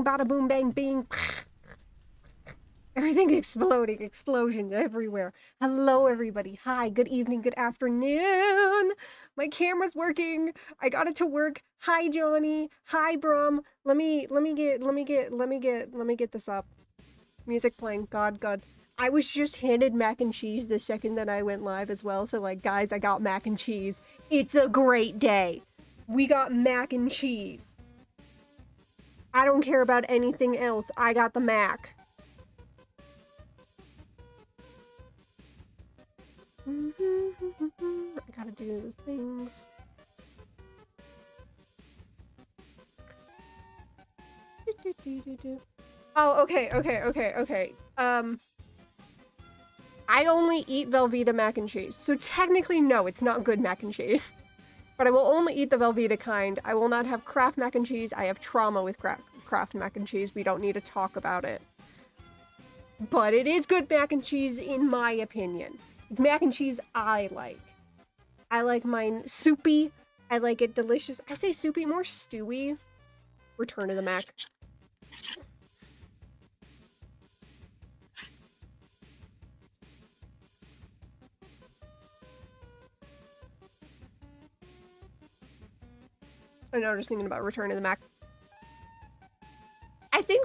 bing, bada boom, bang, bing. Everything exploding, explosions everywhere. Hello, everybody. Hi, good evening, good afternoon. My camera's working. I got it to work. Hi, Johnny. Hi, Brum. Let me get this up. Music playing. God. I was just handed mac and cheese the second that I went live as well. So, like, guys, I got mac and cheese. It's a great day. We got mac and cheese. I don't care about anything else. I got the mac. I gotta do the things. Oh, okay. I only eat Velveeta mac and cheese. So technically, no, it's not good mac and cheese. But I will only eat the Velveeta kind. I will not have Kraft mac and cheese. I have trauma with Kraft mac and cheese. We don't need to talk about it. But it is good mac and cheese in my opinion. It's mac and cheese I like. I like mine soupy. I like it delicious. I say soupy, more stewy. Return to the Mac. I know, just thinking about Return to the Mac. I think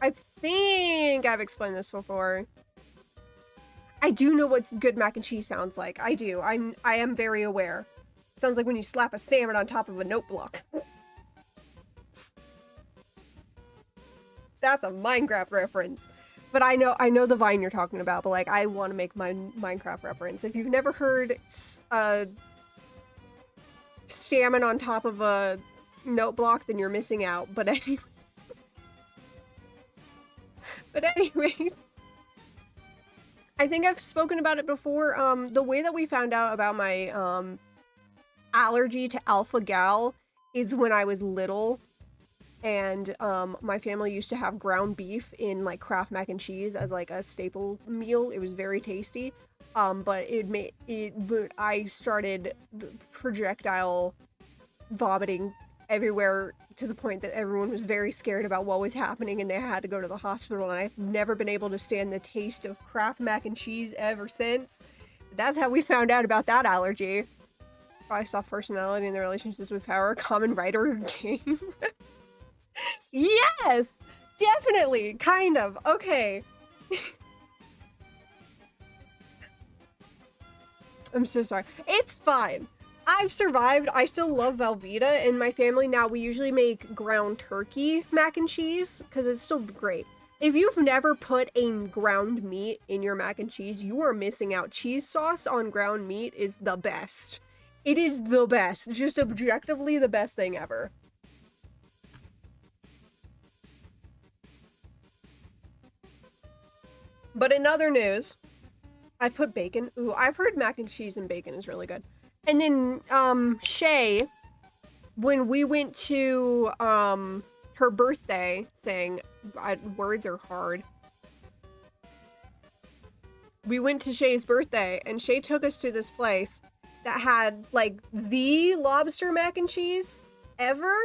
I think I've explained this before. I do know what good mac and cheese sounds like. I do. I am very aware. It sounds like when you slap a salmon on top of a note block. That's a Minecraft reference. But I know the Vine you're talking about, but like I want to make my Minecraft reference. If you've never heard salmon on top of a note block, then you're missing out. But anyways, I think I've spoken about it before. The way that we found out about my allergy to alpha-gal is when I was little, and my family used to have ground beef in like Kraft mac and cheese as like a staple meal. It was very tasty. But I started projectile vomiting everywhere to the point that everyone was very scared about what was happening and they had to go to the hospital, and I've never been able to stand the taste of Kraft mac and cheese ever since. That's how we found out about that allergy. Probably soft personality and their relationships with power, common writer game. Yes! Definitely! Kind of. Okay. I'm so sorry. It's fine. I've survived. I still love Velveeta. In my family now, we usually make ground turkey mac and cheese because it's still great. If you've never put a ground meat in your mac and cheese, you are missing out. Cheese sauce on ground meat is the best. It is the best. Just objectively the best thing ever. But in other news, I've put bacon. Ooh, I've heard mac and cheese and bacon is really good. And then, Shay, when we went to, her birthday thing, words are hard. We went to Shay's birthday, and Shay took us to this place that had, like, the lobster mac and cheese ever.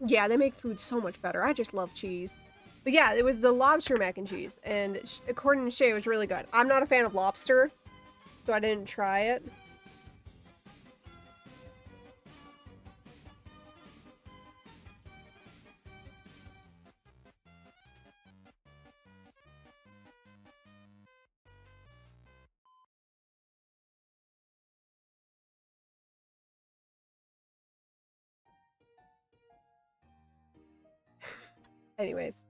Yeah, they make food so much better. I just love cheese. But yeah, it was the lobster mac and cheese, and according to Shay, it was really good. I'm not a fan of lobster, so I didn't try it. Anyways.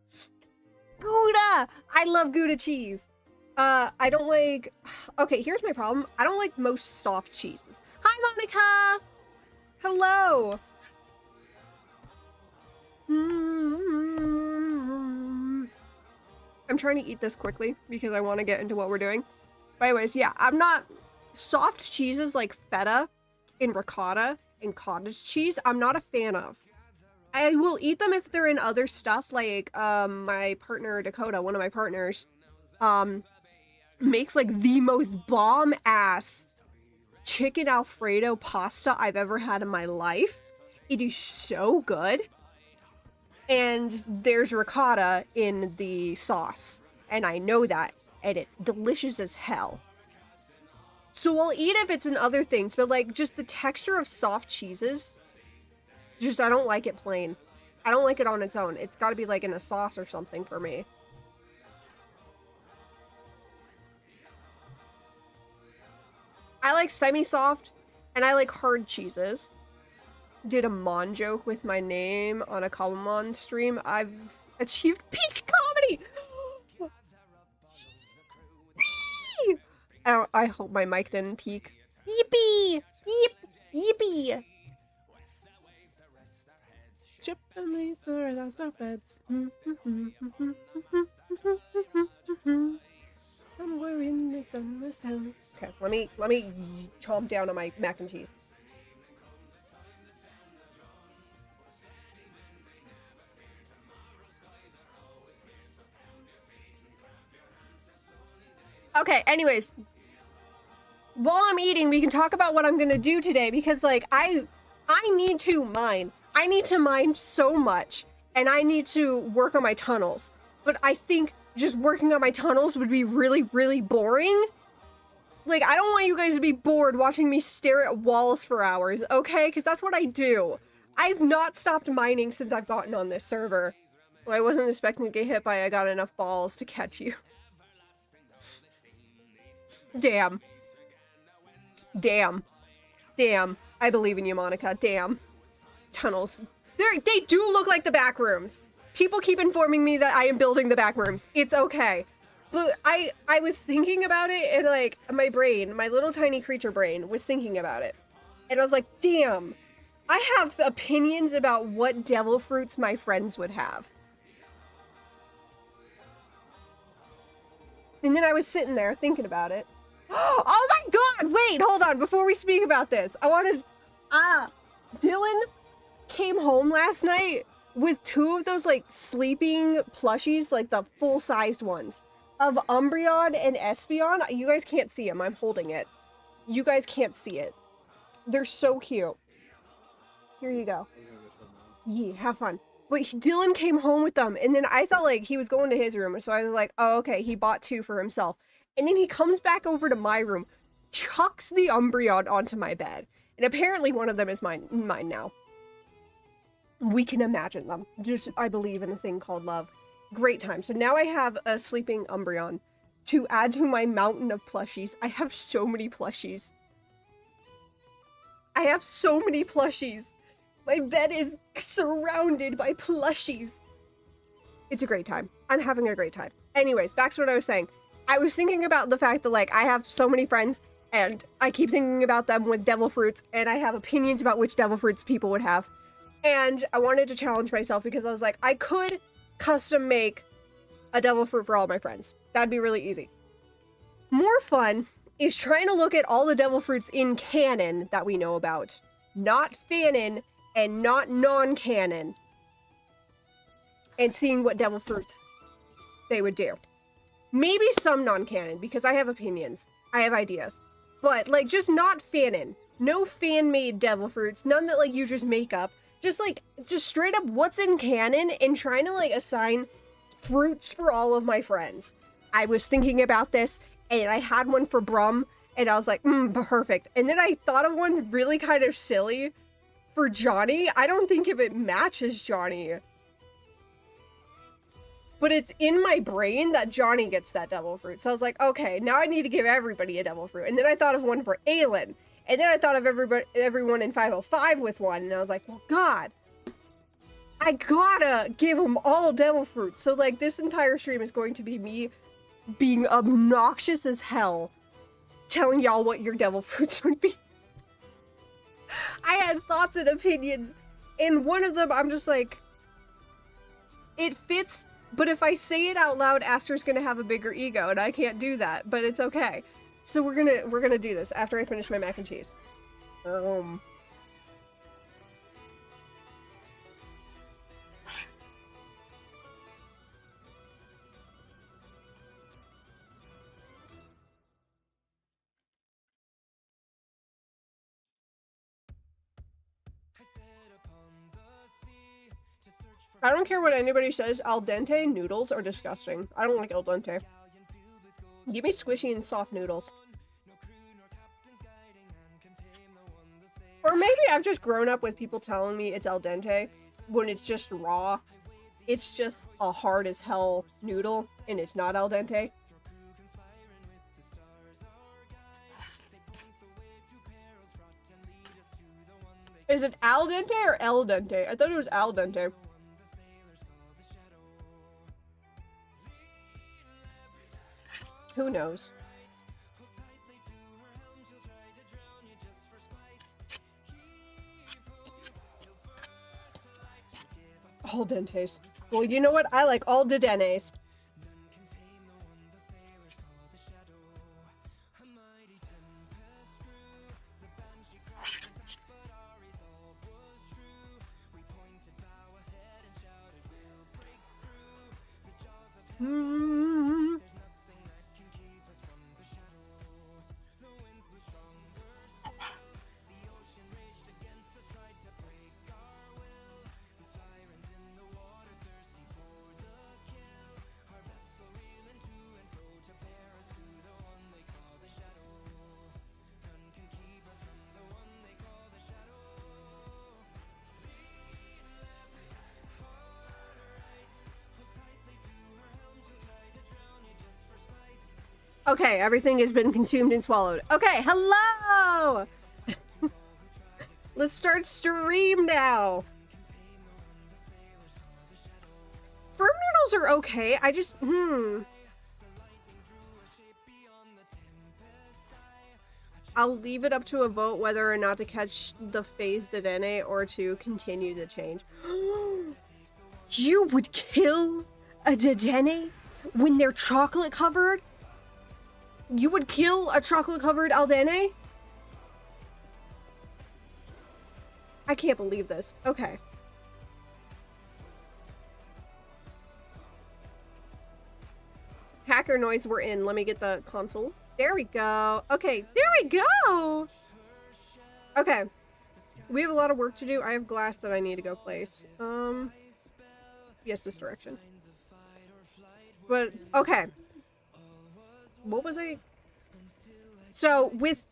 Gouda! I love Gouda cheese. I don't like... Okay, here's my problem. I don't like most soft cheeses. Hi, Monica! Hello! I'm trying to eat this quickly because I want to get into what we're doing. But anyways, yeah, I'm not... Soft cheeses like feta and ricotta and cottage cheese, I'm not a fan of. I will eat them if they're in other stuff, like, my partner, Dakota, one of my partners, makes, like, the most bomb-ass chicken Alfredo pasta I've ever had in my life. It is so good. And there's ricotta in the sauce. And I know that. And it's delicious as hell. So I'll eat if it's in other things, but like just the texture of soft cheeses, just I don't like it plain. I don't like it on its own. It's got to be like in a sauce or something for me. I like semi-soft and I like hard cheeses. Did a Mon joke with my name on a Kabumon stream. I've achieved peak comedy! I hope my mic didn't peak. Yippee! Yip! Yippee! Japanese are the sockets. Somewhere in this endless town. Okay, let me chomp down on my mac and cheese. Okay, anyways. While I'm eating, we can talk about what I'm gonna do today because like I need to mine. I need to mine so much and I need to work on my tunnels. But I think just working on my tunnels would be really, really boring. Like, I don't want you guys to be bored watching me stare at walls for hours, okay? Because that's what I do. I've not stopped mining since I've gotten on this server. Well, I wasn't expecting to get hit by I got enough balls to catch you. Damn. Damn. Damn. I believe in you, Monica. Damn. Tunnels. They do look like the back rooms. People keep informing me that I am building the back rooms. It's okay. But I was thinking about it and like my brain, my little tiny creature brain was thinking about it. And I was like, damn, I have opinions about what devil fruits my friends would have. And then I was sitting there thinking about it. Oh my god, wait, hold on, before we speak about this, I wanted, Dylan came home last night with 2 of those like sleeping plushies, like the full-sized ones, of Umbreon and Espeon. You guys can't see them, I'm holding it. You guys can't see it. They're so cute. Here you go. Yeah, have fun. But Dylan came home with them, and then I thought like he was going to his room, so I was like, oh, okay, he bought 2 for himself. And then he comes back over to my room, chucks the Umbreon onto my bed. And apparently one of them is mine now. We can imagine them. I believe in a thing called love. Great time. So now I have a sleeping Umbreon to add to my mountain of plushies. I have so many plushies. I have so many plushies. My bed is surrounded by plushies. It's a great time. I'm having a great time. Anyways, back to what I was saying. I was thinking about the fact that, like, I have so many friends, and I keep thinking about them with devil fruits, and I have opinions about which devil fruits people would have. And I wanted to challenge myself because I was like, I could custom make a devil fruit for all my friends. That'd be really easy. More fun is trying to look at all the devil fruits in canon that we know about. Not fanon and not non-canon. And seeing what devil fruits they would do. Maybe some non-canon, because I have opinions. I have ideas. But, like, just not fanon. No fan-made devil fruits. None that, like, you just make up. Just, like, just straight up what's in canon and trying to, like, assign fruits for all of my friends. I was thinking about this, and I had one for Brum, and I was like, perfect. And then I thought of one really kind of silly for Johnny. I don't think if it matches Johnny. But it's in my brain that Johnny gets that devil fruit. So I was like, okay, now I need to give everybody a devil fruit. And then I thought of one for Aelin. And then I thought of everyone in 505 with one. And I was like, well, God, I gotta give them all devil fruits. So, like, this entire stream is going to be me being obnoxious as hell, telling y'all what your devil fruits would be. I had thoughts and opinions. And one of them, I'm just like, it fits. But if I say it out loud, Aster's gonna have a bigger ego, and I can't do that. But it's okay. So we're gonna do this after I finish my mac and cheese. I don't care what anybody says, al dente noodles are disgusting. I don't like al dente. Give me squishy and soft noodles. Or maybe I've just grown up with people telling me it's al dente when it's just raw. It's just a hard as hell noodle and it's not al dente. Is it al dente or el dente? I thought it was al dente. Who knows? Al dentes. Well, you know what? I like all dedenes. Okay, everything has been consumed and swallowed. Okay, hello! Let's start stream now. Firm noodles are okay. I just, I'll leave it up to a vote whether or not to catch the phase Dedenne or to continue the change. You would kill a Dedenne when they're chocolate covered? You would kill a chocolate-covered al dente? I can't believe this. Okay. Hacker noise, we're in. Let me get the console. There we go. Okay, there we go! Okay. We have a lot of work to do. I have glass that I need to go place. Yes, this direction. But, okay. What was I? So with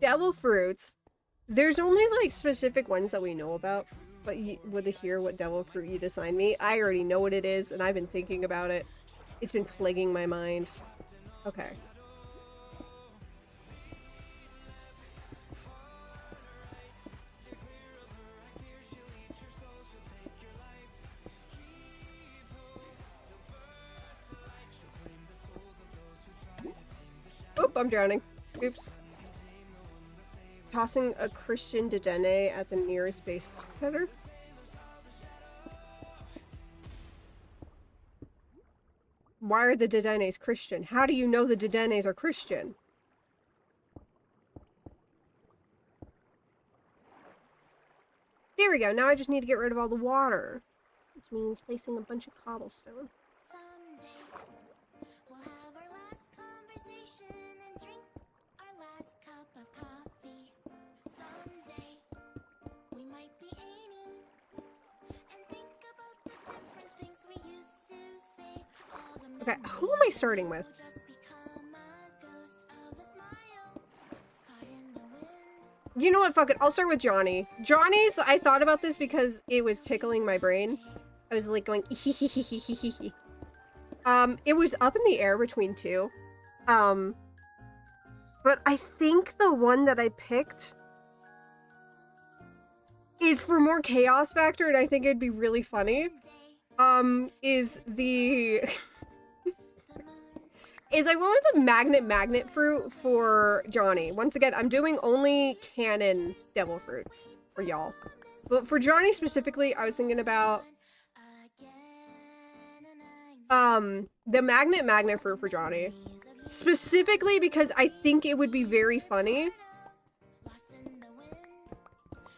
devil fruits, there's only like specific ones that we know about. But you would hear what devil fruit you'd assign me. I already know what it is, and I've been thinking about it. It's been plaguing my mind. Okay. Oop, I'm drowning. Oops. Tossing a Christian Dedenne at the nearest baseball header. Why are the Dedennes Christian? How do you know the Dedennes are Christian? There we go. Now I just need to get rid of all the water. Which means placing a bunch of cobblestone. Okay, who am I starting with? You know what, fuck it, I'll start with Johnny. Johnny's, I thought about this because it was tickling my brain. I was like going, it was up in the air between two. But I think the one that I picked is for more chaos factor, and I think it'd be really funny. Is the... is I went with the magnet fruit for Johnny. Once again, I'm doing only canon devil fruits for y'all. But for Johnny specifically, I was thinking about the magnet fruit for Johnny. Specifically because I think it would be very funny.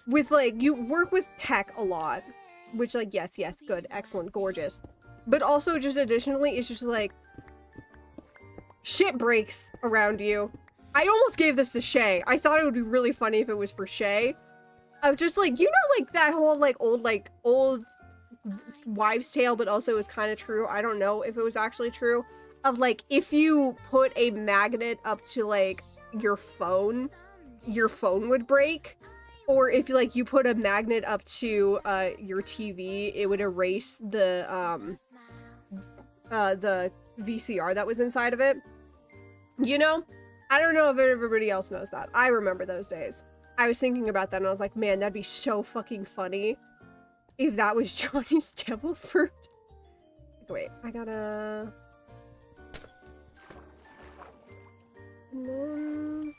With like, you work with tech a lot. Which like, yes, good, excellent, gorgeous. But also just additionally, it's just like, shit breaks around you. I almost gave this to Shay. I thought it would be really funny if it was for Shay. Of just like, you know, like that whole like old wives' tale, but also it was kind of true. I don't know if it was actually true. Of like, if you put a magnet up to like your phone would break. Or if like you put a magnet up to your TV, it would erase the VCR that was inside of it. You know? I don't know if everybody else knows that. I remember those days. I was thinking about that and I was like, man, that'd be so fucking funny if that was Johnny's devil fruit. Wait, I gotta... And then...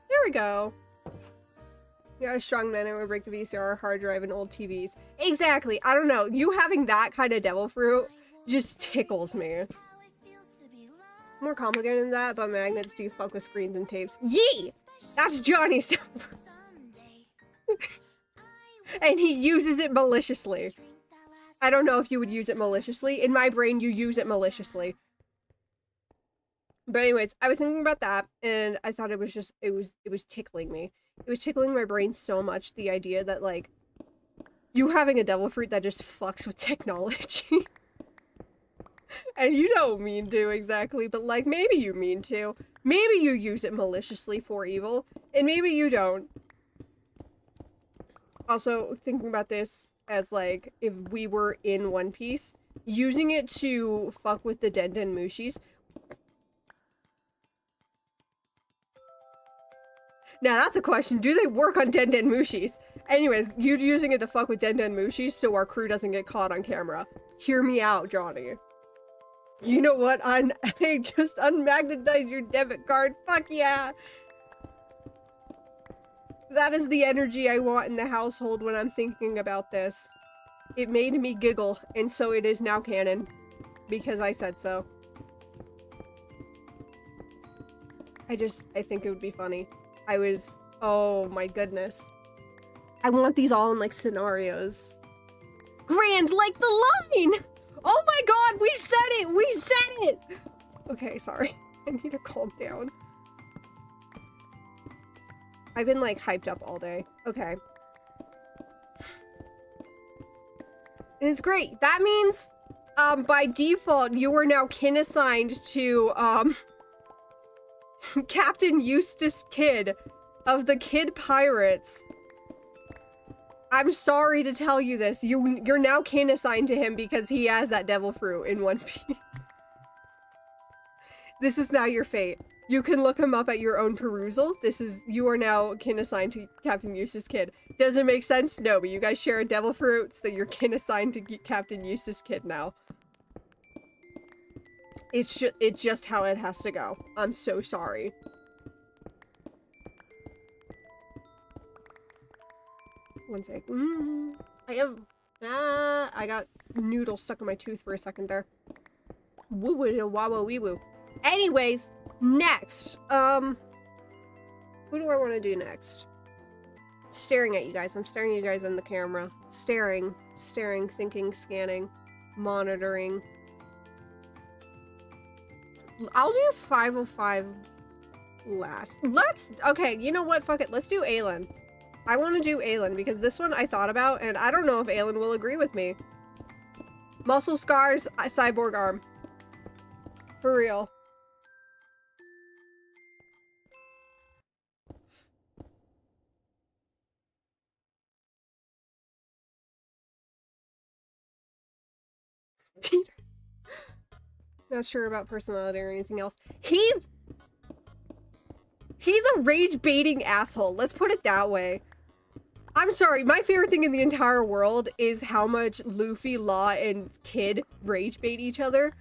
There we go. Yeah, a strong man, it would break the VCR, hard drive, and old TVs. Exactly. I don't know. You having that kind of devil fruit just tickles me. More complicated than that, but magnets do fuck with screens and tapes. Yee! That's Johnny's devil fruit. And he uses it maliciously. I don't know if you would use it maliciously. In my brain, you use it maliciously. But anyways, I was thinking about that, and I thought it was just, it was tickling me. It was tickling my brain so much, the idea that, like, you having a devil fruit that just fucks with technology. And you don't mean to exactly, but, like, maybe you mean to. Maybe you use it maliciously for evil, and maybe you don't. Also, thinking about this as, like, if we were in One Piece, using it to fuck with the Denden Mushis. Now, that's a question. Do they work on Denden Mushis? Anyways, you using it to fuck with Denden Mushis so our crew doesn't get caught on camera. Hear me out, Johnny. You know what? Hey, just unmagnetize your debit card. Fuck yeah! That is the energy I want in the household when I'm thinking about this. It made me giggle, and so it is now canon. Because I said so. I think it would be funny. Oh my goodness. I want these all in, like, scenarios. Grand, like the line! Oh my god, we said it! We said it! Okay, sorry. I need to calm down. I've been, like, hyped up all day. Okay. And it's great. That means, by default, you are now kin assigned to, Captain Eustace Kidd of the Kid Pirates. I'm sorry to tell you this. You're now kin assigned to him because he has that devil fruit in One Piece. This is now your fate. You can look him up at your own perusal. You are now kin assigned to Captain Eustace Kidd. Does it make sense? No, but you guys share a devil fruit, so you're kin assigned to Captain Eustace Kidd now. It's just how it has to go. I'm so sorry. One sec. I got noodle stuck in my tooth for a second there. Woo woo wah wee woo. Anyways, next. Who do I want to do next? Staring at you guys. I'm staring at you guys in the camera. Staring, thinking, scanning, monitoring. I'll do 505 last. Okay, you know what? Fuck it. Let's do Aelin. I want to do Aelin because this one I thought about and I don't know if Aelin will agree with me. Muscle scars, cyborg arm. For real. Peter. Not sure about personality or anything else. He's a rage-baiting asshole. Let's put it that way. I'm sorry, my favorite thing in the entire world is how much Luffy, Law, and Kid rage-bait each other.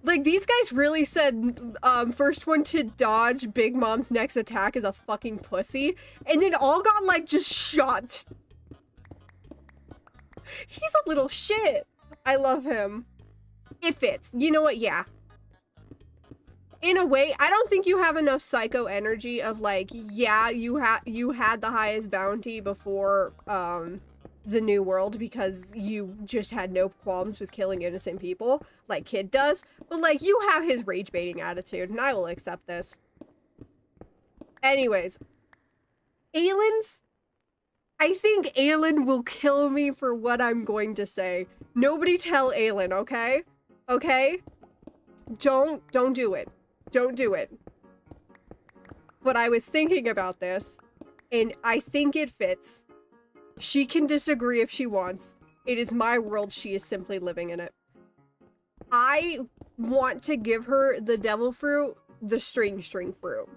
Like, these guys really said, first one to dodge Big Mom's next attack is a fucking pussy, and then all got, like, just shot. He's a little shit. I love him. It fits. You know what? Yeah. In a way, I don't think you have enough psycho energy of, like, yeah, you had the highest bounty before, the New World because you just had no qualms with killing innocent people, like Kid does, but, like, you have his rage-baiting attitude, and I will accept this. Anyways, Aelin's... I think Aylin will kill me for what I'm going to say. Nobody tell Aylin, okay? Okay? Don't do it. Don't do it. But I was thinking about this, and I think it fits. She can disagree if she wants. It is my world, she is simply living in it. I want to give her the devil fruit, the string fruit.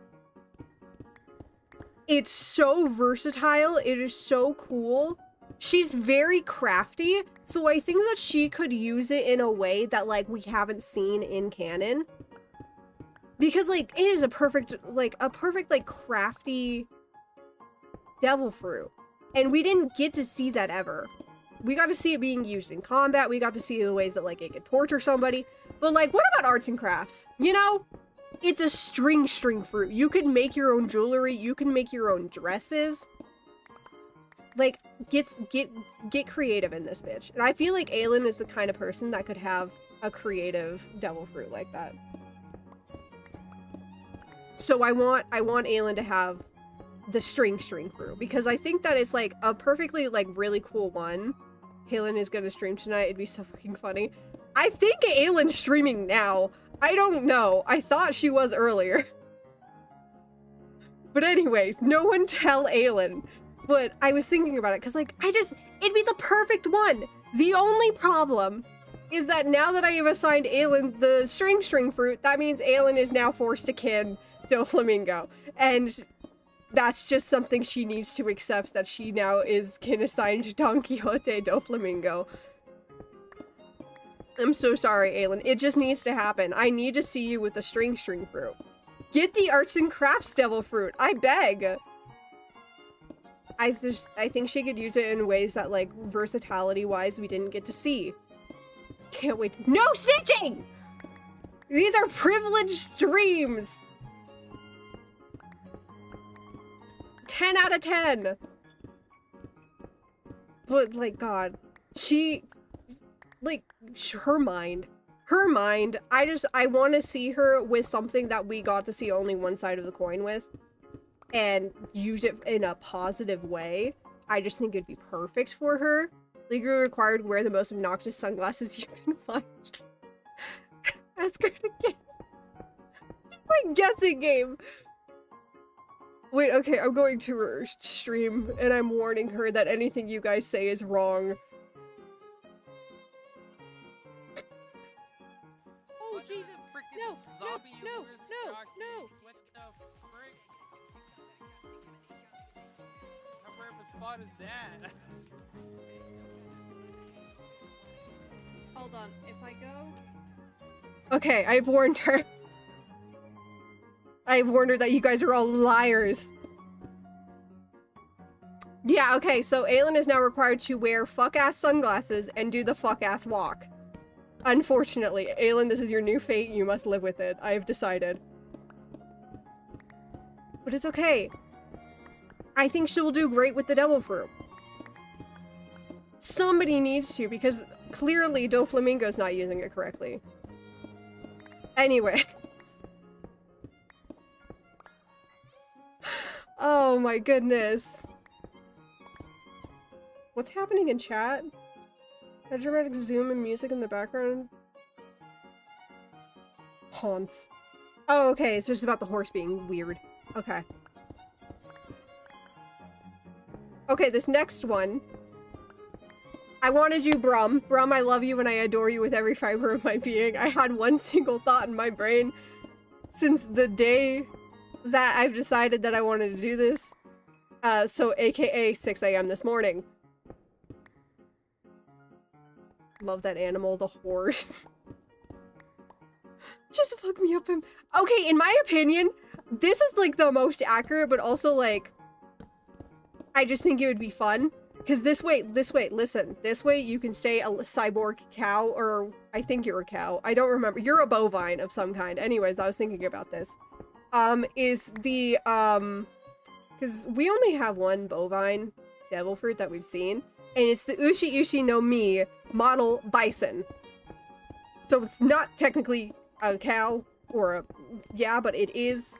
It's so versatile, it is so cool. She's very crafty, so I think that she could use it in a way that, like, we haven't seen in canon. Because, like, it is a perfect, like, crafty devil fruit. And we didn't get to see that ever. We got to see it being used in combat, we got to see the ways that, like, it could torture somebody. But, like, what about arts and crafts? You know? It's a string fruit. You can make your own jewelry, you can make your own dresses. Like, get creative in this bitch. And I feel like Aylin is the kind of person that could have a creative devil fruit like that. So I want Aylin to have the string fruit, because I think that it's, like, a perfectly, like, really cool one. Aylin is gonna stream tonight, it'd be so fucking funny. I think Aylin's streaming now. I don't know. I thought she was earlier. But anyways, no one tell Aylin. But I was thinking about it, because, like, it'd be the perfect one. The only problem is that now that I have assigned Aylin the string fruit, that means Aylin is now forced to kin Doflamingo. And that's just something she needs to accept, that she now is kin assigned Don Quixote Doflamingo. I'm so sorry, Aylin. It just needs to happen. I need to see you with the string fruit. Get the arts and crafts devil fruit. I beg. I think she could use it in ways that, like, versatility-wise, we didn't get to see. Can't wait. No snitching! These are privileged streams! 10 out of 10! But, like, God. She... like, her mind. I want to see her with something that we got to see only one side of the coin with, and use it in a positive way. I just think it'd be perfect for her. Legally required to wear the most obnoxious sunglasses you can find. Ask her to guess. Like, guessing game. Wait, okay, I'm going to her stream, and I'm warning her that anything you guys say is wrong. Oh, Jesus! No! No! No! No! No! What the frick? How rare of a spot is that? Hold on, if I go... Okay, I've warned her. I've warned her that you guys are all liars. Yeah, okay, so Aylin is now required to wear fuck-ass sunglasses and do the fuck-ass walk. Unfortunately, Aylin, this is your new fate. You must live with it. I have decided. But it's okay. I think she will do great with the devil fruit. Somebody needs to, because clearly Doflamingo's not using it correctly. Anyway. Oh my goodness. What's happening in chat? A dramatic zoom and music in the background. Haunts. Oh, okay, it's just about the horse being weird. Okay. Okay, this next one. I wanted you, Brum. Brum, I love you and I adore you with every fiber of my being. I had one single thought in my brain since the day that I've decided that I wanted to do this. So aka 6 a.m. this morning. Love that animal, the horse. Just fuck me up him. Okay, in my opinion, this is like the most accurate, but also like, I just think it would be fun. Because this way, listen. This way you can stay a cyborg cow, or I think you're a cow. I don't remember. You're a bovine of some kind. Anyways, I was thinking about this. Is the, because we only have one bovine devil fruit that we've seen. And it's the Ushi Ushi no Mi model bison. So it's not technically a cow or a, yeah, but it is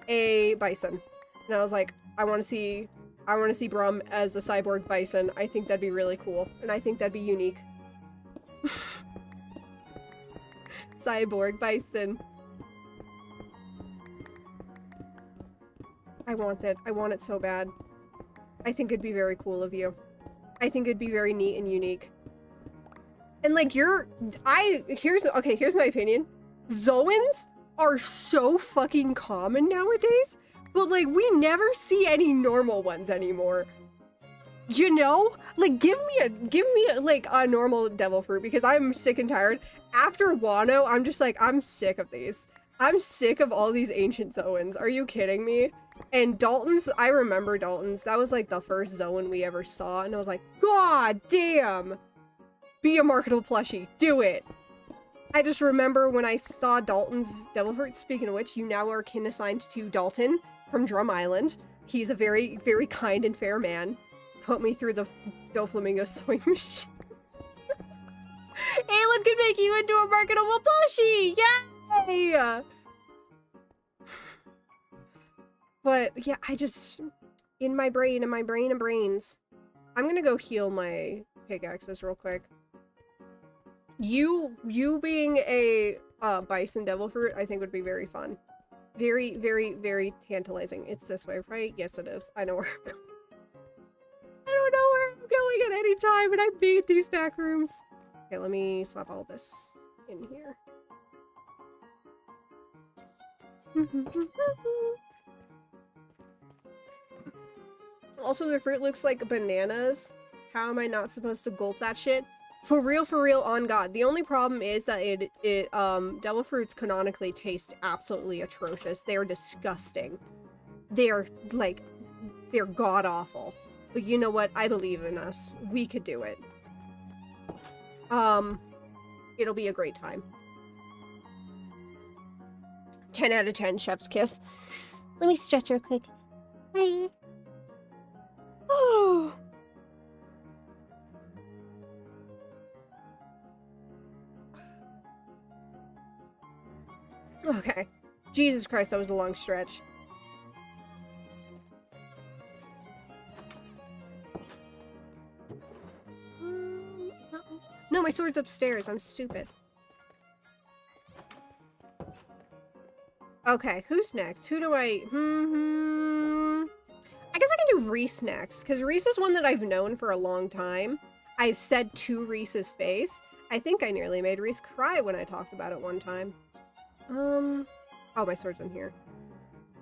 a bison. And I was like, I want to see I want to see Brum as a cyborg bison. I think that'd be really cool. And I think that'd be unique. Cyborg bison. I want that. I want it so bad. I think it'd be very cool of you. I think it'd be very neat and unique. And like here's my opinion. Zoans are so fucking common nowadays, but like we never see any normal ones anymore. You know? Like give me like a normal devil fruit because I'm sick and tired. After Wano, I'm just like, I'm sick of these. I'm sick of all these ancient Zoans. Are you kidding me? And Dalton's, I remember Dalton's. That was like the first Zoan we ever saw, and I was like, God damn! Be a marketable plushie. Do it! I just remember when I saw Dalton's devil fruit. Speaking of which, you now are kin assigned to Dalton from Drum Island. He's a very, very kind and fair man. Put me through the Doflamingo sewing machine. Aelin can make you into a marketable plushie! Yay! But yeah, I just, in my brain of brains, I'm gonna go heal my pickaxes real quick. You being a bison devil fruit, I think would be very fun. Very, very, very tantalizing. It's this way, right? Yes, it is. I know where I'm going. I don't know where I'm going at any time, and I beat these back rooms. Okay, let me slap all this in here. Also, the fruit looks like bananas. How am I not supposed to gulp that shit? For real, on God. The only problem is that devil fruits canonically taste absolutely atrocious. They're disgusting. They're god-awful. But you know what? I believe in us. We could do it. It'll be a great time. 10 out of 10, chef's kiss. Let me stretch real quick. Oh. Okay. Jesus Christ, that was a long stretch. No, my sword's upstairs. I'm stupid. Okay, who's next? Who do I... I guess I can do Reese next, because Reese is one that I've known for a long time. I've said to Reese's face. I think I nearly made Reese cry when I talked about it one time. Oh, my sword's in here.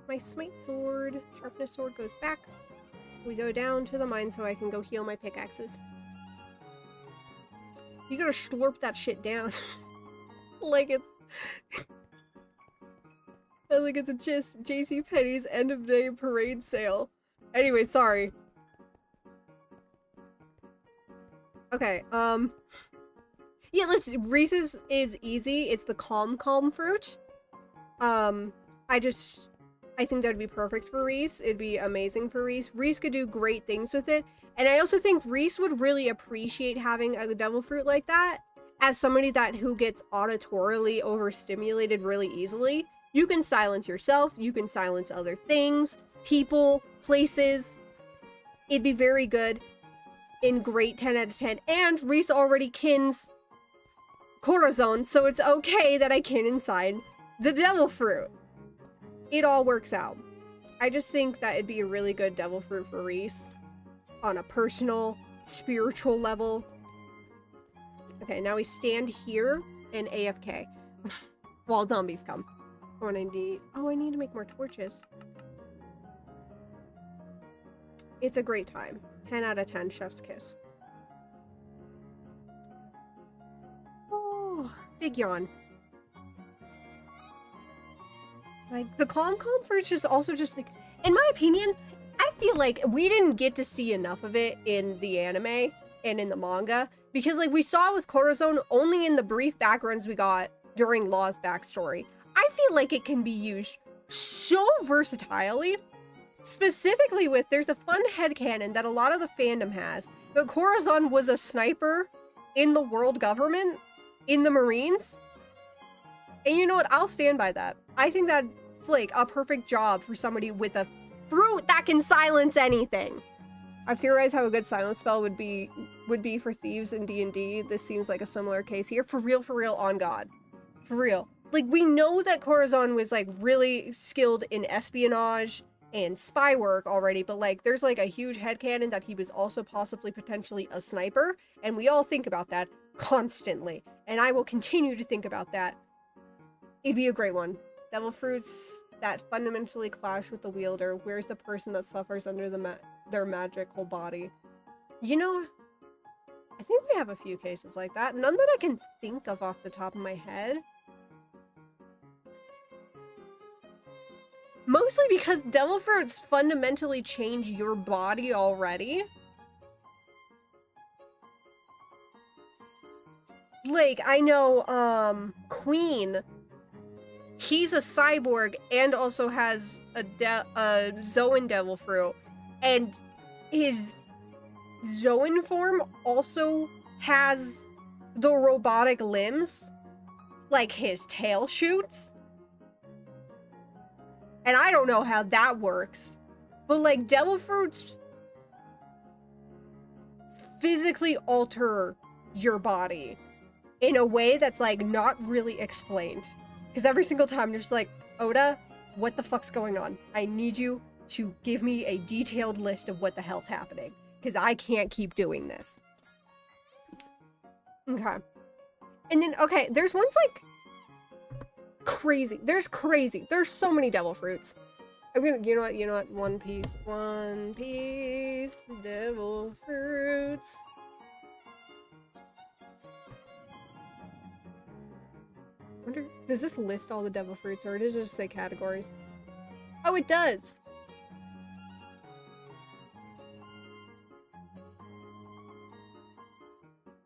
My smite sword. Sharpness sword goes back. We go down to the mine so I can go heal my pickaxes. You gotta slurp that shit down. like it's... like it's a JCPenney's end of day parade sale. Anyway, sorry. Okay, yeah, Reese's is easy. It's the calm fruit. I think that'd be perfect for Reese. It'd be amazing for Reese. Reese could do great things with it. And I also think Reese would really appreciate having a devil fruit like that. As somebody who gets auditorily overstimulated really easily. You can silence yourself. You can silence other things, people, places. It'd be very good. In great 10 out of 10. And Reese already kins Corazon, so it's okay that I kin inside the devil fruit. It all works out. I just think that it'd be a really good devil fruit for Reese. On a personal, spiritual level. Okay, now we stand here and AFK. While zombies come. Oh, I need to make more torches. It's a great time. 10 out of 10, chef's kiss. Oh, big yawn. Like, the calm fruit's just also just like, in my opinion, I feel like we didn't get to see enough of it in the anime and in the manga. Because, like, we saw it with Corazon only in the brief backgrounds we got during Law's backstory. I feel like it can be used so versatilely. Specifically with, there's a fun headcanon that a lot of the fandom has. That Corazon was a sniper in the world government, in the Marines. And you know what? I'll stand by that. I think that's like a perfect job for somebody with a fruit that can silence anything. I've theorized how a good silence spell would be for thieves in D&D. This seems like a similar case here. For real, on God. For real. Like, we know that Corazon was, like, really skilled in espionage and spy work already, but, like, there's, like, a huge headcanon that he was also possibly potentially a sniper, and we all think about that constantly. And I will continue to think about that. It'd be a great one. Devil fruits that fundamentally clash with the wielder. Where's the person that suffers under their magical body? You know, I think we have a few cases like that. None that I can think of off the top of my head. Mostly because devil fruits fundamentally change your body already. Like, I know, Queen, he's a cyborg and also has a Zoan devil fruit, and his Zoan form also has the robotic limbs, like his tail shoots. And I don't know how that works, but like devil fruits physically alter your body in a way that's like not really explained. Because every single time you're just like, Oda, what the fuck's going on? I need you to give me a detailed list of what the hell's happening. Because I can't keep doing this. Okay. And then, okay, there's ones like crazy. There's so many devil fruits. I'm gonna, you know what? One Piece, devil fruits. Wonder, does this list all the devil fruits, or does it just say categories? Oh, it does!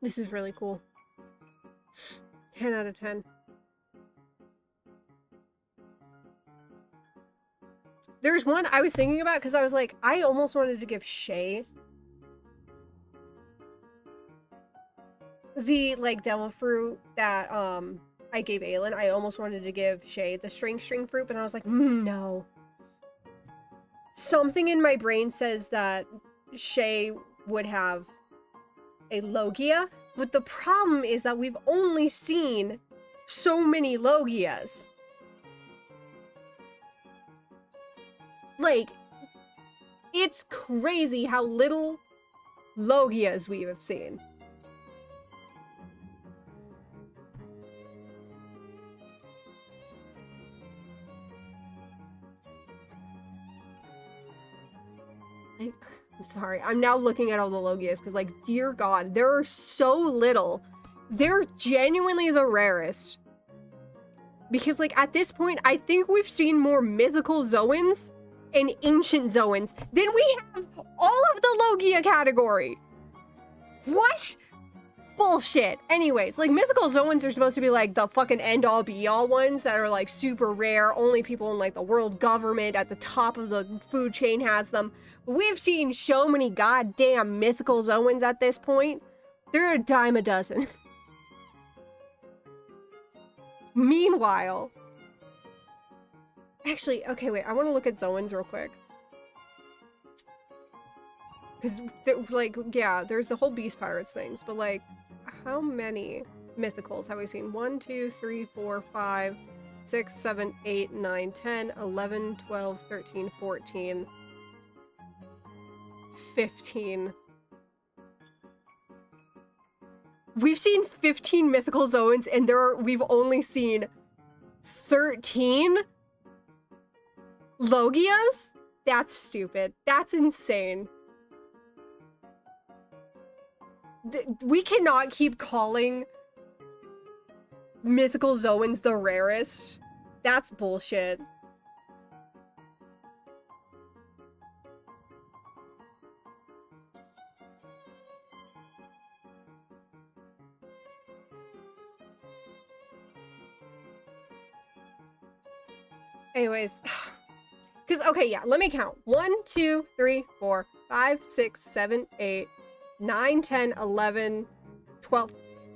This is really cool. 10 out of 10. There's one I was thinking about because I was like, I almost wanted to give Shay the, like, devil fruit that, I gave Aelin. I almost wanted to give Shay the string fruit, but I was like, no. Something in my brain says that Shay would have a Logia, but the problem is that we've only seen so many Logias. Like, it's crazy how little Logias we have seen. I'm sorry, I'm now looking at all the Logias because, like, dear God, there are so little. They're genuinely the rarest. Because, like, at this point, I think we've seen more mythical Zoans and ancient Zoans than we have all of the Logia category. What? Bullshit. Anyways, like, mythical Zoans are supposed to be, like, the fucking end-all be-all ones that are, like, super rare. Only people in, like, the world government at the top of the food chain has them. We've seen so many goddamn mythical Zoans at this point. They're a dime a dozen. Meanwhile... Actually, okay, wait. I want to look at Zoans real quick. Because, like, yeah, there's the whole Beast Pirates things, but, like, how many mythicals have we seen? 1, 2, 3, 4, 5, 6, 7, 8, 9, 10, 11, 12, 13, 14, 15. We've seen 15 mythical Zoans, and we've only seen 13 Logias? That's stupid. That's insane. We cannot keep calling mythical Zoans the rarest. That's bullshit. Anyways, because, okay, yeah, let me count. 1, 2, 3, 4, 5, 6, 7, 8, 9, 10, 11, 12,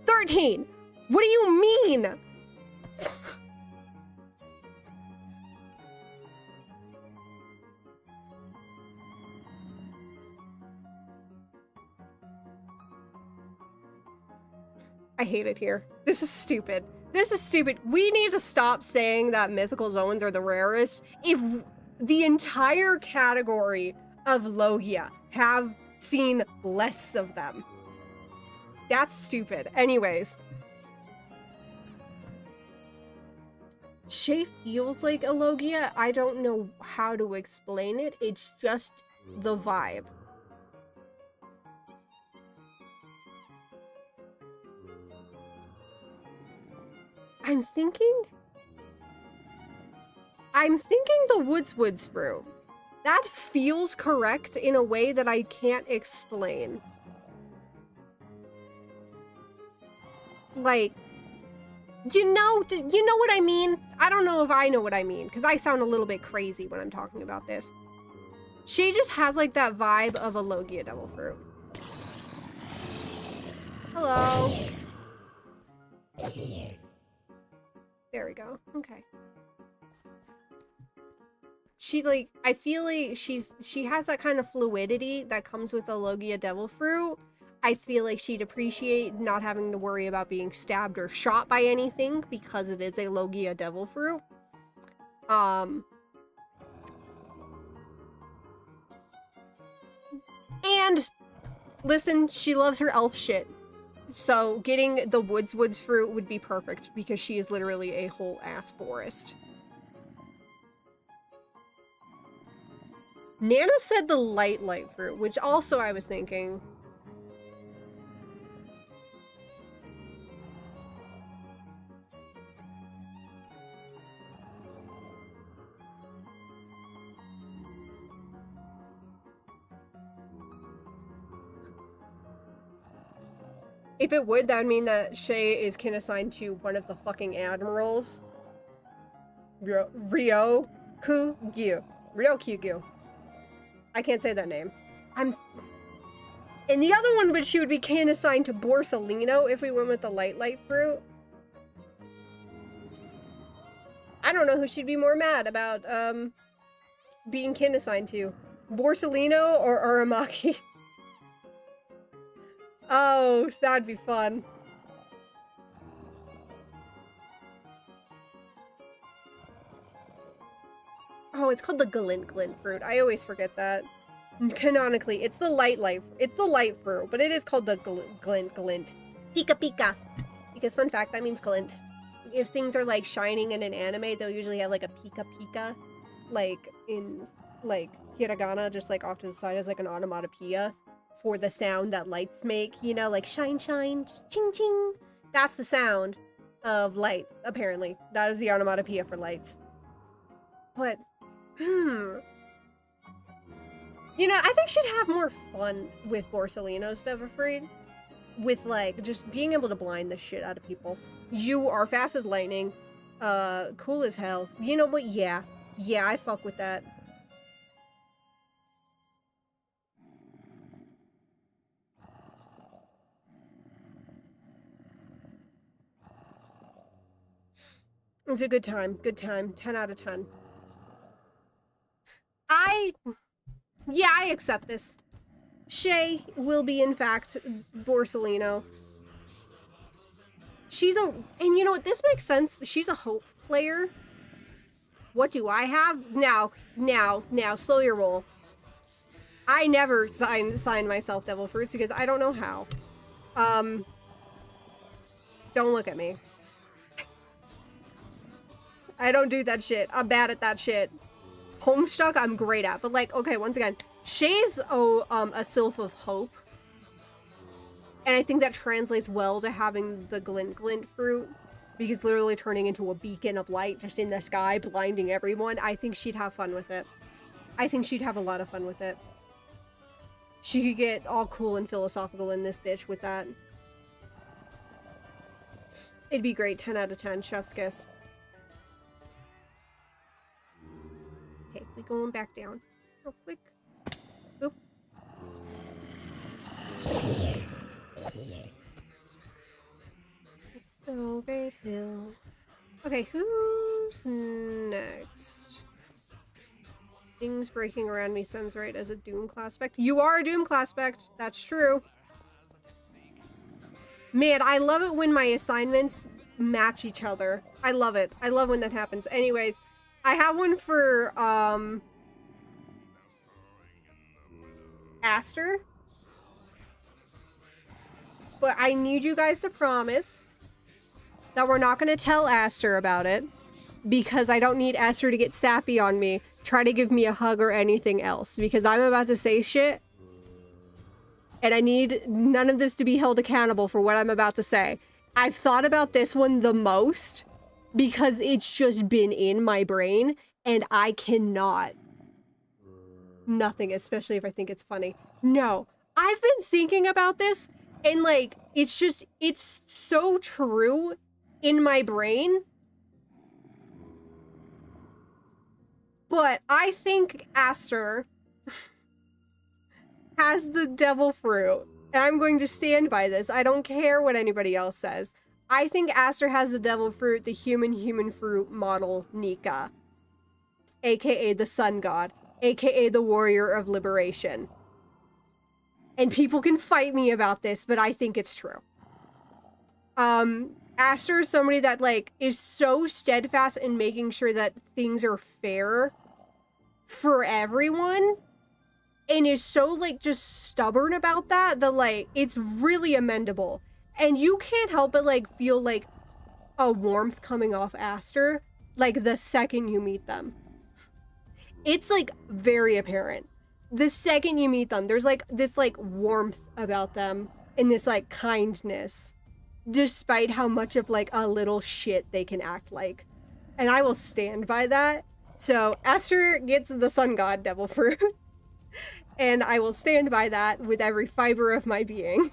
13! What do you mean? I hate it here. This is stupid. This is stupid. We need to stop saying that mythical zones are the rarest. If the entire category of Logia have seen less of them. That's stupid. Anyways. Shay feels like a Logia. I don't know how to explain it. It's just the vibe. I'm thinking the Woods fruit. That feels correct in a way that I can't explain. Like, you know what I mean? I don't know if I know what I mean, because I sound a little bit crazy when I'm talking about this. She just has like that vibe of a Logia devil fruit. Hello. There we go. Okay. She like, I feel like she has that kind of fluidity that comes with a Logia devil fruit. I feel like she'd appreciate not having to worry about being stabbed or shot by anything because it is a Logia devil fruit. And listen, she loves her elf shit. So getting the Woods fruit would be perfect because she is literally a whole ass forest. Nana said the light fruit, which also I was thinking. If it would, that would mean that Shay is kin assigned to one of the fucking admirals. Ryokugyu. Ryokugyu. I can't say that name. And the other one, but she would be kin assigned to Borsalino if we went with the light fruit. I don't know who she'd be more mad about, being kin assigned to. Borsalino or Uramaki? Oh, that'd be fun. Oh, it's called the glint fruit. I always forget that. Canonically, it's the light fruit, but it is called the glint. Pika pika. Because fun fact, that means glint. If things are like shining in an anime, they'll usually have like a pika pika, like in like hiragana, just like off to the side as like an onomatopoeia for the sound that lights make, you know, like shine shine, ching ching. That's the sound of light, apparently. That is the onomatopoeia for lights. But you know, I think she'd have more fun with Borsalino's Devil Fruit. With, like, just being able to blind the shit out of people. You are fast as lightning. Cool as hell. You know what? Yeah. Yeah, I fuck with that. It was a good time. Good time. 10 out of 10. Yeah, I accept this. Shay will be, in fact, Borsalino. And you know what, this makes sense. She's a Hope player. What do I have? Now, slow your roll. I never signed myself Devil Fruits because I don't know how. Don't look at me. I don't do that shit. I'm bad at that shit. Homestuck, I'm great at. But, like, okay, once again, Shay's a sylph of hope. And I think that translates well to having the glint fruit. Because literally turning into a beacon of light just in the sky, blinding everyone. I think she'd have fun with it. I think she'd have a lot of fun with it. She could get all cool and philosophical in this bitch with that. It'd be great. 10 out of 10. Chef's kiss. Okay, we going back down real quick. Oop. Velvet Hill. Okay, who's next? Things breaking around me sounds right as a Doom class spec. You are a Doom class spec. That's true. Man, I love it when my assignments match each other. I love it. I love when that happens. Anyways, I have one for, Aster. But I need you guys to promise that we're not going to tell Aster about it, because I don't need Aster to get sappy on me, try to give me a hug or anything else, because I'm about to say shit, and I need none of this to be held accountable for what I'm about to say. I've thought about this one the most, because it's just been in my brain, and I cannot. Nothing, especially if I think it's funny. No, I've been thinking about this, and like, it's so true in my brain. But I think Aster has the devil fruit, and I'm going to stand by this. I don't care what anybody else says. I think Aster has the devil fruit, the human fruit model Nika, aka the sun god, aka the warrior of liberation. And people can fight me about this, but I think it's true. Aster is somebody that, like, is so steadfast in making sure that things are fair for everyone, and is so, like, just stubborn about that, like, it's really amendable. And you can't help but, like, feel, like, a warmth coming off Aster, like, the second you meet them. It's, like, very apparent. The second you meet them, there's, like, this, like, warmth about them, and this, like, kindness, despite how much of, like, a little shit they can act like. And I will stand by that. So, Aster gets the sun god devil fruit. And I will stand by that with every fiber of my being.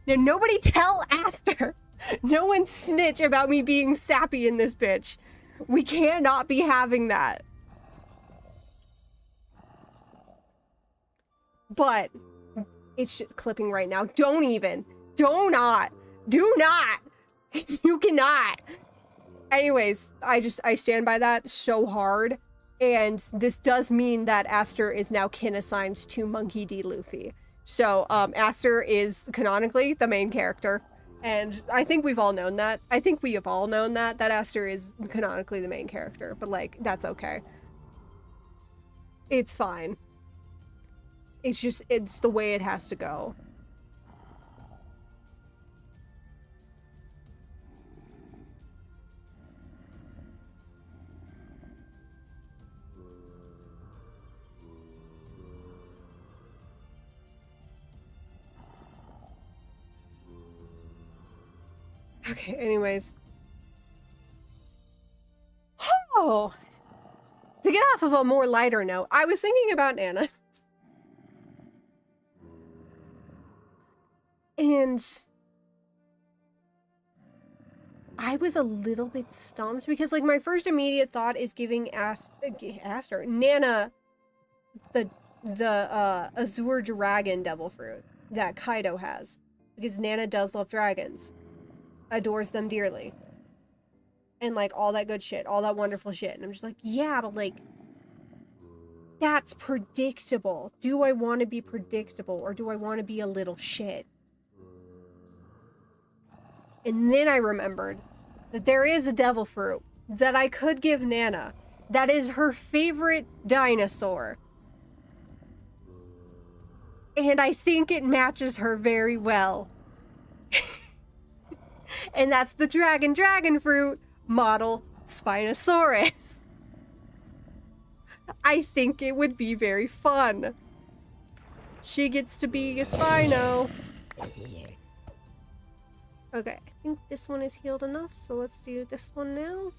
Now, nobody tell Aster! No one snitch about me being sappy in this bitch. We cannot be having that. But, it's just clipping right now. Don't even. Do not. Do not. You cannot. Anyways, I stand by that so hard. And this does mean that Aster is now kin assigned to Monkey D. Luffy. So, Aster is canonically the main character. And I think we've all known that. I think we have all known that Aster is canonically the main character. But, like, that's okay. It's fine. It's just, it's the way it has to go. Okay, anyways. Oh! To get off of a more lighter note, I was thinking about Nana. And I was a little bit stumped because, like, my first immediate thought is giving Nana the Azure Dragon Devil Fruit that Kaido has, because Nana does love dragons, adores them dearly, and, like, all that good shit, all that wonderful shit. And I'm just like, yeah, but, like, that's predictable. Do I want to be predictable, or do I want to be a little shit? And then I remembered that there is a devil fruit that I could give Nana that is her favorite dinosaur. And I think it matches her very well. And that's the dragon fruit model Spinosaurus. I think it would be very fun. She gets to be a Spino. Okay, I think this one is healed enough, so let's do this one now.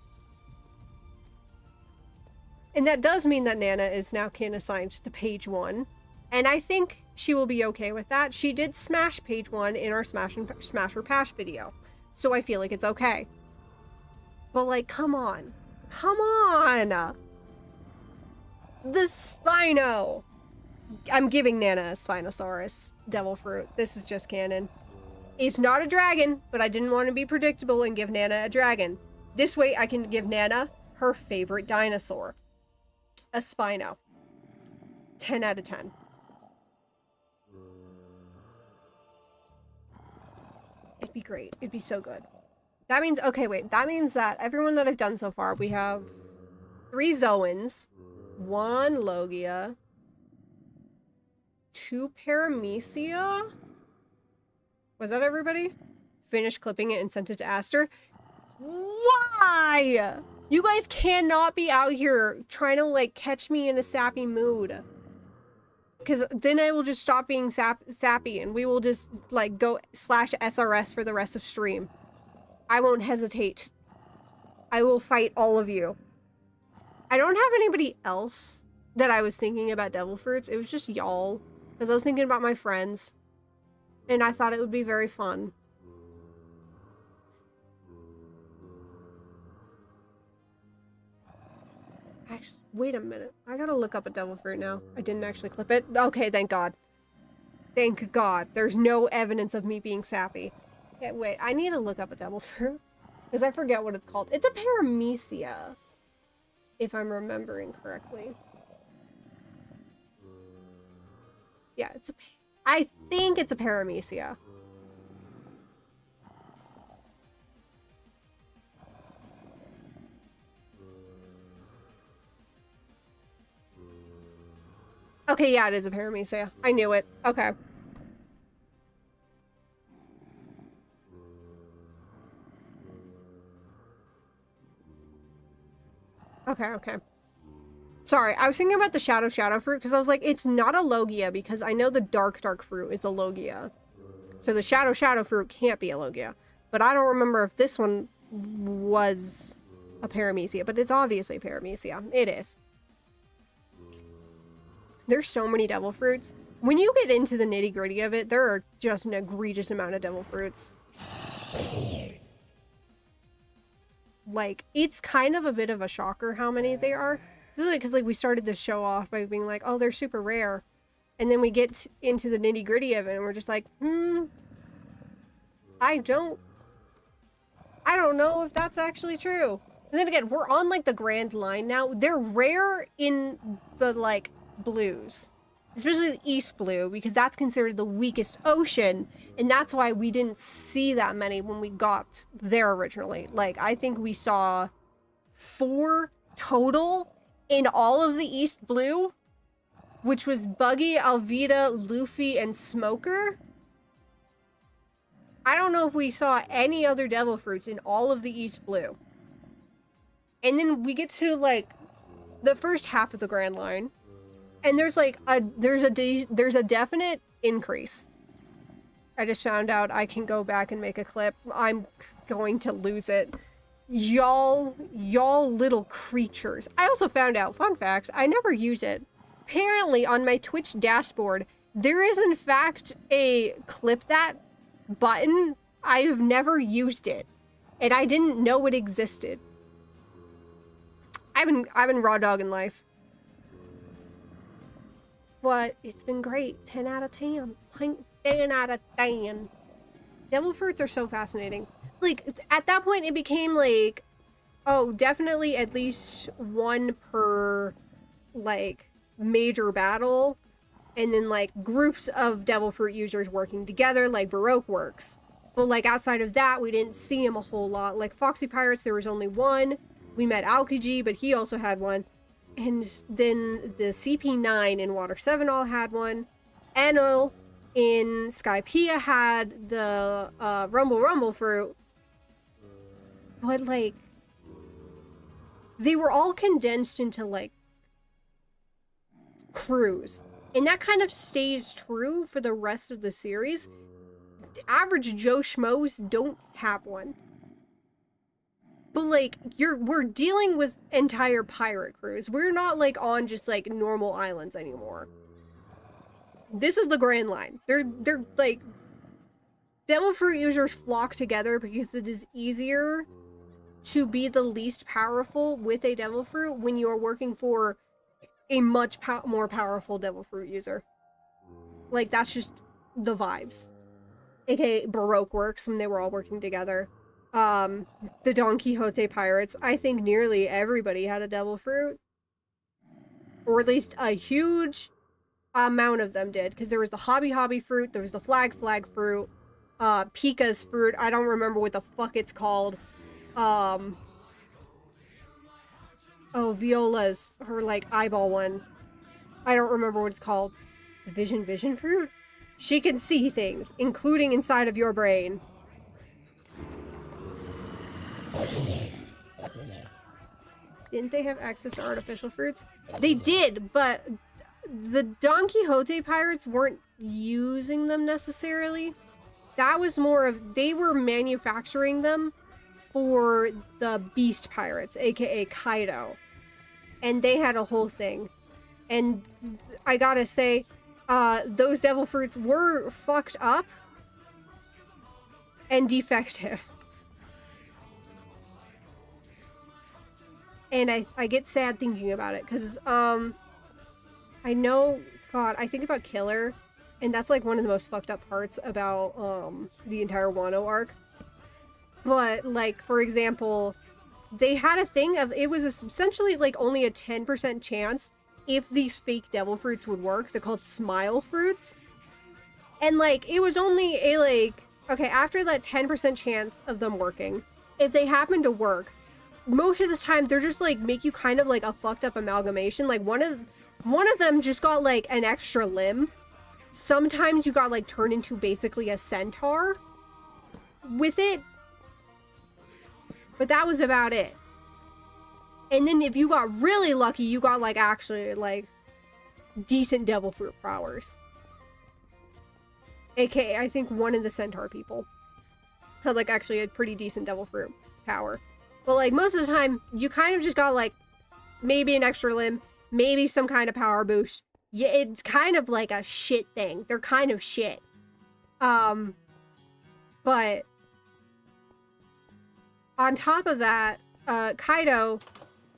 And that does mean that Nana is now kin assigned to page 1. And I think she will be okay with that. She did smash page 1 in our Smash or Pash video. So I feel like it's okay. But, like, come on. Come on! The Spino! I'm giving Nana a Spinosaurus Devil Fruit. This is just canon. It's not a dragon, but I didn't want to be predictable and give Nana a dragon. This way I can give Nana her favorite dinosaur. A Spino. 10 out of 10. be great. It'd be so good. That means, okay, wait. That means that everyone that I've done so far, we have 3 Zoans, 1 Logia, 2 Paramecia. Was that everybody? Finished clipping it and sent it to Aster. Why? You guys cannot be out here trying to, like, catch me in a sappy mood. Because then I will just stop being sappy and we will just, like, go /SRS for the rest of stream. I won't hesitate. I will fight all of you. I don't have anybody else that I was thinking about devil fruits. It was just y'all. Because I was thinking about my friends. And I thought it would be very fun. Actually, wait a minute. I gotta look up a devil fruit now. I didn't actually clip it. Okay, thank God. Thank God. There's no evidence of me being sappy. Okay, wait. I need to look up a devil fruit. Because I forget what it's called. It's a Paramecia. If I'm remembering correctly. Yeah, it's a... I think it's a Paramecia. Okay, yeah, it is a Paramecia. I knew it. Okay. Okay. Sorry, I was thinking about the Shadow fruit because I was like, it's not a Logia because I know the dark fruit is a Logia. So the Shadow fruit can't be a Logia. But I don't remember if this one was a Paramecia, but it's obviously Paramecia. It is. There's so many devil fruits. When you get into the nitty-gritty of it, there are just an egregious amount of devil fruits. Like, it's kind of a bit of a shocker how many they are. Because, like, we started the show off by being like, oh, they're super rare. And then we get into the nitty-gritty of it, and we're just like, I don't know if that's actually true. And then again, we're on, like, the Grand Line now. They're rare in the, like, blues. Especially the East Blue, because that's considered the weakest ocean. And that's why we didn't see that many when we got there originally. Like, I think we saw 4 total in all of the East Blue, which was Buggy, Alvida, Luffy, and Smoker. I don't know if we saw any other devil fruits in all of the East Blue. And then we get to, like, the first half of the Grand Line, and there's like there's a definite increase. I just found out I can go back and make a clip. I'm going to lose it. Y'all little creatures. I also found out, fun fact, I never use it. Apparently on my Twitch dashboard, there is in fact a clip that button. I've never used it. And I didn't know it existed. I've been raw dogging life. But it's been great. 10 out of 10. 10 out of 10. Devil fruits are so fascinating. Like, at that point, it became like, oh, definitely at least 1 per, like, major battle. And then, like, groups of devil fruit users working together, like Baroque works. But, like, outside of that, we didn't see him a whole lot. Like, Foxy Pirates, there was only 1. We met Aokiji, but he also had 1. And then the CP9 in Water 7 all had 1. Enel in Skypiea had the Rumble fruit. But, like, they were all condensed into, like, crews. And that kind of stays true for the rest of the series. Average Joe Schmoes don't have 1. But, like, we're dealing with entire pirate crews. We're not, like, on just, like, normal islands anymore. This is the Grand Line. They're like, devil fruit users flock together because it is easier to be the least powerful with a devil fruit when you are working for a much more powerful devil fruit user. Like, that's just the vibes. AKA Baroque works when they were all working together. The Don Quixote pirates, I think nearly everybody had a devil fruit. Or at least a huge amount of them did. Because there was the Hobby fruit, there was the Flag fruit. Pika's fruit. I don't remember what the fuck it's called. Oh, Viola's, her, like, eyeball one. I don't remember what it's called. Vision fruit? She can see things, including inside of your brain. Didn't they have access to artificial fruits? They did, but the Don Quixote pirates weren't using them necessarily. That was more of, they were manufacturing them for the beast pirates, aka Kaido. And they had a whole thing. And I gotta say, those devil fruits were fucked up and defective. And I get sad thinking about it, because, I know, God, I think about Killer, and that's, like, one of the most fucked up parts about, the entire Wano arc. But, like, for example, they had a thing of, it was essentially, like, only a 10% chance if these fake devil fruits would work. They're called smile fruits. And, like, it was only a, like, okay, after that 10% chance of them working, if they happen to work, most of the time they're just, like, make you kind of like a fucked up amalgamation. Like, one of them just got, like, an extra limb. Sometimes you got, like, turned into basically a centaur with it. But that was about it. And then if you got really lucky, you got, like, actually, like, decent devil fruit powers. AKA, I think one of the centaur people had, like, actually a pretty decent devil fruit power. But, like, most of the time, you kind of just got, like, maybe an extra limb, maybe some kind of power boost. Yeah, it's kind of like a shit thing. They're kind of shit. But on top of that, Kaido,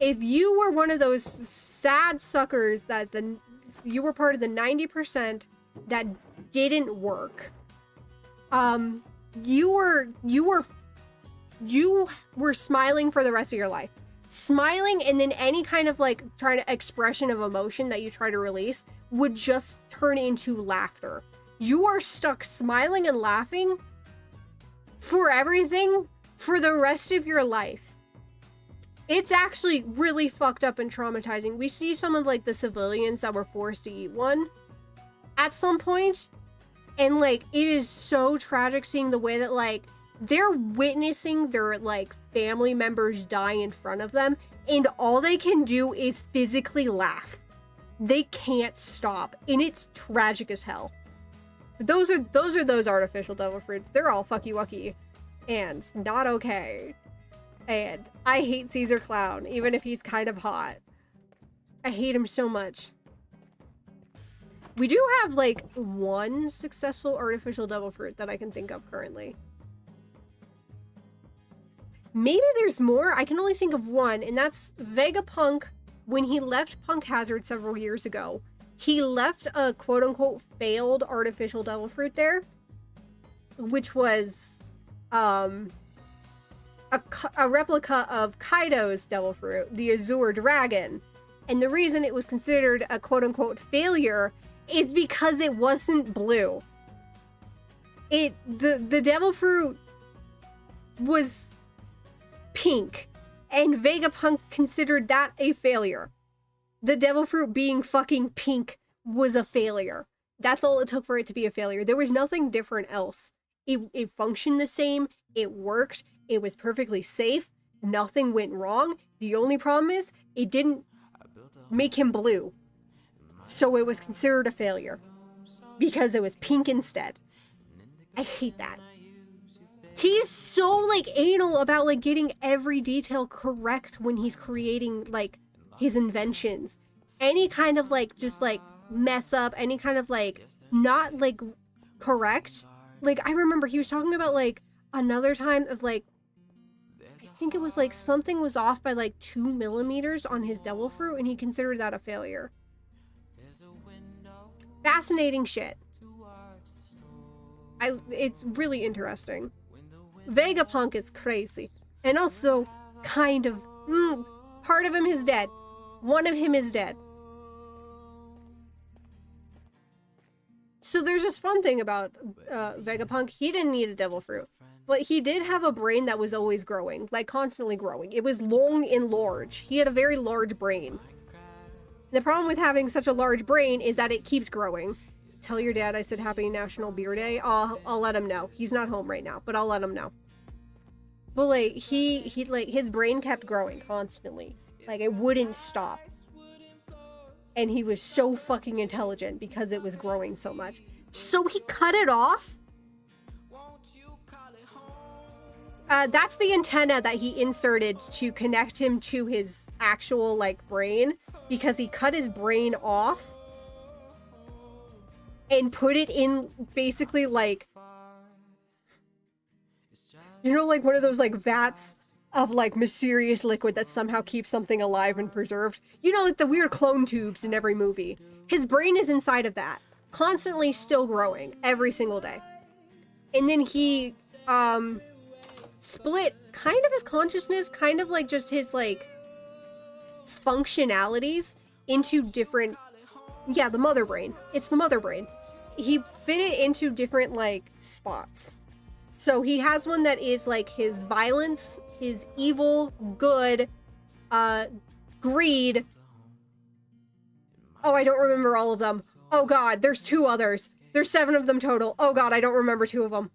if you were one of those sad suckers that you were part of the 90% that didn't work, you were smiling for the rest of your life. Smiling, and then any kind of, like, trying to expression of emotion that you try to release would just turn into laughter. You are stuck smiling and laughing for everything for the rest of your life. It's actually really fucked up and traumatizing. We see some of, like, the civilians that were forced to eat one at some point, and, like, it is so tragic seeing the way that, like, they're witnessing their, like, family members die in front of them, and all they can do is physically laugh. They can't stop, and it's tragic as hell. Those are those artificial devil fruits. They're all fucky wucky and not okay. And I hate Caesar Clown, even if he's kind of hot. I hate him so much. We do have, like, one successful artificial devil fruit that I can think of currently. Maybe there's more. I can only think of one, and that's Vegapunk. When he left Punk Hazard several years ago, he left a quote-unquote failed artificial devil fruit there, which was a replica of Kaido's devil fruit, the Azure Dragon. And the reason it was considered a quote-unquote failure is because it wasn't blue. The devil fruit was pink, and Vegapunk considered that a failure. The devil fruit being fucking pink was a failure. That's all it took for it to be a failure. There was nothing different else. It functioned the same, it worked, it was perfectly safe, nothing went wrong. The only problem is, it didn't make him blue. So it was considered a failure. Because it was pink instead. I hate that. He's so, like, anal about, like, getting every detail correct when he's creating, like, his inventions. Any kind of, like, just, like, mess up, any kind of, like, not, like, correct. Like, I remember he was talking about, like, another time of, like, I think it was, like, something was off by, like, 2 millimeters on his devil fruit, and he considered that a failure. Fascinating shit. It's really interesting. Vegapunk is crazy. And also, kind of, part of him is dead. One of him is dead. So there's this fun thing about Vegapunk. He didn't need a devil fruit, but he did have a brain that was always growing, like constantly growing. It was long and large. He had a very large brain. The problem with having such a large brain is that it keeps growing. Tell your dad I said Happy National Beer Day. I'll let him know. He's not home right now, but I'll let him know. But like he like his brain kept growing constantly. Like it wouldn't stop. And he was so fucking intelligent because it was growing so much. So he cut it off. That's the antenna that he inserted to connect him to his actual, like, brain. Because he cut his brain off. And put it in, basically, like... You know, like, one of those, like, vats of, like, mysterious liquid that somehow keeps something alive and preserved. You know, like the weird clone tubes in every movie. His brain is inside of that. Constantly still growing. Every single day. And then he, split kind of his consciousness, kind of like just his, like, functionalities into different... Yeah, the mother brain. It's the mother brain. He fit it into different, like, spots. So he has one that is, like, his violence, his evil, good, greed. Oh, I don't remember all of them. Oh god, there's 2 others. There's 7 of them total. Oh god, I don't remember 2 of them.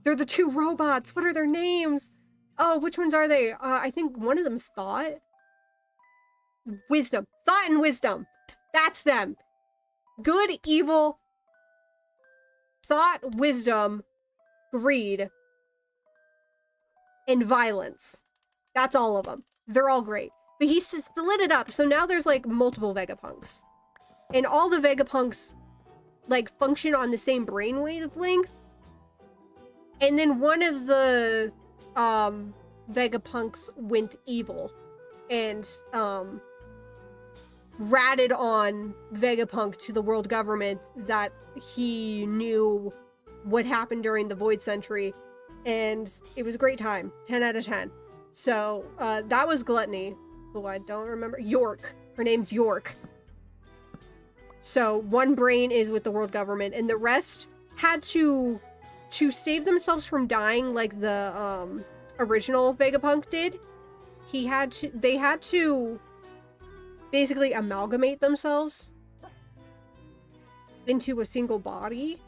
They're the 2 robots. What are their names? Oh, which ones are they? I think one of them's Thought. Wisdom. Thought and Wisdom. That's them. Good, evil, thought, wisdom, greed, and violence. That's all of them. They're all great. But he split it up, so now there's, like, multiple Vegapunks. And all the Vegapunks, like, function on the same brain wavelength. And then one of the, Vegapunks went evil. And, ratted on Vegapunk to the world government that he knew what happened during the Void Century, and it was a great time. 10 out of 10. So, that was Gluttony, who I don't remember. York. Her name's York. So, one brain is with the world government, and the rest had to save themselves from dying like the, original Vegapunk did. They had to basically amalgamate themselves into a single body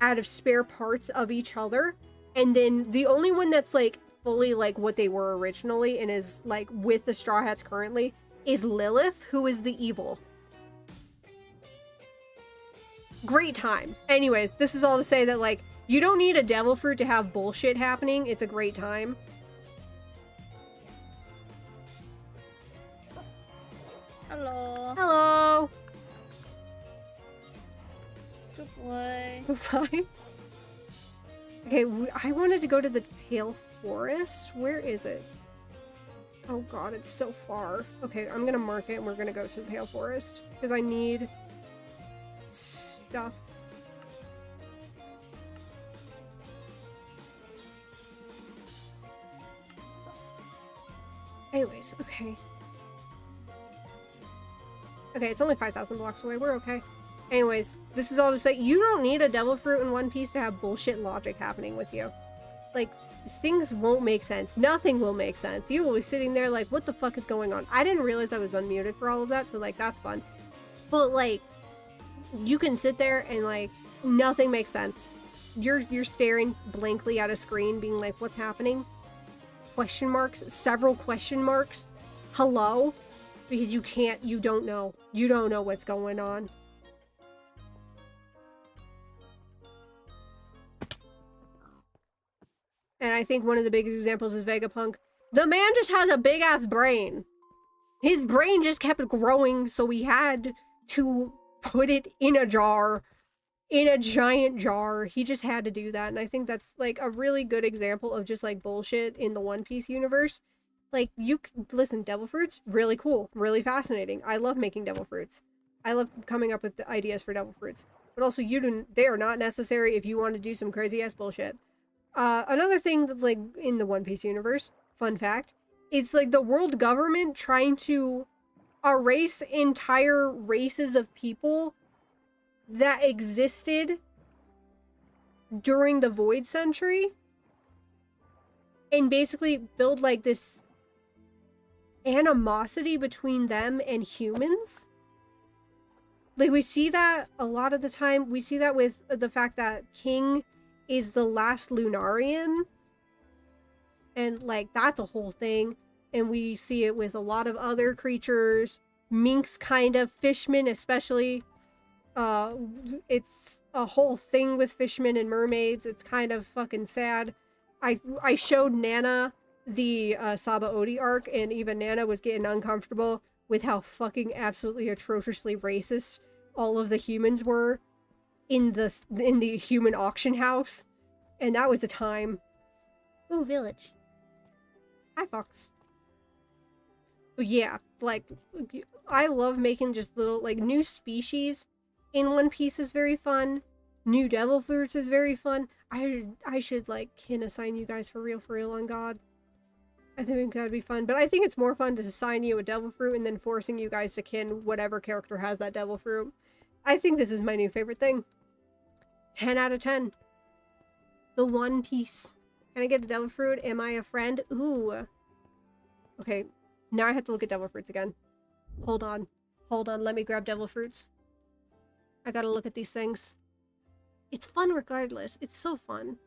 out of spare parts of each other. And then the only one that's, like, fully, like, what they were originally and is, like, with the Straw Hats currently is Lilith, who is the evil. Great time. Anyways, this is all to say that, like, you don't need a devil fruit to have bullshit happening. It's a great time. Hello. Hello. Goodbye. Goodbye. Okay, I wanted to go to the Pale Forest. Where is it? Oh god, it's so far. Okay, I'm gonna mark it and we're gonna go to the Pale Forest. Because I need stuff. Anyways, okay. Okay, it's only 5,000 blocks away. We're okay. Anyways, this is all to say, you don't need a devil fruit in One Piece to have bullshit logic happening with you. Like, things won't make sense. Nothing will make sense. You will be sitting there like, what the fuck is going on? I didn't realize I was unmuted for all of that, so, like, that's fun. But, like, you can sit there and, like, nothing makes sense. You're staring blankly at a screen being like, what's happening? Question marks? Several question marks? Hello? Because you don't know. You don't know what's going on. And I think one of the biggest examples is Vegapunk. The man just has a big ass brain. His brain just kept growing, so he had to put it in a jar. In a giant jar. He just had to do that. And I think that's, like, a really good example of just, like, bullshit in the One Piece universe. Like, listen, devil fruits, really cool, really fascinating. I love making devil fruits. I love coming up with the ideas for devil fruits. But also, they are not necessary if you want to do some crazy ass bullshit. Another thing that's, like, in the One Piece universe, fun fact, it's, like, the world government trying to erase entire races of people that existed during the Void Century and basically build like this animosity between them and humans. Like, we see that a lot of the time. We see that with the fact that King is the last Lunarian. And, like, that's a whole thing. And we see it with a lot of other creatures. Minks, kind of. Fishmen, especially. It's a whole thing with fishmen and mermaids. It's kind of fucking sad. I showed Nana the Saba Odi arc, and even Nana was getting uncomfortable with how fucking absolutely atrociously racist all of the humans were in the human auction house. And that was a time. Ooh, village. Hi, Fox. But yeah, like, I love making just little, like, new species in One Piece is very fun. New devil fruits is very fun. I should like, kin assign you guys for real on God. I think that'd be fun, but I think it's more fun to assign you a devil fruit and then forcing you guys to kin whatever character has that devil fruit. I think this is my new favorite thing. 10 out of 10. The One Piece. Can I get a devil fruit? Am I a friend? Ooh. Okay, now I have to look at devil fruits again. Hold on. Hold on, let me grab devil fruits. I gotta look at these things. It's fun regardless. It's so fun.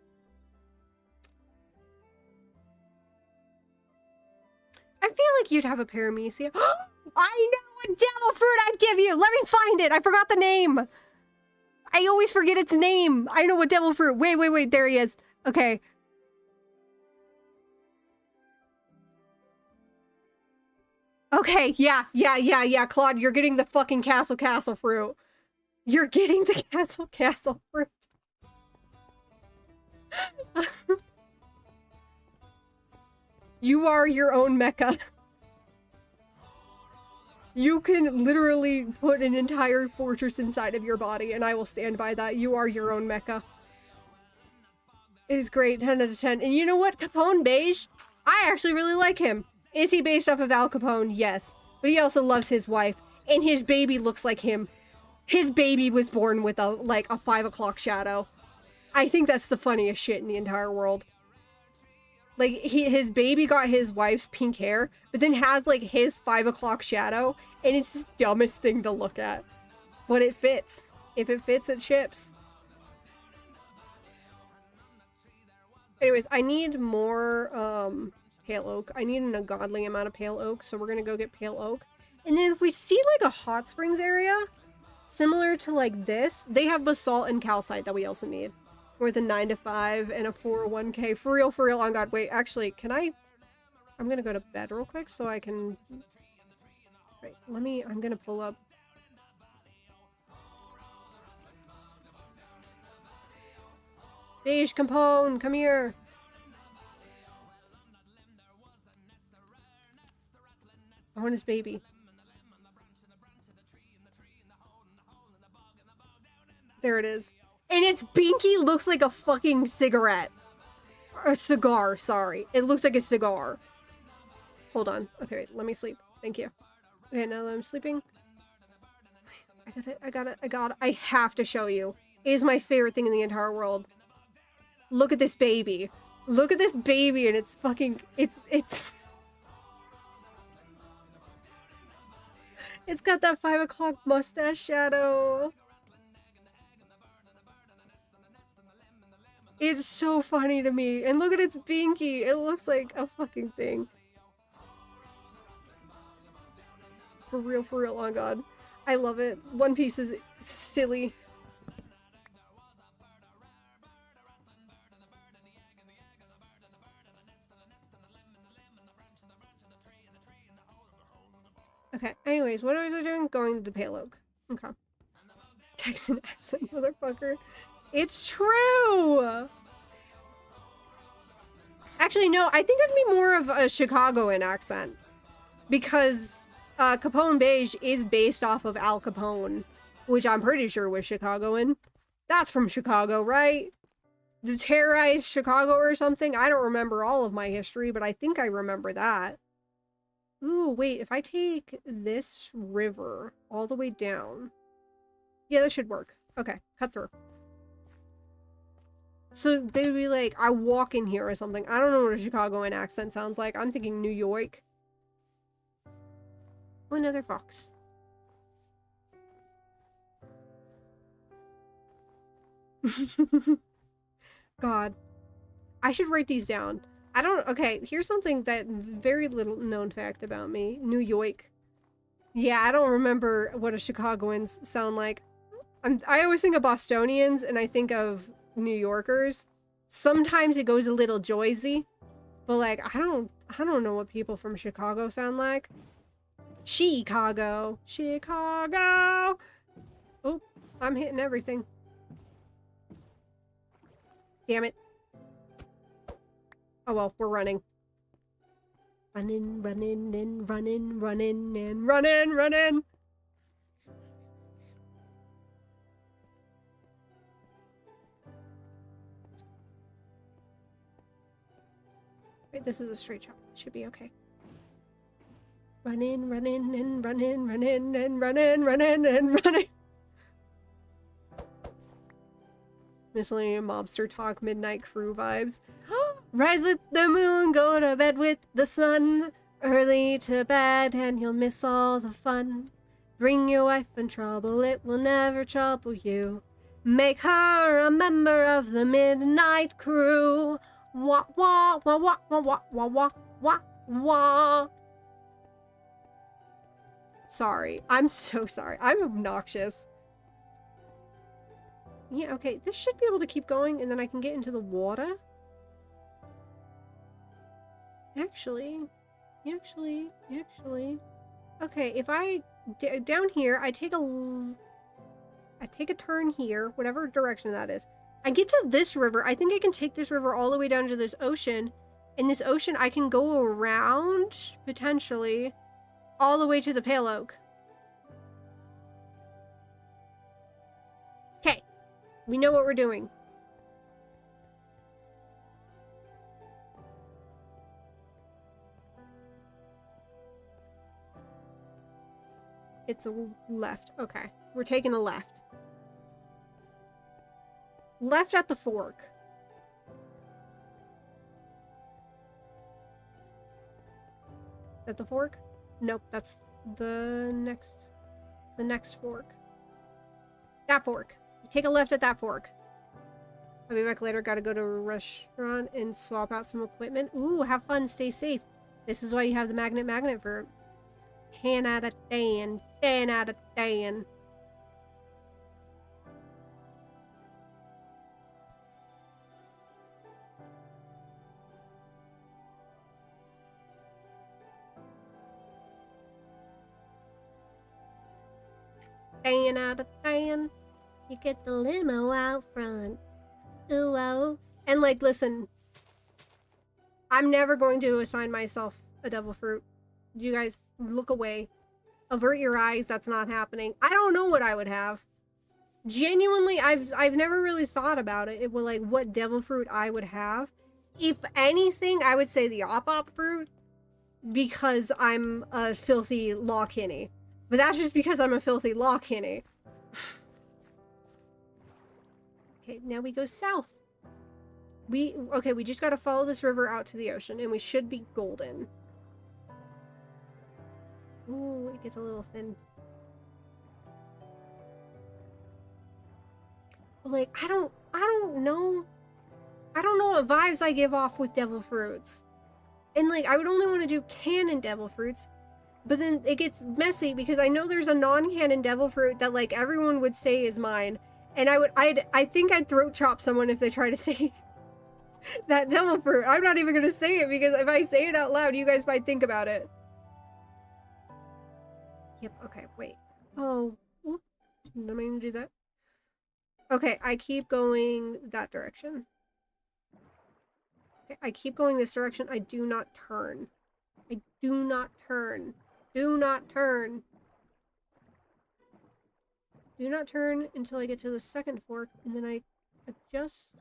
I feel like you'd have a paramecia. I know a devil fruit I'd give you! Let me find it! I forgot the name! I always forget its name! I know a devil fruit! Wait, there he is. Okay. Okay, yeah, Claude, you're getting the fucking castle fruit. You're getting the castle fruit. You are your own mecha. You can literally put an entire fortress inside of your body, and I will stand by that. You are your own mecha. It is great, 10 out of 10. And you know what? Capone Beige? I actually really like him. Is he based off of Al Capone? Yes. But he also loves his wife, and his baby looks like him. His baby was born with a 5 o'clock shadow. I think that's the funniest shit in the entire world. Like, his baby got his wife's pink hair, but then has, like, his 5 o'clock shadow, and it's the dumbest thing to look at. But it fits. If it fits, it ships. Anyways, I need more, pale oak. I need an ungodly amount of pale oak, so we're gonna go get pale oak. And then if we see, like, a hot springs area, similar to, like, this, they have basalt and calcite that we also need. With a 9 to 5 and a 401k. For real, on God. Wait, actually, can I... I'm gonna go to bed real quick so I can... Wait, I'm gonna pull up... Beige Capone, come here! I want his baby. There it is. And its binky looks like a fucking cigarette. Or a cigar, sorry. It looks like a cigar. Hold on. Okay, wait, let me sleep. Thank you. Okay, now that I'm sleeping... I have to show you. It is my favorite thing in the entire world. Look at this baby. Look at this baby and it's fucking... It's... It's got that 5 o'clock mustache shadow. It's so funny to me. And look at its binky. It looks like a fucking thing. For real, oh God. I love it. One Piece is silly. Okay, anyways, what was I doing? Going to the Pale Oak. Okay. Texan accent, motherfucker. It's true! Actually, no, I think it'd be more of a Chicagoan accent. Because Capone Beige is based off of Al Capone, which I'm pretty sure was Chicagoan. That's from Chicago, right? To terrorize Chicago or something? I don't remember all of my history, but I think I remember that. Ooh, wait, if I take this river all the way down... Yeah, this should work. Okay, cut through. So they'd be like, I walk in here or something. I don't know what a Chicagoan accent sounds like. I'm thinking New York. Oh, another fox. God. I should write these down. I don't... Okay, here's something that very little known fact about me. New York. Yeah, I don't remember what a Chicagoans sound like. I always think of Bostonians and I think of New Yorkers. Sometimes it goes a little Joyzy, but like I don't know what people from Chicago sound like. Chicago. Chicago. Oh, I'm hitting everything. Damn it. Oh well, we're running. Running, running, and running, running, and running, running. Wait, this is a straight shot. Should be okay. Running, running, and running, running, and running, running, and running. Miscellaneous mobster talk, midnight crew vibes. Rise with the moon, go to bed with the sun. Early to bed and you'll miss all the fun. Bring your wife in trouble, it will never trouble you. Make her a member of the midnight crew. Wah wah wah wah wah wah wah wah wah wah. Sorry, I'm so sorry. I'm obnoxious. Yeah, okay, this should be able to keep going and then I can get into the water. Actually. Okay, if I down here, I take a turn here, whatever direction that is. I get to this river. I think I can take this river all the way down to this ocean. In this ocean, I can go around, potentially, all the way to the Pale Oak. Okay. We know what we're doing. It's a left. Okay. We're taking a left. Left at the fork. Is that the fork? Nope, that's the next fork. That fork. Take a left at that fork. I'll be back later. Gotta go to a restaurant and swap out some equipment. Ooh, have fun. Stay safe. This is why you have the magnet for 10 out of 10. 10 out of 10. Out of 10. You get the limo out front. Ooh, oh. And like, listen. I'm never going to assign myself a devil fruit. You guys, look away. Avert your eyes. That's not happening. I don't know what I would have. Genuinely, I've never really thought about it. It was like what devil fruit I would have. If anything, I would say the op fruit. Because I'm a filthy law kinny. But that's just because I'm a filthy law kinny. Okay, now we go south. Okay, we just gotta follow this river out to the ocean, and we should be golden. Ooh, it gets a little thin. Like, I don't know. I don't know what vibes I give off with devil fruits. And like, I would only want to do canon devil fruits. But then it gets messy because I know there's a non-canon devil fruit that like everyone would say is mine. And I think I'd throat chop someone if they try to say that devil fruit. I'm not even gonna say it because if I say it out loud, you guys might think about it. Yep, okay, wait. Oh, didn't I mean to do that? Okay, I keep going that direction. Okay, I keep going this direction. I do not turn. I do not turn. Do not turn. Do not turn until I get to the second fork, and then I adjust.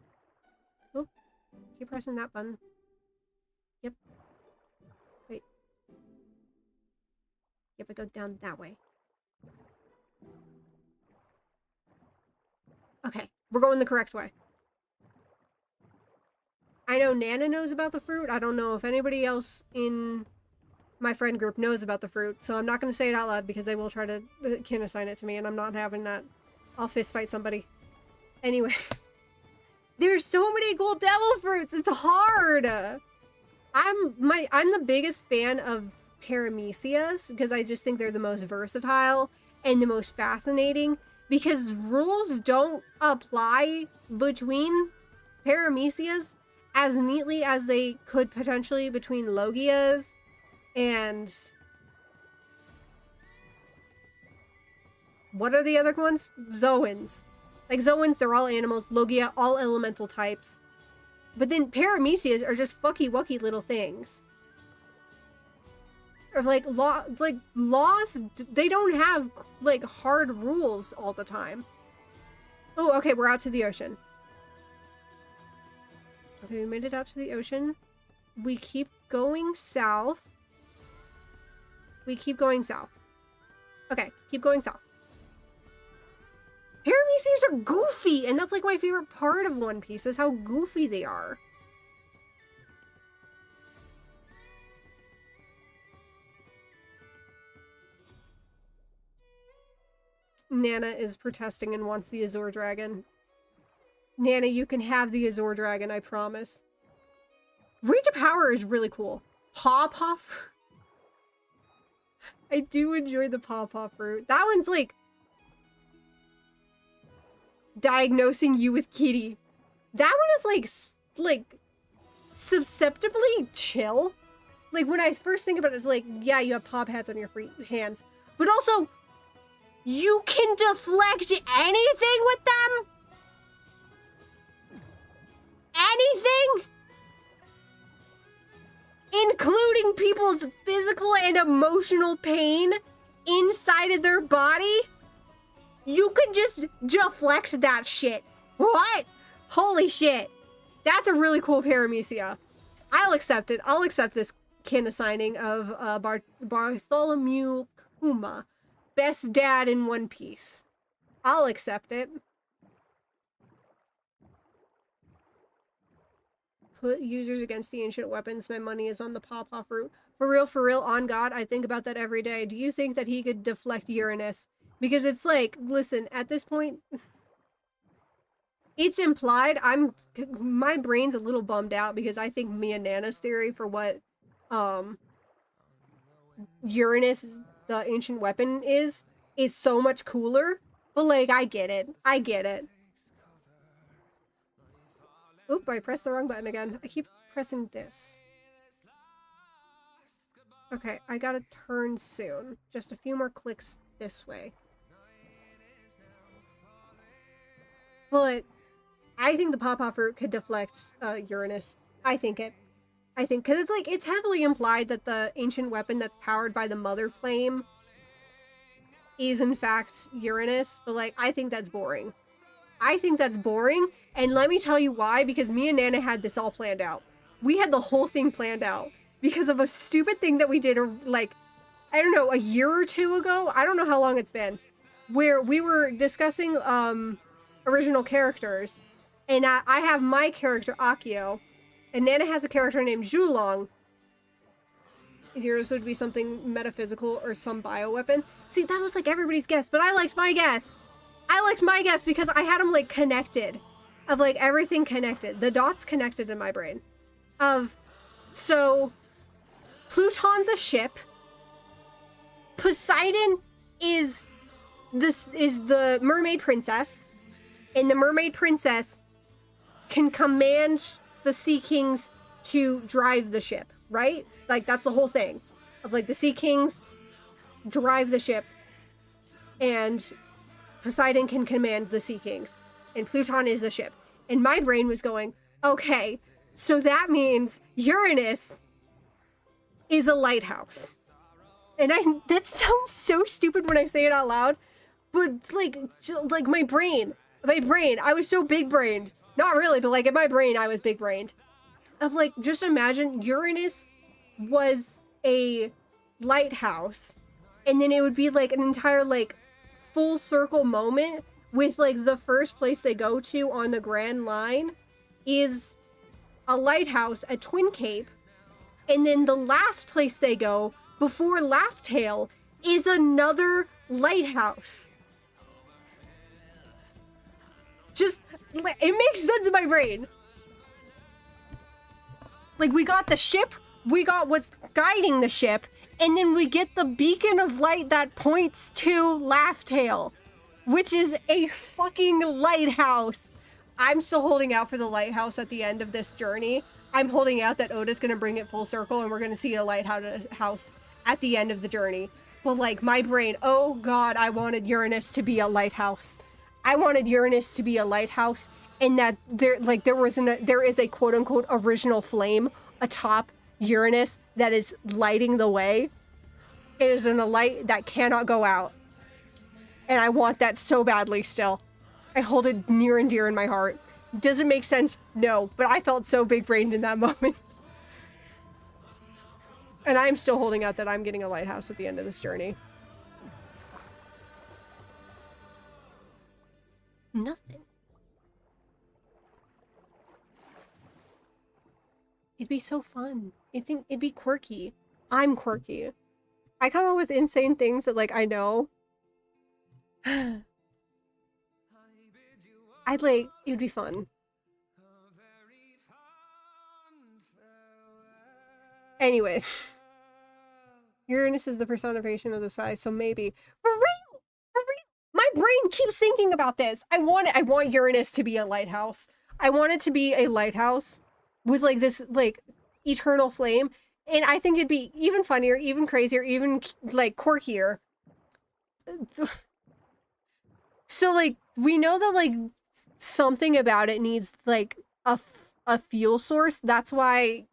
Oh, keep pressing that button. Yep. Wait. Yep, I go down that way. Okay, we're going the correct way. I know Nana knows about the fruit. I don't know if anybody else in my friend group knows about the fruit, so I'm not going to say it out loud because they will try to kin assign it to me, and I'm not having that. I'll fist fight somebody. Anyways, there's so many cool devil fruits. It's hard. I'm the biggest fan of Paramecias because I just think they're the most versatile and the most fascinating because rules don't apply between Paramecias as neatly as they could potentially between Logias and what are the other ones? Zoans. Like Zoans, they're all animals. Logia, all elemental types. But then Paramecias are just fucky-wucky little things. Or like laws, they don't have like hard rules all the time. Oh, okay, we're out to the ocean. Okay, we made it out to the ocean. We keep going south. We keep going south. Okay, keep going south. Paramecias are goofy, and that's like my favorite part of One Piece is how goofy they are. Nana is protesting and wants the Azure Dragon. Nana, you can have the Azure Dragon, I promise. Reach of Power is really cool. Paw fruit. I do enjoy the paw fruit. That one's like diagnosing you with kitty. That one is like susceptibly chill. Like when I first think about it, it's like, yeah, you have paw pads on your hands, but also you can deflect anything with them. Anything, including people's physical and emotional pain inside of their body. You can just deflect that shit. What? Holy shit. That's a really cool Paramecia. I'll accept it. I'll accept this kin assigning of Bartholomew Kuma. Best dad in One Piece. I'll accept it. Put users against the ancient weapons. My money is on the paw fruit. For real, on God, I think about that every day. Do you think that he could deflect Uranus? Because it's like, listen, at this point, it's implied. My brain's a little bummed out because I think me and Nana's theory for what Uranus, the ancient weapon, is so much cooler. But like, I get it. I get it. Oop, I pressed the wrong button again. I keep pressing this. Okay, I gotta turn soon. Just a few more clicks this way. But I think the paw fruit could deflect Uranus. I think, because it's like, it's heavily implied that the ancient weapon that's powered by the Mother Flame is in fact Uranus, but like, I think that's boring. I think that's boring, and let me tell you why, because me and Nana had this all planned out. We had the whole thing planned out because of a stupid thing that we did, like, I don't know, a year or two ago? I don't know how long it's been. Where we were discussing original characters, and I have my character, Akio, and Nana has a character named Zhulong. Yours would be something metaphysical or some bioweapon. See, that was like everybody's guess, but I liked my guess. I liked my guess because I had them like connected, of like everything connected, the dots connected in my brain. So Pluton's a ship. Poseidon is the mermaid princess, and the mermaid princess can command the Sea Kings to drive the ship, right? Like that's the whole thing of like the Sea Kings drive the ship, and Poseidon can command the Sea Kings, and Pluton is the ship. And my brain was going, okay, so that means Uranus is a lighthouse. And that sounds so stupid when I say it out loud, but like my brain, I was so big-brained. Not really, but like in my brain, I was big-brained. Of like, just imagine Uranus was a lighthouse, and then it would be like an entire like full circle moment with like the first place they go to on the Grand Line is a lighthouse at Twin Cape, and then the last place they go before Laughtail is another lighthouse. Just, it makes sense in my brain. Like, we got the ship, we got what's guiding the ship, and then we get the beacon of light that points to Laughtail, which is a fucking lighthouse. I'm still holding out for the lighthouse at the end of this journey. I'm holding out that Oda's gonna bring it full circle and we're gonna see a lighthouse at the end of the journey. But like, my brain, oh god, I wanted Uranus to be a lighthouse. I wanted Uranus to be a lighthouse, and that there is a quote unquote original flame atop Uranus that is lighting the way. It is in a light that cannot go out. And I want that so badly still. I hold it near and dear in my heart. Does it make sense? No, but I felt so big-brained in that moment. And I'm still holding out that I'm getting a lighthouse at the end of this journey. Nothing. It'd be so fun. It'd be quirky. I'm quirky. I come up with insane things that, like, I know. it would be fun. Anyways. Uranus is the personification of the sky, so maybe. For real! For real! My brain keeps thinking about this. I want Uranus to be a lighthouse. I want it to be a lighthouse with, like, this, like, eternal flame. And I think it'd be even funnier, even crazier, even, like, quirkier. So, like, we know that, like, something about it needs, like, a fuel source. That's why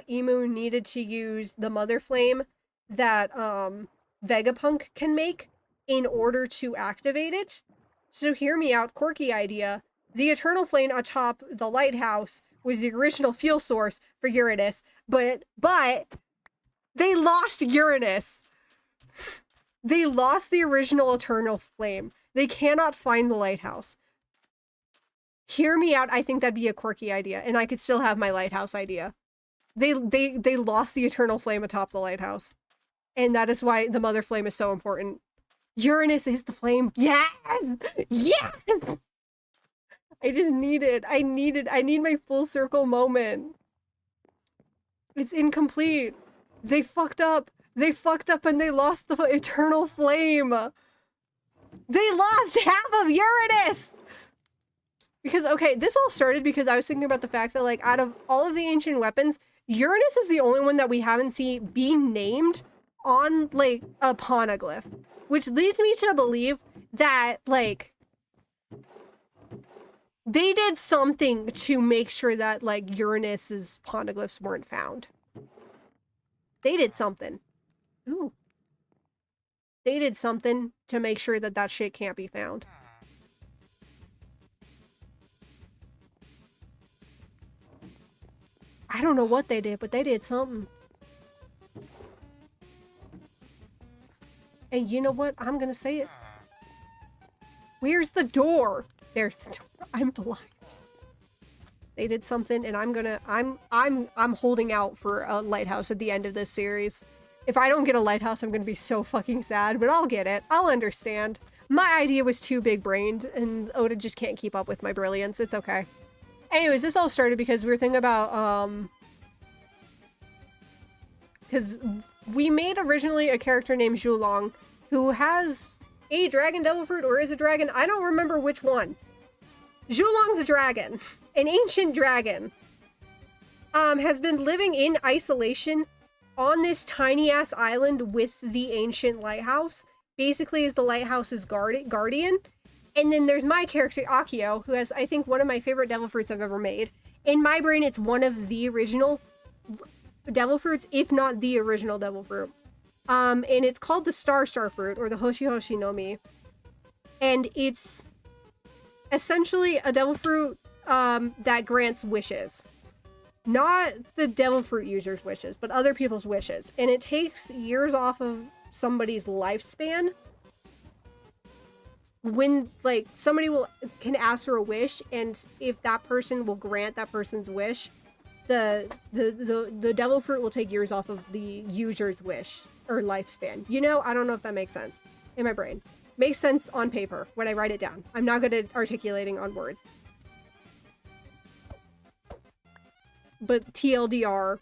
Emu needed to use the mother flame that Vegapunk can make in order to activate it. So hear me out, quirky idea. The eternal flame atop the lighthouse was the original fuel source for Uranus, but they lost Uranus. They lost the original eternal flame. They cannot find the lighthouse. Hear me out, I think that'd be a quirky idea, and I could still have my lighthouse idea. They lost the eternal flame atop the lighthouse. And that is why the mother flame is so important. Uranus is the flame. Yes! Yes! I just need it. I need my full circle moment. It's incomplete. They fucked up. They fucked up and they lost the eternal flame. They lost half of Uranus! Because, okay, this all started because I was thinking about the fact that, like, out of all of the ancient weapons, Uranus is the only one that we haven't seen being named on, like, a poneglyph. Which leads me to believe that, like, they did something to make sure that, like, Uranus's poneglyphs weren't found. They did something. Ooh. They did something to make sure that that shit can't be found. I don't know what they did, but they did something. And you know what? I'm gonna say it. Where's the door? There's the door. I'm blind. They did something, and I'm holding out for a lighthouse at the end of this series. If I don't get a lighthouse, I'm gonna be so fucking sad, but I'll get it. I'll understand. My idea was too big-brained, and Oda just can't keep up with my brilliance. It's okay. Anyways, this all started because we were thinking about, because we made originally a character named Zhulong, who has a dragon devil fruit, or is a dragon. I don't remember which one. Zhulong's a dragon. An ancient dragon. Has been living in isolation on this tiny-ass island with the ancient lighthouse. Basically is the lighthouse's guardian. And then there's my character, Akio, who has, I think, one of my favorite devil fruits I've ever made. In my brain, it's one of the original devil fruits, if not the original devil fruit. And it's called the Star fruit, or the Hoshi Hoshi no Mi. And it's essentially a devil fruit that grants wishes. Not the devil fruit user's wishes, but other people's wishes. And it takes years off of somebody's lifespan. when like somebody can ask for a wish, and if that person will grant that person's wish, the devil fruit will take years off of the user's wish or lifespan. You know, I don't know if that makes sense in my brain. Makes sense on paper when I write it down. I'm not good at articulating on word. But TLDR,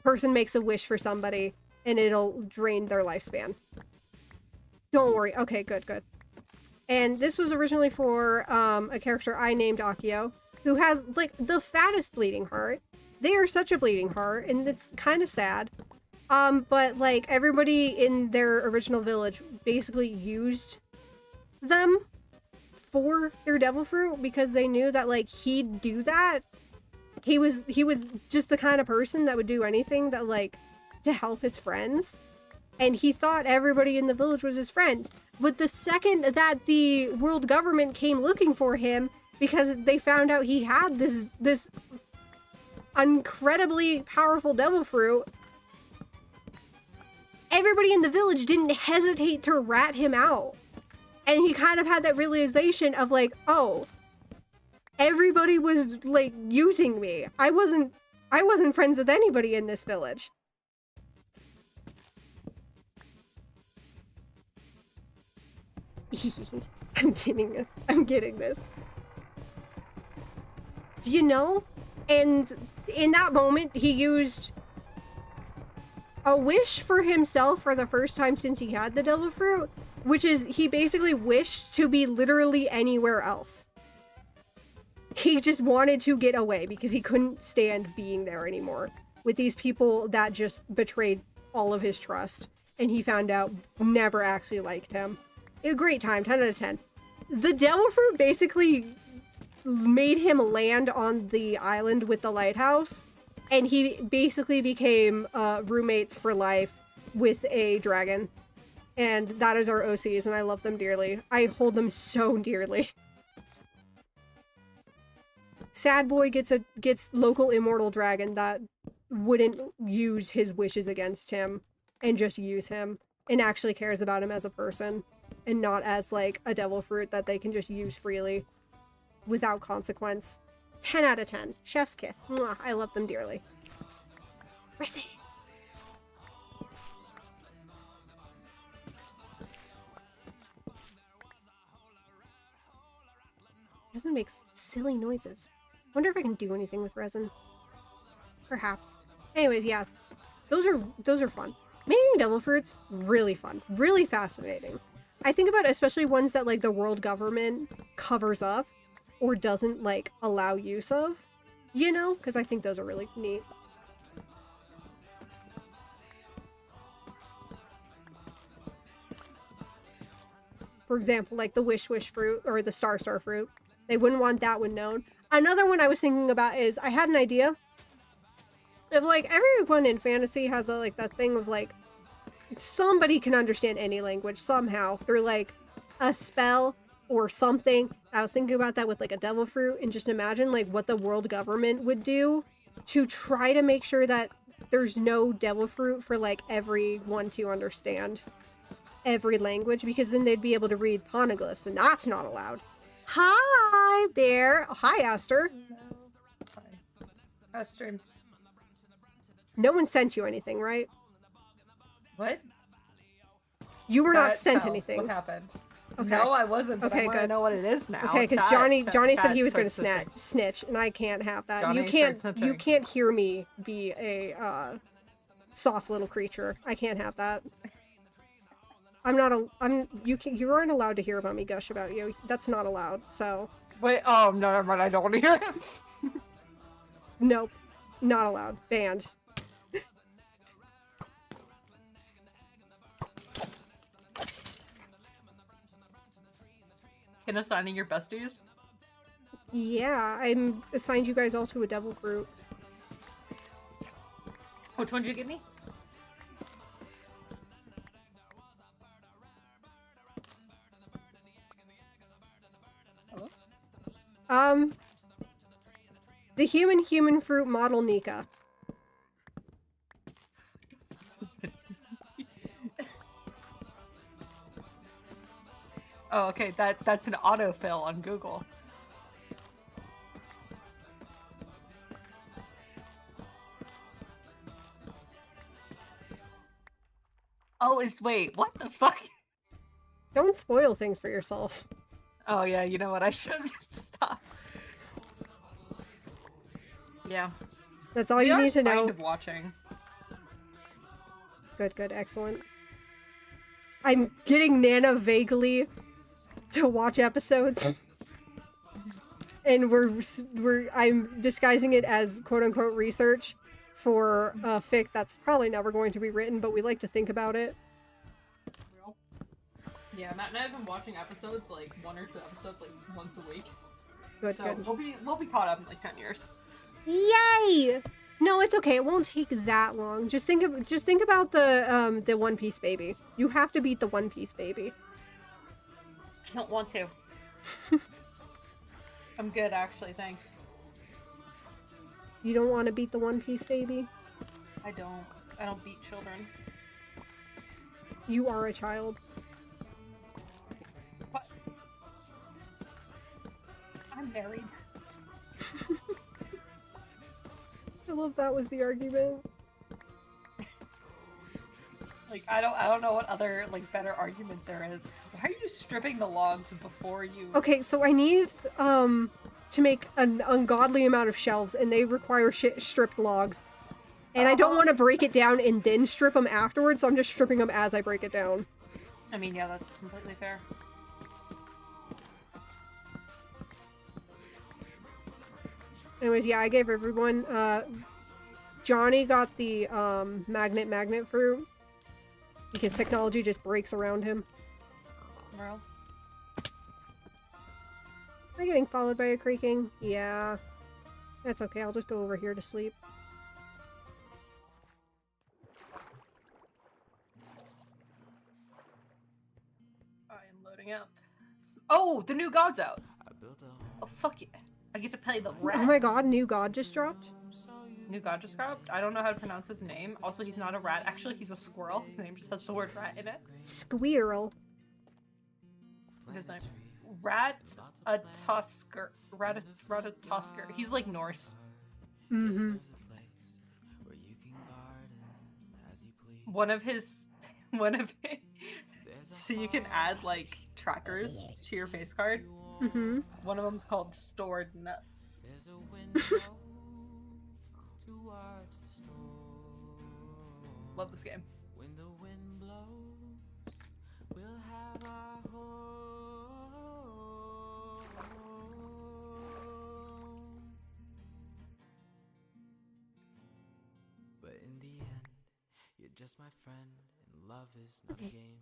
person makes a wish for somebody and it'll drain their lifespan. Don't worry. Okay, good, good. And this was originally for a character I named Akio, who has like the fattest bleeding heart. They are such a bleeding heart, and it's kind of sad. But like everybody in their original village basically used them for their devil fruit because they knew that like he'd do that. He was just the kind of person that would do anything that like to help his friends. And he thought everybody in the village was his friends. But the second that the world government came looking for him because they found out he had this incredibly powerful devil fruit, everybody in the village didn't hesitate to rat him out. And he kind of had that realization of like, oh, everybody was like using me. I wasn't friends with anybody in this village. I'm getting this. I'm getting this. You know? And in that moment, he used a wish for himself for the first time since he had the devil fruit, which is he basically wished to be literally anywhere else. He just wanted to get away because he couldn't stand being there anymore with these people that just betrayed all of his trust. And he found out never actually liked him. A great time, 10 out of 10. The devil fruit basically made him land on the island with the lighthouse, and he basically became roommates for life with a dragon. And that is our OCs, and I love them dearly. I hold them so dearly. Sad boy gets local immortal dragon that wouldn't use his wishes against him and just use him and actually cares about him as a person. And not as, like, a devil fruit that they can just use freely without consequence. 10 out of 10. Chef's kiss. Mwah, I love them dearly. Resi. Resin makes silly noises. Wonder if I can do anything with resin. Perhaps. Anyways, yeah. Those are fun. Making devil fruits, really fun. Really fascinating. I think about especially ones that like the world government covers up or doesn't like allow use of, you know, because I think those are really neat. For example, like the Wish Wish fruit or the Star Star fruit. They wouldn't want that one known. Another one I was thinking about is I had an idea of like everyone in fantasy has a, like that thing of like somebody can understand any language somehow through like a spell or something. I was thinking about that with like a devil fruit, and just imagine like what the world government would do to try to make sure that there's no devil fruit for like everyone to understand every language, because then they'd be able to read poneglyphs, and that's not allowed. Hi, Bear. Hi, Aster. Hi. Stream. No one sent you anything, right? What? You were not sent no. anything. What happened? Okay. No, I wasn't. But Okay, I want to good. know what it is now. Okay, because Johnny said he was going to snitch, and I can't have that. Johnny You can't hear me be a soft little creature. I can't have that. You aren't allowed to hear about me gush about you. That's not allowed. So. Wait. Oh no, never mind. I don't want to hear him. Nope, not allowed. Banned. Can assigning your besties? Yeah, I'm assigned you guys all to a devil fruit. Which one did you give me? Hello? The human fruit model Nika. Oh, okay. That's an autofill on Google. Oh, wait, what the fuck? Don't spoil things for yourself. Oh yeah, you know what? I should stop. Yeah. That's all We you are need to know. kind of watching. Good, good, excellent. I'm getting Nana vaguely to watch episodes. And I'm disguising it as quote-unquote research for fic that's probably never going to be written, but we like to think about it. Yeah, Matt and I have been watching episodes, like 1 or 2 episodes, like once a week. Good, So good. we'll be caught up in like 10 years. Yay! No, it's okay. It won't take that long. Just think about the One Piece baby. You have to beat the One Piece baby. I don't want to. I'm good, actually. Thanks. You don't want to beat the One Piece baby? I don't beat children. You are a child. What? I'm married. I love that was the argument. Like I don't know what other like better argument there is. Why are you stripping the logs before you? Okay, so I need to make an ungodly amount of shelves, and they require stripped logs. And I don't want to break it down and then strip them afterwards, so I'm just stripping them as I break it down. I mean, yeah, that's completely fair. Anyways, yeah, I gave everyone, Johnny got the, magnet fruit. Because technology just breaks around him. Well, Am I getting followed by a creaking? Yeah. That's okay, I'll just go over here to sleep. I am loading up. Oh, the new god's out. Oh, fuck yeah. I get to play the rat. Oh my god, new god just dropped? New god just dropped. I don't know how to pronounce his name. Also, he's not a rat. Actually, he's a squirrel. His name just has the word rat in it. Squirrel. His name. Ratatosker. Ratatosker. He's like Norse. Mm-hmm. One of his... So you can add, like, trackers to your face card. Mm-hmm. One of them's called Stored Nuts. Love this game. But in the end, you're just my friend, and love is not a game.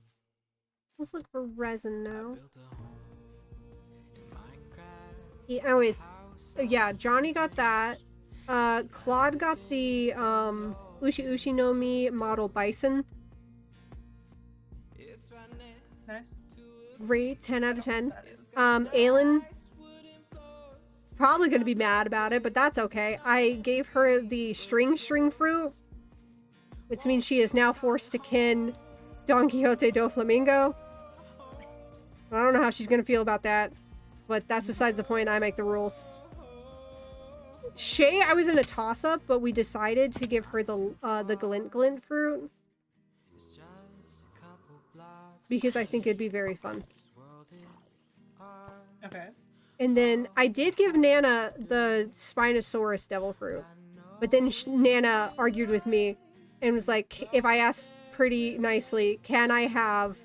Let's look for resin now. Built a home in Minecraft. Yeah, anyways, yeah, Johnny got that. Claude got the, Ushi Ushi no Mi model bison. Nice. Great, 10 out of 10. That is. Aylin, probably gonna be mad about it, but that's okay. I gave her the string fruit, which means she is now forced to kin Don Quixote do Flamingo. I don't know how she's gonna feel about that, but that's besides the point. I make the rules. Shay, I was in a toss-up, but we decided to give her the glint fruit because I think it'd be very fun. Okay. And then I did give Nana the Spinosaurus devil fruit, but then Nana argued with me and was like, if I asked pretty nicely, can I have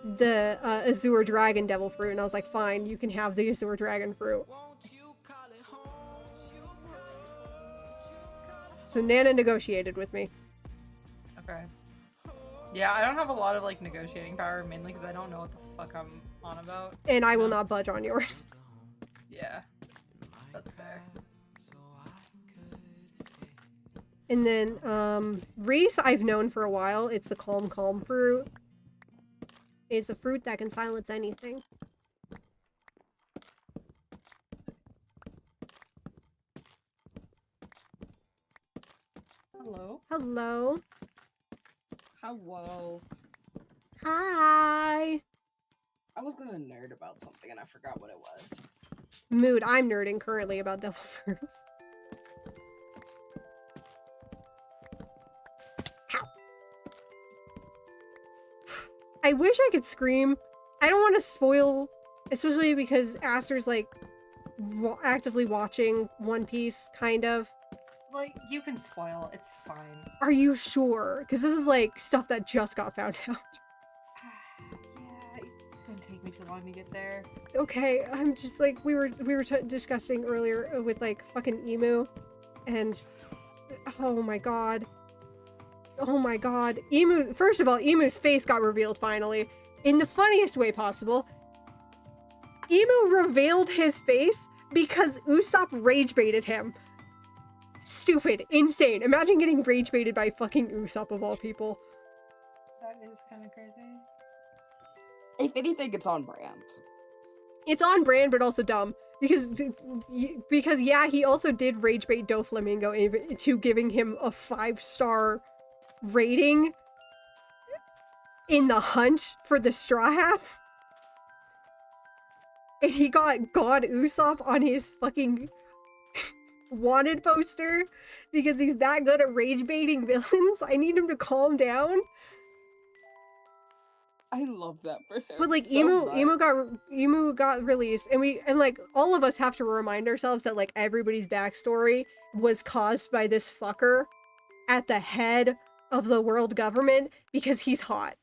the Azure Dragon devil fruit? And I was like, fine, you can have the Azure Dragon fruit. So Nana negotiated with me. Okay. Yeah, I don't have a lot of like negotiating power, mainly because I don't know what the fuck I'm on about. And I will not budge on yours. Yeah. That's fair. And then, Reese I've known for a while. It's the Calm fruit. It's a fruit that can silence anything. Hello. Hello. Hello. Hi. I was gonna nerd about something and I forgot what it was. Mood, I'm nerding currently about devil fruits. Ow. I wish I could scream. I don't want to spoil, especially because Aster's like actively watching One Piece, kind of. Like, you can spoil. It's fine. Are you sure? Because this is like stuff that just got found out. Yeah, it's gonna take me too long to get there. Okay, I'm just like we were discussing earlier with like fucking Emu, and oh my god, Emu. First of all, Emu's face got revealed finally in the funniest way possible. Emu revealed his face because Usopp rage baited him. Stupid, insane. Imagine getting rage baited by fucking Usopp of all people. That is kind of crazy. If anything, it's on brand. It's on brand, but also dumb. Because yeah, he also did rage bait Doflamingo into giving him a 5-star rating in the hunt for the Straw Hats. And he got God Usopp on his fucking wanted poster because he's that good at rage baiting villains. I need him to calm down. I love that for him. But like so Emu got released, and like all of us have to remind ourselves that like everybody's backstory was caused by this fucker at the head of the world government because he's hot.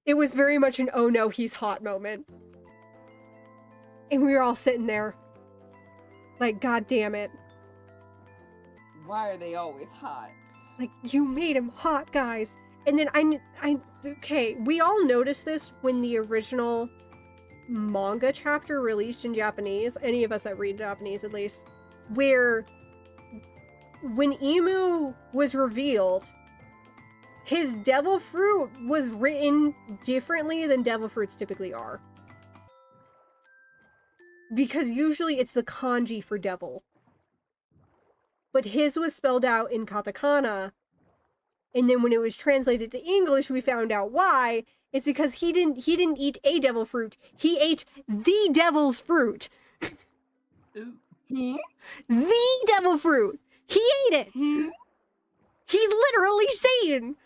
It was very much an oh no, he's hot moment. And we were all sitting there like, god damn it. Why are they always hot? Like, you made him hot, guys. And then okay, we all noticed this when the original manga chapter released in Japanese, any of us that read Japanese at least, where when Emu was revealed, his devil fruit was written differently than devil fruits typically are. Because usually it's the kanji for devil. But his was spelled out in katakana. And then when it was translated to English, we found out why. It's because he didn't eat a devil fruit. He ate the devil's fruit. Ooh. The devil fruit. He ate it. He's literally Satan.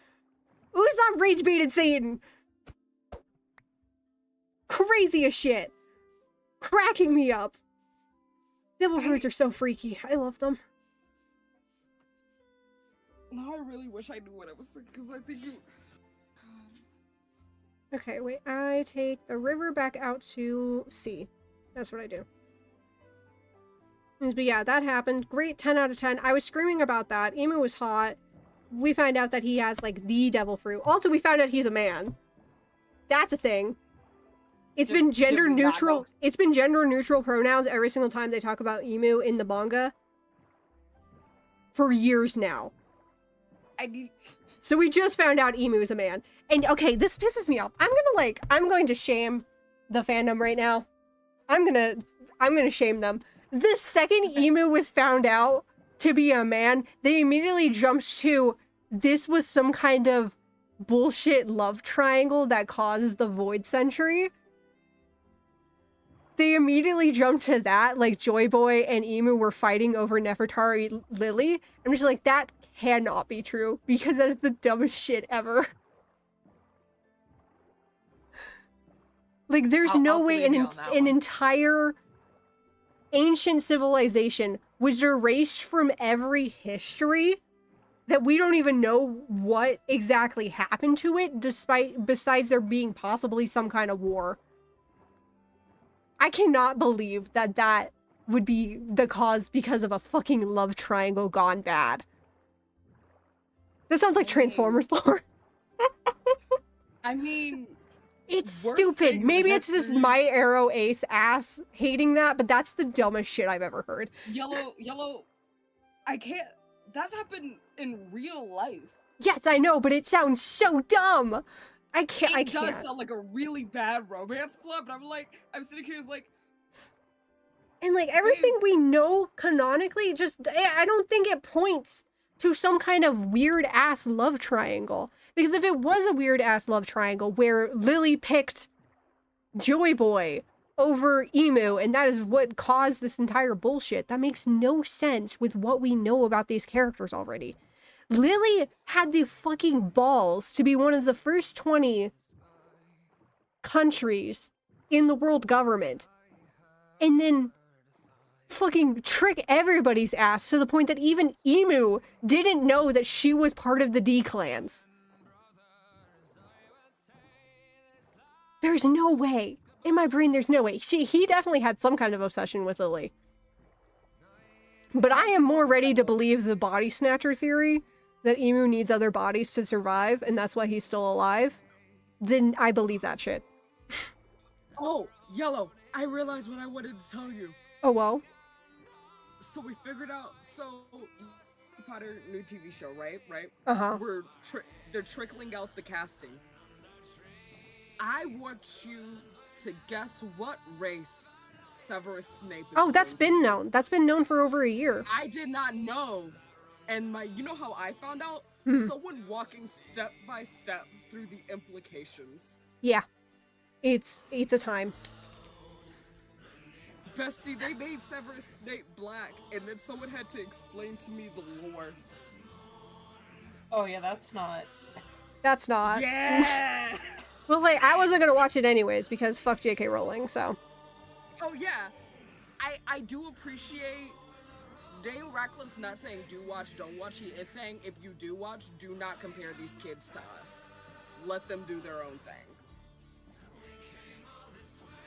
Usopp rage baited Satan. Crazy as shit. Cracking me up. Devil fruits are so freaky. I love them. Now I really wish I knew what I was saying, because I think you... Okay, wait. I take the river back out to sea. That's what I do. But yeah, that happened. Great, 10 out of 10. I was screaming about that. Emu was hot. We find out that he has, like, the devil fruit. Also, we found out he's a man. That's a thing. It's been gender neutral. It's been gender neutral pronouns every single time they talk about Emu in the manga. For years now. So we just found out Emu is a man. And okay, this pisses me off. I'm going to shame the fandom right now. I'm gonna shame them. The second Emu was found out to be a man, they immediately jumped to, this was some kind of bullshit love triangle that causes the Void Century. They immediately jumped to that, like Joy Boy and Emu were fighting over Nefertari Lily. I'm just like, that cannot be true, because that is the dumbest shit ever. Like, there's no way an entire ancient civilization was erased from every history that we don't even know what exactly happened to it, besides there being possibly some kind of war. I cannot believe that that would be the cause because of a fucking love triangle gone bad. That sounds like Transformers lore. I mean... It's stupid. Maybe it's just my Arrow Ace ass hating that, but that's the dumbest shit I've ever heard. Yellow, I can't... That's happened in real life. Yes, I know, but it sounds so dumb. I can't. It does sound like a really bad romance plot, but I'm sitting here like... And like everything we know canonically, I don't think it points to some kind of weird ass love triangle. Because if it was a weird ass love triangle where Lily picked Joy Boy over Emu, and that is what caused this entire bullshit. That makes no sense with what we know about these characters already. Lily had the fucking balls to be one of the first 20 countries in the world government, and then fucking trick everybody's ass to the point that even Emu didn't know that she was part of the D-clans. There's no way. In my brain, there's no way. He definitely had some kind of obsession with Lily. But I am more ready to believe the body snatcher theory, that Emu needs other bodies to survive, and that's why he's still alive, then I believe that shit. Oh, Yellow, I realized what I wanted to tell you. Oh, well. So we figured out, Potter new TV show, right? Uh-huh. They're trickling out the casting. I want you to guess what race Severus Snape is. Oh, that's going been known. That's been known for over a year. I did not know. And you know how I found out? Someone walking step by step through the implications. Yeah. It's a time. Bestie, they made Severus Snape black, and then someone had to explain to me the lore. Oh yeah, that's not. That's not. Yeah! Well, like, I wasn't gonna watch it anyways, because fuck J.K. Rowling, so. Oh yeah. I do appreciate Daniel Radcliffe's not saying do watch, don't watch. He is saying if you do watch, do not compare these kids to us. Let them do their own thing.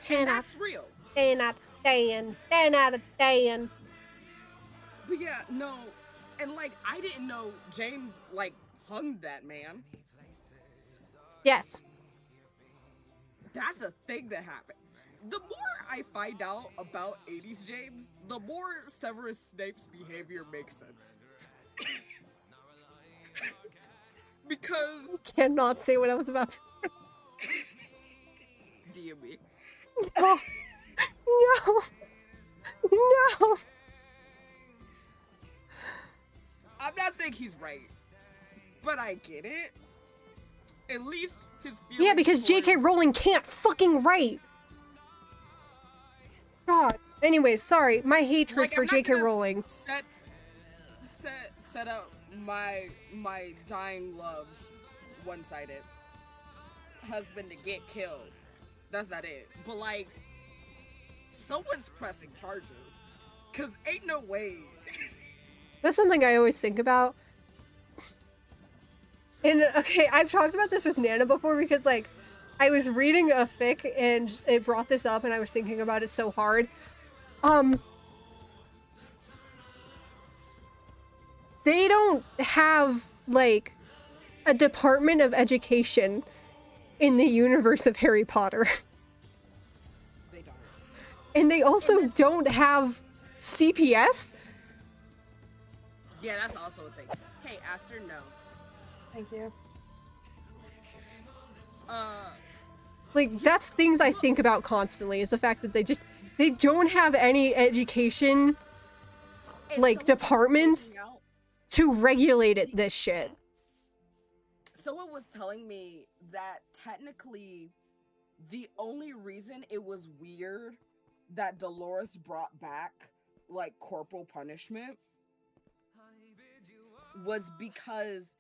And that's real. They're not a Dan. But yeah, no, and like, I didn't know James, like, hung that man. Yes. That's a thing that happened. The more I find out about 80s James, the more Severus Snape's behavior makes sense. Because... Cannot say what I was about to say. DME. No. No. No. I'm not saying he's right, but I get it. At least his feelings. Yeah, because J.K. Rowling can't fucking write. God. Anyways, sorry. My hatred Like, for I'm not J.K. gonna Rowling. Set out my dying love's one-sided husband to get killed. That's not it. But like, someone's pressing charges. Cause ain't no way. That's something I always think about. And okay, I've talked about this with Nana before because like I was reading a fic and it brought this up and I was thinking about it so hard. They don't have like a Department of Education in the universe of Harry Potter. They don't. And they also don't have CPS? Yeah, that's also a thing. Hey, Aster, no. Thank you. Like, that's things I think about constantly, is the fact that they don't have any education, like, departments to regulate this shit. Someone was telling me that technically the only reason it was weird that Dolores brought back, like, corporal punishment was because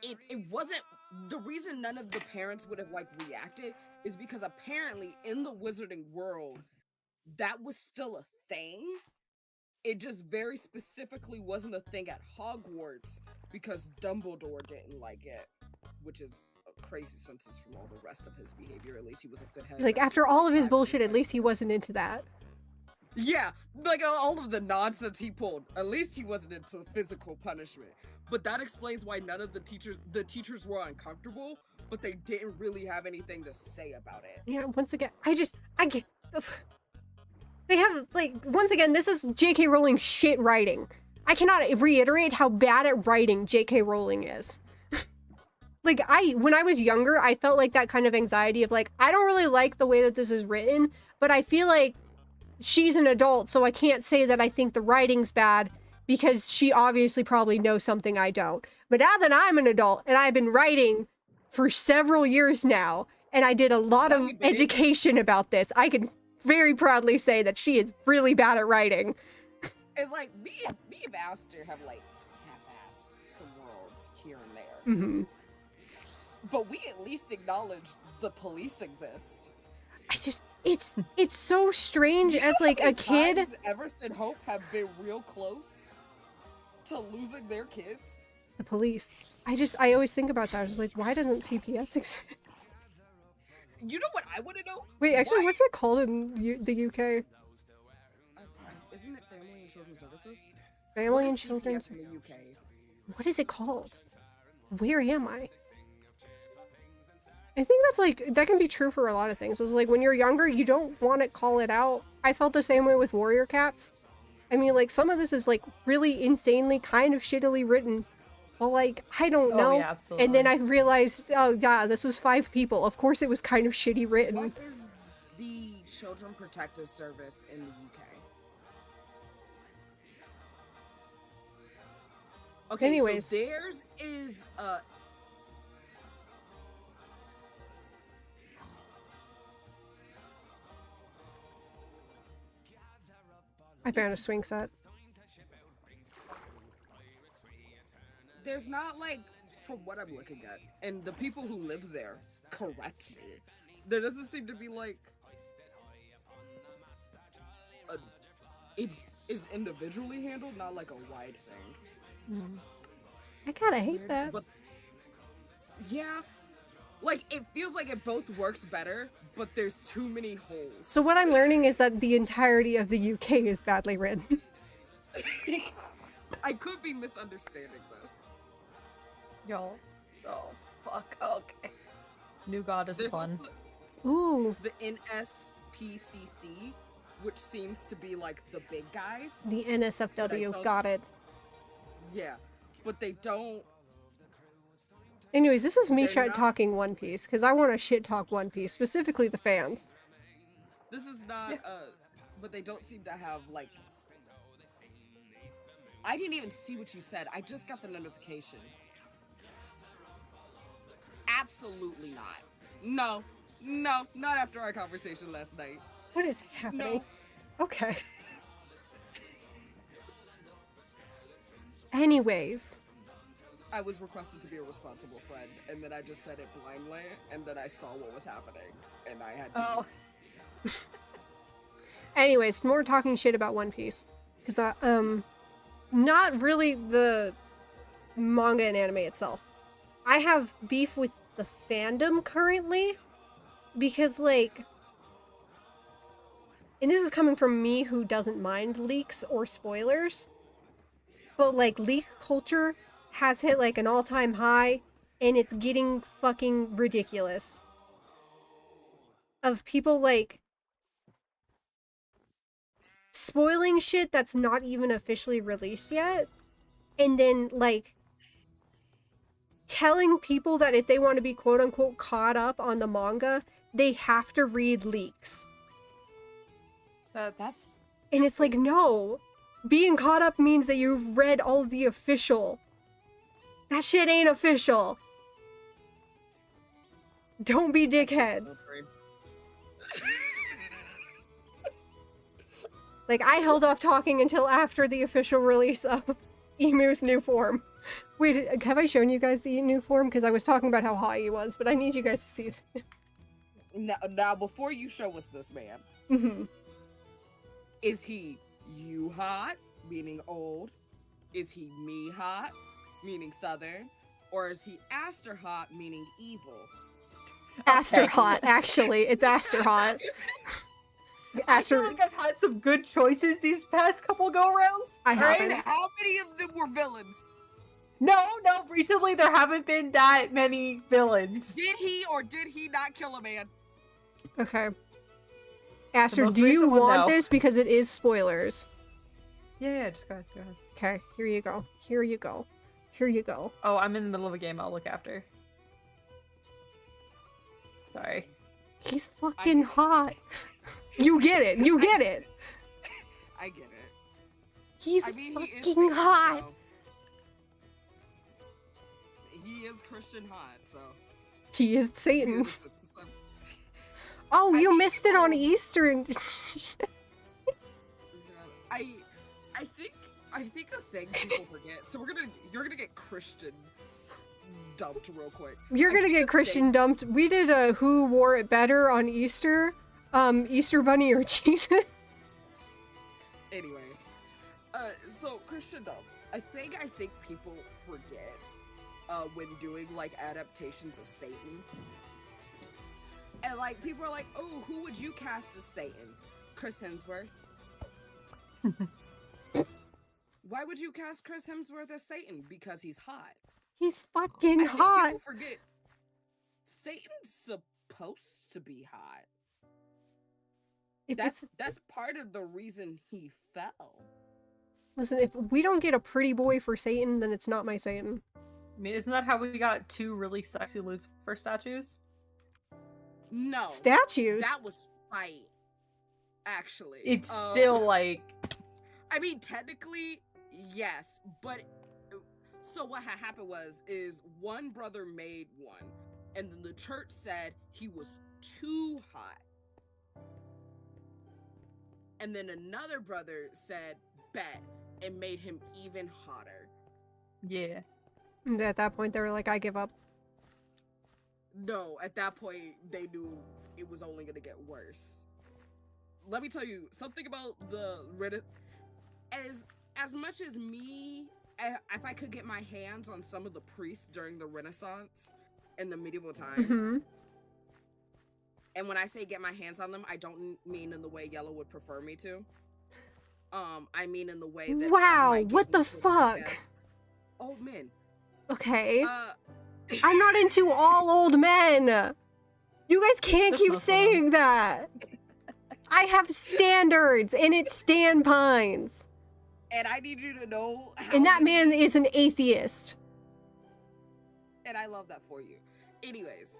it wasn't, the reason none of the parents would have like reacted is because apparently in the wizarding world that was still a thing. It just very specifically wasn't a thing at Hogwarts because Dumbledore didn't like it, which is a crazy sentence from all the rest of his behavior. At least he was a good head. Like, after all of his bullshit, at least he wasn't into that. Yeah, like all of the nonsense he pulled, at least he wasn't into physical punishment. But that explains why none of the teachers were uncomfortable, but they didn't really have anything to say about it. Yeah, once again, I get... They have, like, once again, this is J.K. Rowling shit writing. I cannot reiterate how bad at writing J.K. Rowling is. Like, when I was younger, I felt like that kind of anxiety of, like, I don't really like the way that this is written, but I feel like she's an adult, so I can't say that I think the writing's bad, because she obviously probably knows something I don't. But now that I'm an adult, and I've been writing for several years now, and I did a lot of Love you, babe. education about this. I can very proudly say that she is really bad at writing. It's like me and Aster have like half-assed some worlds here and there, Hmm. but we at least acknowledge the police exist. It's so strange Do you as know like how a many kid. times Everest and Hope have been real close to losing their kids. The police. I always think about that. I was like, why doesn't CPS exist? You know what I want to know? Wait, actually, Why- what's it called in the UK? Isn't it Family and Children's Services? Family What and is Children. CPS in the UK? What is it called? Where am I? I think that's like, that can be true for a lot of things. It's like when you're younger, you don't want to call it out. I felt the same way with Warrior Cats. I mean, like, some of this is like really insanely kind of shittily written. But like, I don't know. Oh, yeah, absolutely. And then I realized, oh yeah, this was 5 people. Of course it was kind of shitty written. What is the Children Protective Service in the UK? Okay, Anyways. so theirs is I found a swing set. there's not like, from what I'm looking at, and the people who live there correct me. There doesn't seem to be like it's individually handled, not like a wide thing. I kind of hate that. But yeah, like it feels like it both works better, but there's too many holes. So what I'm learning is that the entirety of the UK is badly written. I could be misunderstanding this. Y'all. Oh, fuck. Okay. New God is There's fun. also Ooh, the NSPCC, which seems to be like the big guys. the But I NSFW, don't- got it. Yeah, but they don't. Anyways, this is me They're shit not- talking One Piece, because I want to shit talk One Piece, specifically the fans. This is not. But they don't seem to have like. I didn't even see what you said. I just got the notification. Absolutely not. No, not after our conversation last night. What is happening? Okay. Anyways, I was requested to be a responsible friend, and then I just said it blindly, and then I saw what was happening, and I had to. Oh. anyways, more talking shit about One Piece, because not really the manga and anime itself. I have beef with the fandom currently, because like, and this is coming from me who doesn't mind leaks or spoilers, but like leak culture has hit like an all-time high, and it's getting fucking ridiculous. Of people like spoiling shit that's not even officially released yet, and then like telling people that if they want to be quote-unquote caught up on the manga, they have to read leaks. That's And it's like, no. Being caught up means that you've read all of the official. That shit ain't official. Don't be dickheads. Like, I held off talking until after the official release of Emu's new form. Wait, have I shown you guys the new form? Because I was talking about how hot he was, but I need you guys to see it. Now, before you show us this man, Mm-hmm. is he you hot, meaning old? Is he me hot, meaning southern? Or is he Aster hot, meaning evil? Aster Okay. hot, actually. It's Aster hot. I feel Aster. like I've had some good choices these past couple go-rounds. I And haven't. how many of them were villains? No, recently there haven't been that many villains. Did he or did he not kill a man? Okay. Aster, most do you recent one, want no. this? Because it is spoilers. Yeah, just go ahead. Okay, here you go. Here you go. Here you go. Oh, I'm in the middle of a game I'll look after. Sorry. He's fucking hot. You get it. You get it. I get it. He's I mean, he is fucking Satan, hot. so- He is Christian hot, so. He is Satan. Oh, I you think missed it on people- Easter. And... I think a thing people forget. So you're gonna get Christian dumped real quick. You're I gonna think get a Christian thing- dumped. We did a who wore it better on Easter. Easter Bunny or Jesus. Anyways, so Christian dump. I think people forget when doing like adaptations of Satan. And like people are like, oh, who would you cast as Satan? Chris Hemsworth. Why would you cast Chris Hemsworth as Satan? Because he's hot. He's fucking I think hot. people forget Satan's supposed to be hot. If it's, That's part of the reason he fell. listen, if we don't get a pretty boy for Satan, then it's not my Satan. I mean, isn't that how we got 2 really sexy Lucifer statues? No, Statues. that was spite. Actually, It's still like I mean, technically, yes, but so what had happened is one brother made one, and then the church said he was too hot, and then another brother said bet and made him even hotter. yeah. And at that point, they were like, I give up. No, at that point they knew it was only gonna get worse. Let me tell you something about the Reddit. As much as me, if I could get my hands on some of the priests during the Renaissance and the medieval times, Mhm. and when I say get my hands on them, I don't mean in the way Yellow would prefer me to. I mean in the way that Wow, might get what the me to the fuck? bed. Old men. Okay. Uh, I'm not into all old men. You guys can't There's keep most of saying that. I have standards, and it's Stan Pines. and I need you to know how And that many- man is an atheist. and I love that for you. Anyways,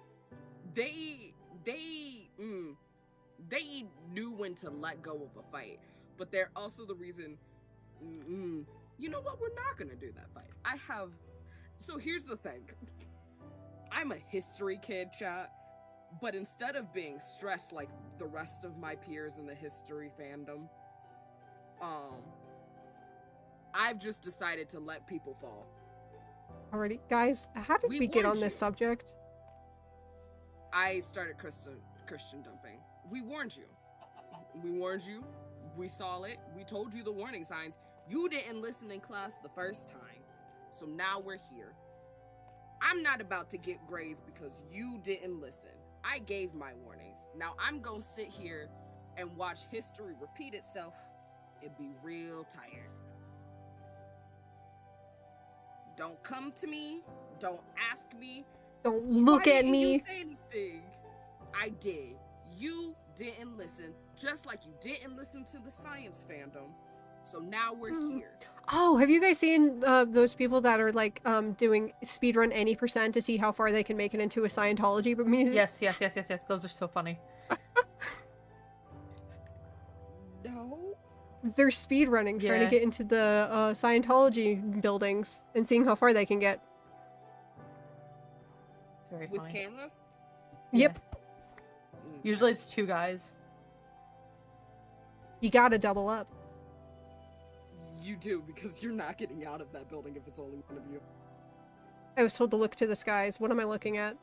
they knew when to let go of a fight, but they're also the reason. You know what? We're not gonna do that fight. So here's the thing. I'm a history kid, chat, but instead of being stressed like the rest of my peers in the history fandom, I've just decided to let people fall. Alrighty, guys, how did We we get on warned this you. subject? I started Christian dumping. We warned you. We warned you. We saw it. We told you the warning signs. You didn't listen in class the first time. So now we're here. I'm not about to get grades because you didn't listen. I gave my warnings. Now I'm gonna sit here and watch history repeat itself and be real tired. Don't come to me. Don't ask me. Don't look Why at didn't me. You say anything? I did. You didn't listen, just like you didn't listen to the science fandom. So now we're here. Oh, have you guys seen those people that are like doing speedrun any percent to see how far they can make it into a Scientology music? Yes. Those are so funny. No. They're speedrunning, trying to Yeah. get into the Scientology buildings and seeing how far they can get. It's very With funny. cameras? Yep. Usually it's 2 guys. You gotta double up. You do, because you're not getting out of that building if it's only one of you. I was told to look to the skies. What am I looking at?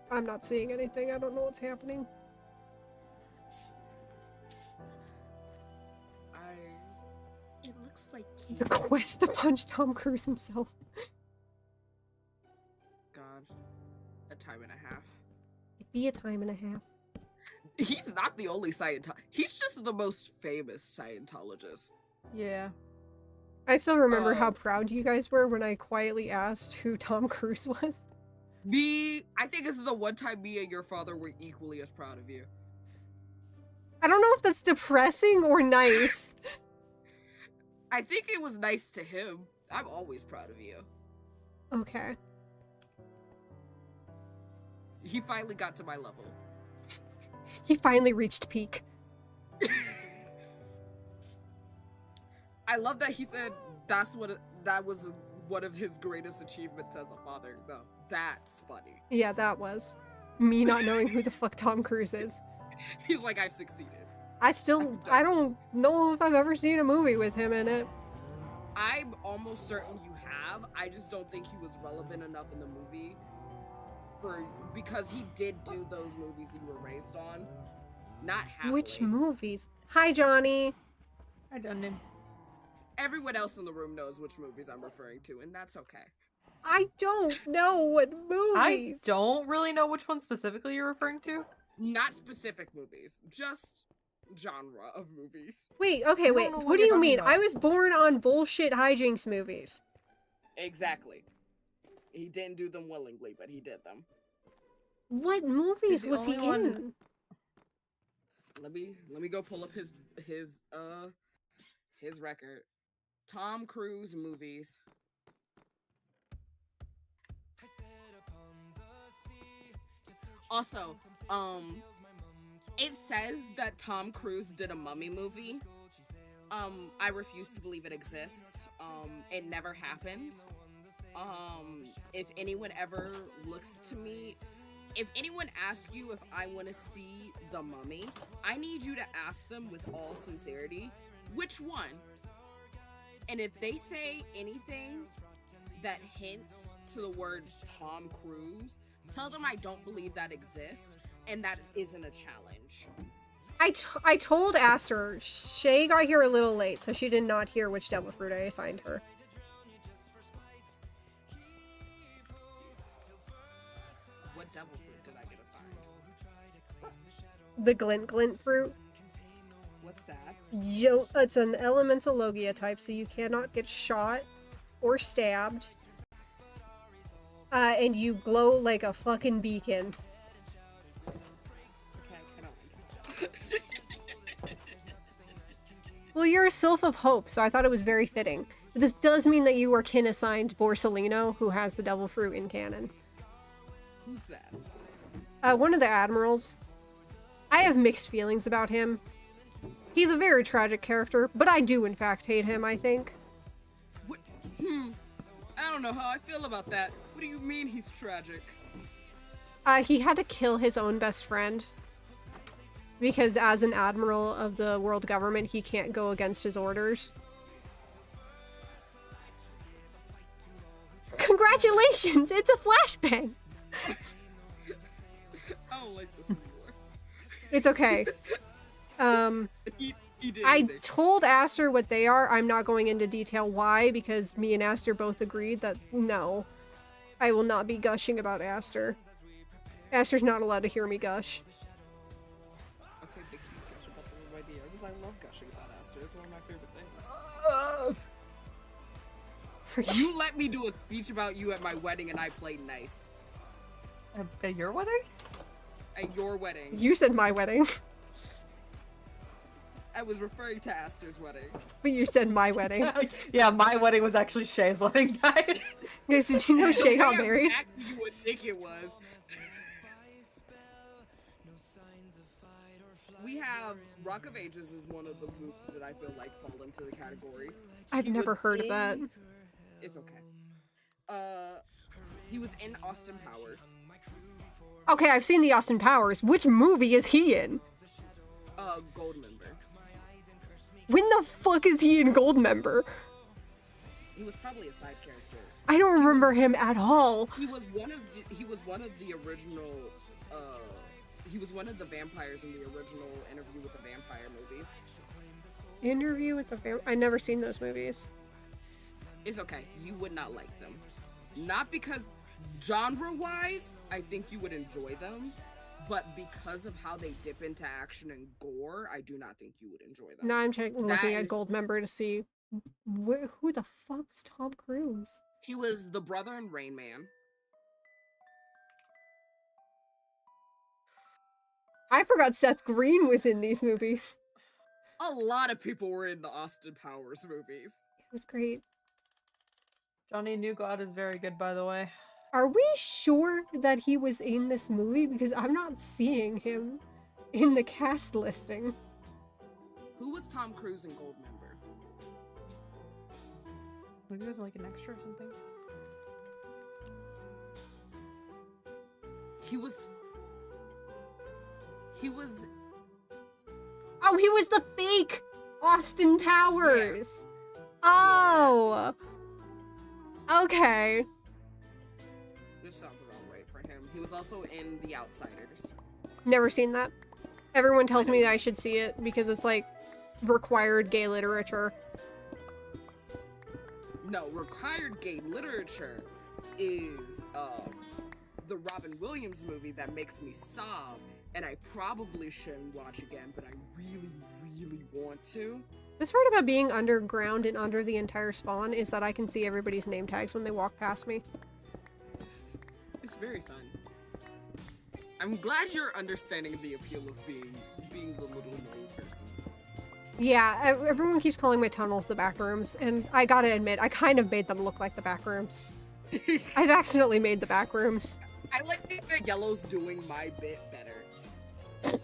I'm not seeing anything. I don't know what's happening. It looks like The quest to punch Tom Cruise himself. God. A time and a half. It'd be a time and a half. He's not the only Scientologist. He's just the most famous Scientologist. Yeah. I still remember how Um, proud you guys were when I quietly asked who Tom Cruise was. I think this is the one time me and your father were equally as proud of you. I don't know if that's depressing or nice. I think it was nice to him. I'm always proud of you. Okay. He finally got to my level. He finally reached peak. I love that he said that was one of his greatest achievements as a father. No, that's funny. Yeah, that was. Me not knowing who the fuck Tom Cruise is. He's like, I've succeeded. I don't know if I've ever seen a movie with him in it. I'm almost certain you have. I just don't think he was relevant enough in the movie because he did do those movies you were raised on. Not happily. Which movies? Hi, Johnny. I don't know. Everyone else in the room knows which movies I'm referring to, and that's okay. I don't know what I movies. don't really know which one specifically you're referring to. Not specific movies, just genre of movies. Wait, okay, don't wait. know What what do you're you mean? talking I about. was born on bullshit hijinks movies. Exactly. He didn't do them willingly, but he did them. What movies the was he only one- in? Let me go pull up his record. Tom Cruise movies. Also, it says that Tom Cruise did a Mummy movie. I refuse to believe it exists. It never happened. If anyone ever looks to me, if anyone asks you if I want to see The Mummy, I need you to ask them with all sincerity, which one? And if they say anything that hints to the words Tom Cruise, tell them I don't believe that exists, and that isn't a challenge. I told Aster. Shay got here a little late, so she did not hear which devil fruit I assigned her. What devil fruit did I get assigned? The glint glint fruit. What's that? It's an elemental Logia type, so you cannot get shot or stabbed. And you glow like a fucking beacon. Okay, I cannot. Well, you're a Sylph of Hope, so I thought it was very fitting. But this does mean that you are kin assigned Borsalino, who has the devil fruit in canon. Who's that? One of the admirals. I have mixed feelings about him. He's a very tragic character, but I do in fact hate him, I think. What? I don't know how I feel about that. What do you mean he's tragic? He had to kill his own best friend. Because as an admiral of the world government, he can't go against his orders. Congratulations! It's a flashbang! I don't like this anymore. It's okay. He did I anything. told Aster what they are. I'm not going into detail why, because me and Aster both agreed that no, I will not be gushing about Aster. Aster's not allowed to hear me gush. Okay, big huge gush about the idea because I love gushing about Aster. It's one of my favorite things. You let me do a speech about you at my wedding and I played nice. At your wedding? At your wedding. You said my wedding, I was referring to Aster's wedding. but you said my wedding. Yeah, my wedding was actually Shay's wedding, guys. Guys, did you know Shay got I married? asked you what Nick it was. We have Rock of Ages is one of the movies that I feel like fall into the category. I've He never was heard of that. in- It's okay. He was in Austin Powers. Okay, I've seen the Austin Powers. Which movie is he in? Goldmember. When the fuck is he in Goldmember? He was probably a side character. I don't remember him at all. He was one of the original. He was one of the vampires in the original Interview with the Vampire movies. Interview with the Vampire. I've never seen those movies. It's okay. You would not like them. Not because genre-wise, I think you would enjoy them, but because of how they dip into action and gore, I do not think you would enjoy them. Now I'm looking at is- Goldmember to see who the fuck was Tom Cruise? He was the brother in Rain Man. I forgot Seth Green was in these movies. A lot of people were in the Austin Powers movies. It was great. Johnny New God is very good, by the way. Are we sure that he was in this movie? Because I'm not seeing him in the cast listing. Who was Tom Cruise in Goldmember? Maybe it was like an extra or something. He was. Oh, he was the fake Austin Powers. Oh. Okay. This sounds about right for him. He was also in The Outsiders. Never seen that. Everyone tells me that I should see it because it's like required gay literature. No, required gay literature is the Robin Williams movie that makes me sob, and I probably shouldn't watch again, but I really, really want to. What's hard about being underground and under the entire spawn is that I can see everybody's name tags when they walk past me. It's very fun. I'm glad you're understanding the appeal of being the little known person. Yeah, everyone keeps calling my tunnels the back rooms, and I gotta admit, I kind of made them look like the back rooms. I've accidentally made the back rooms. I like the yellow's doing my bit better.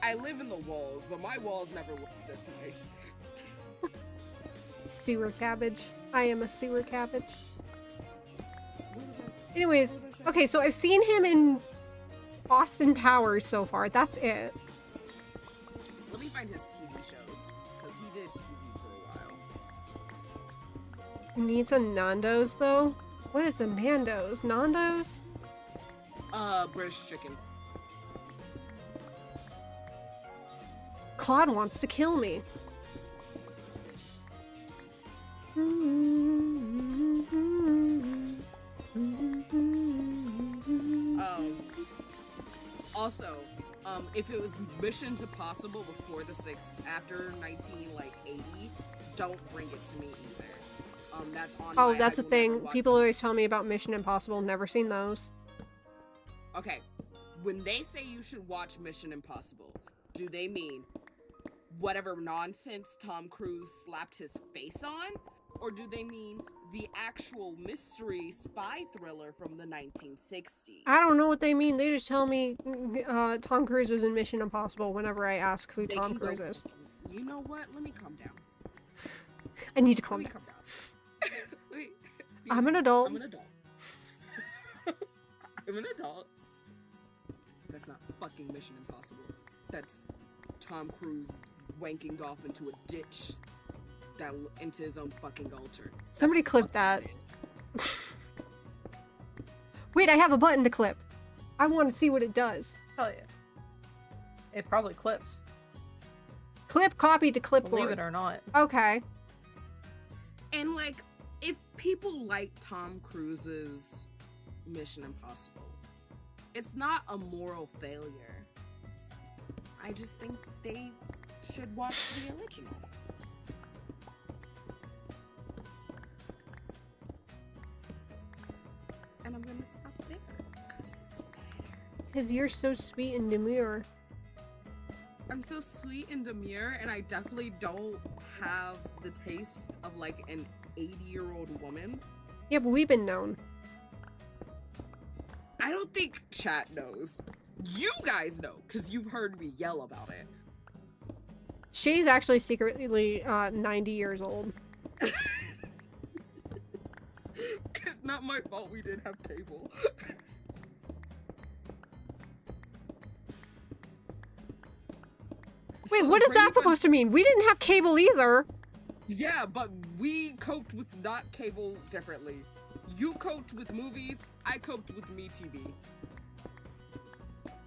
I live in the walls, but my walls never look this nice. Sewer cabbage. I am a sewer cabbage. What was that? Anyways, What was I saying? okay, so I've seen him in Austin Powers so far. That's it. Let me find his TV shows, because he did TV for a while. He needs a Nando's, though? What is a Nando's? Nando's? British chicken. Claude wants to kill me. Also, if it was Mission Impossible before the 6th, after 1980, don't bring it to me either. That's on Oh, my that's I the will never thing. watch- People always tell me about Mission Impossible. Never seen those. Okay, when they say you should watch Mission Impossible, do they mean whatever nonsense Tom Cruise slapped his face on? Or do they mean the actual mystery spy thriller from the 1960s? I don't know what they mean. They just tell me Tom Cruise was in Mission Impossible whenever I ask who They Tom can go- Cruise is. You know what? Let me calm down. I need to Let calm me down. calm down. Let me- I'm an adult. I'm an adult. I'm an adult. That's not fucking Mission Impossible. That's Tom Cruise wanking off into a ditch into his own fucking altar. That's Somebody what the clip fuck that. is. Wait, I have a button to clip. I want to see what it does. Hell yeah. It probably clips. Clip, copy to Believe clipboard. it or not. Okay. And like, if people like Tom Cruise's Mission Impossible, it's not a moral failure. I just think they should watch the original. And I'm gonna stop there, because it's better. Because you're so sweet and demure. I'm so sweet and demure, and I definitely don't have the taste of like an 80-year-old woman. Yeah, but we've been known. I don't think chat knows. You guys know, because you've heard me yell about it. Shay's actually secretly 90 years old. It's not my fault we didn't have cable. Wait, So what is that Brady went- supposed to mean? We didn't have cable either. Yeah, but we coped with not cable differently. You coped with movies, I coped with MeTV.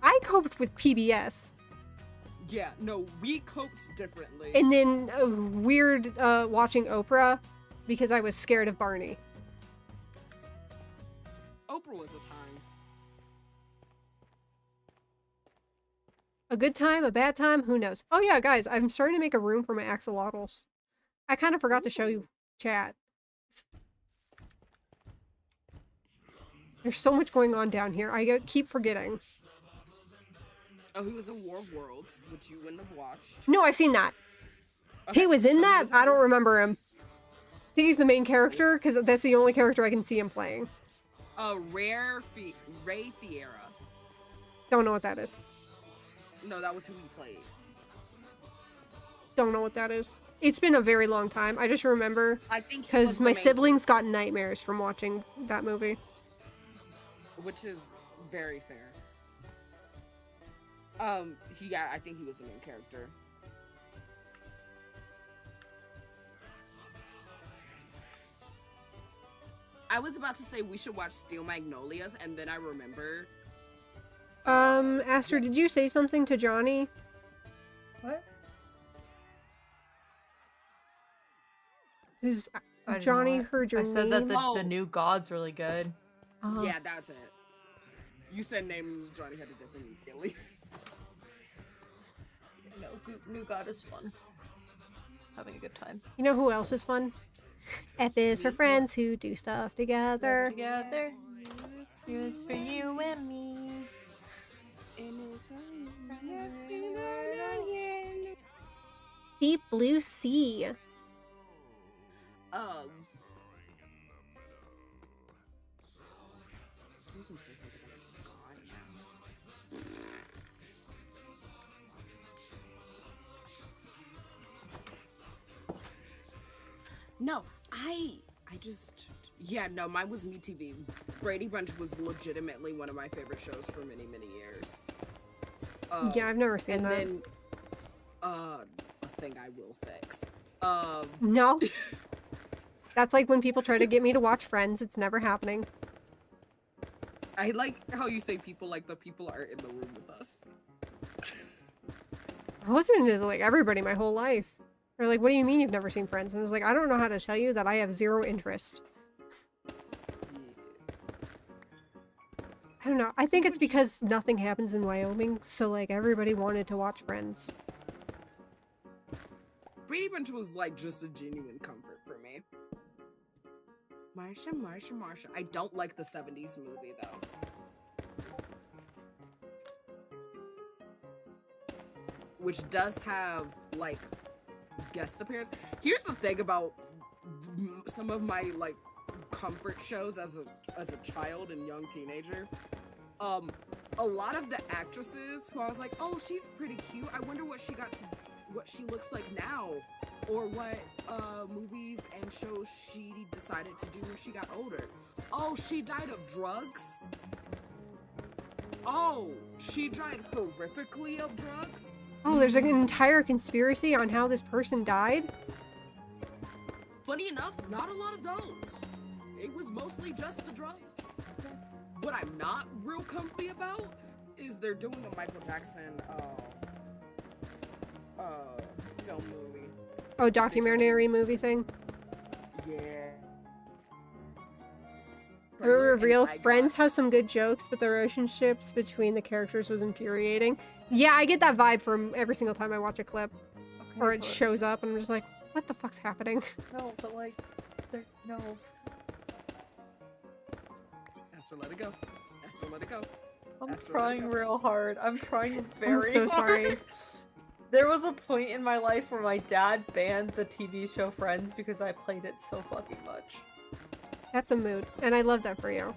I coped with PBS. Yeah, no, we coped differently. And then weird watching Oprah because I was scared of Barney. Oprah was a time. A good time, a bad time, who knows? Oh yeah, guys, I'm starting to make a room for my axolotls. I kind of forgot to show you chat. There's so much going on down here. Keep forgetting. Oh, he was in War of Worlds, which you wouldn't have watched. No, I've seen that. Okay, He was in so that? was I don't War- remember him. I think he's the main character because that's the only character I can see him playing. Ray Fiera. Don't know what that is. No, that was who he played. Don't know what that is. It's been a very long time. I just remember I think he was because the my main siblings got nightmares from watching that movie. which is very fair. I think he was the main character. I was about to say we should watch Steel Magnolias, and then I remember. Aster, did you say something to Johnny? What? Who's I didn't Johnny know it. heard your I name? said that the Oh. new god's really good. Oh. Yeah, that's it. You said name Johnny had to dip immediately. No, new god is fun. Having a good time. You know who else is fun? F is for friends who do stuff together. Together. Here's for you and me. Deep Blue Sea. I was gonna say something and it's gone now. No, I just no, mine was MeTV. Brady Bunch was legitimately one of my favorite shows for many, many years. Yeah, I've never seen and that. then a thing I will fix. No. That's like when people try to get me to watch Friends. It's never happening. I like how you say people like the people are in the room with us. My husband is like everybody my whole life. They're like, what do you mean you've never seen Friends? And I was like, I don't know how to tell you that I have zero interest. I don't know. I think it's because nothing happens in Wyoming, so like everybody wanted to watch Friends. Brady Bunch was like just a genuine comfort for me. Marsha. I don't like the 70s movie though. Which does have like guest appearance. Here's the thing about some of my like comfort shows as a child and young teenager. A lot of the actresses who I was like, oh, she's pretty cute. I wonder what she looks like now, or what movies and shows she decided to do when she got older. Oh, she died of drugs. Oh, she died horrifically of drugs. Oh, there's like an entire conspiracy on how this person died? Funny enough, not a lot of those. It was mostly just the drugs. What I'm not real comfy about is they're doing a Michael Jackson film movie. Oh, documentary movie thing? Yeah. I remember Real Friends has some good jokes, but the relationships between the characters was infuriating. Yeah, I get that vibe from every single time I watch a clip. Or it shows up and I'm just like, what the fuck's happening? No, but like, no. Esther, let it go. Esther, let it go. I'm Esther, let it trying go. real hard. I'm trying I'm very so hard. sorry. There was a point in my life where my dad banned the TV show Friends because I played it so fucking much. That's a mood, and I love that for you.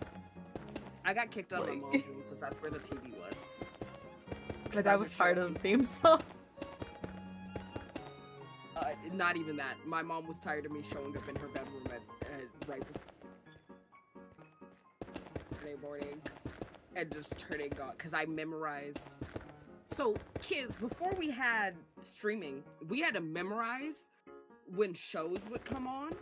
I got kicked out of my Like- mom's room because that's where the TV was. Because I was tired of the theme song. Not even that. My mom was tired of me showing up in her bedroom at right before morning and just turning on because I memorized. So kids, before we had streaming, we had to memorize when shows would come on.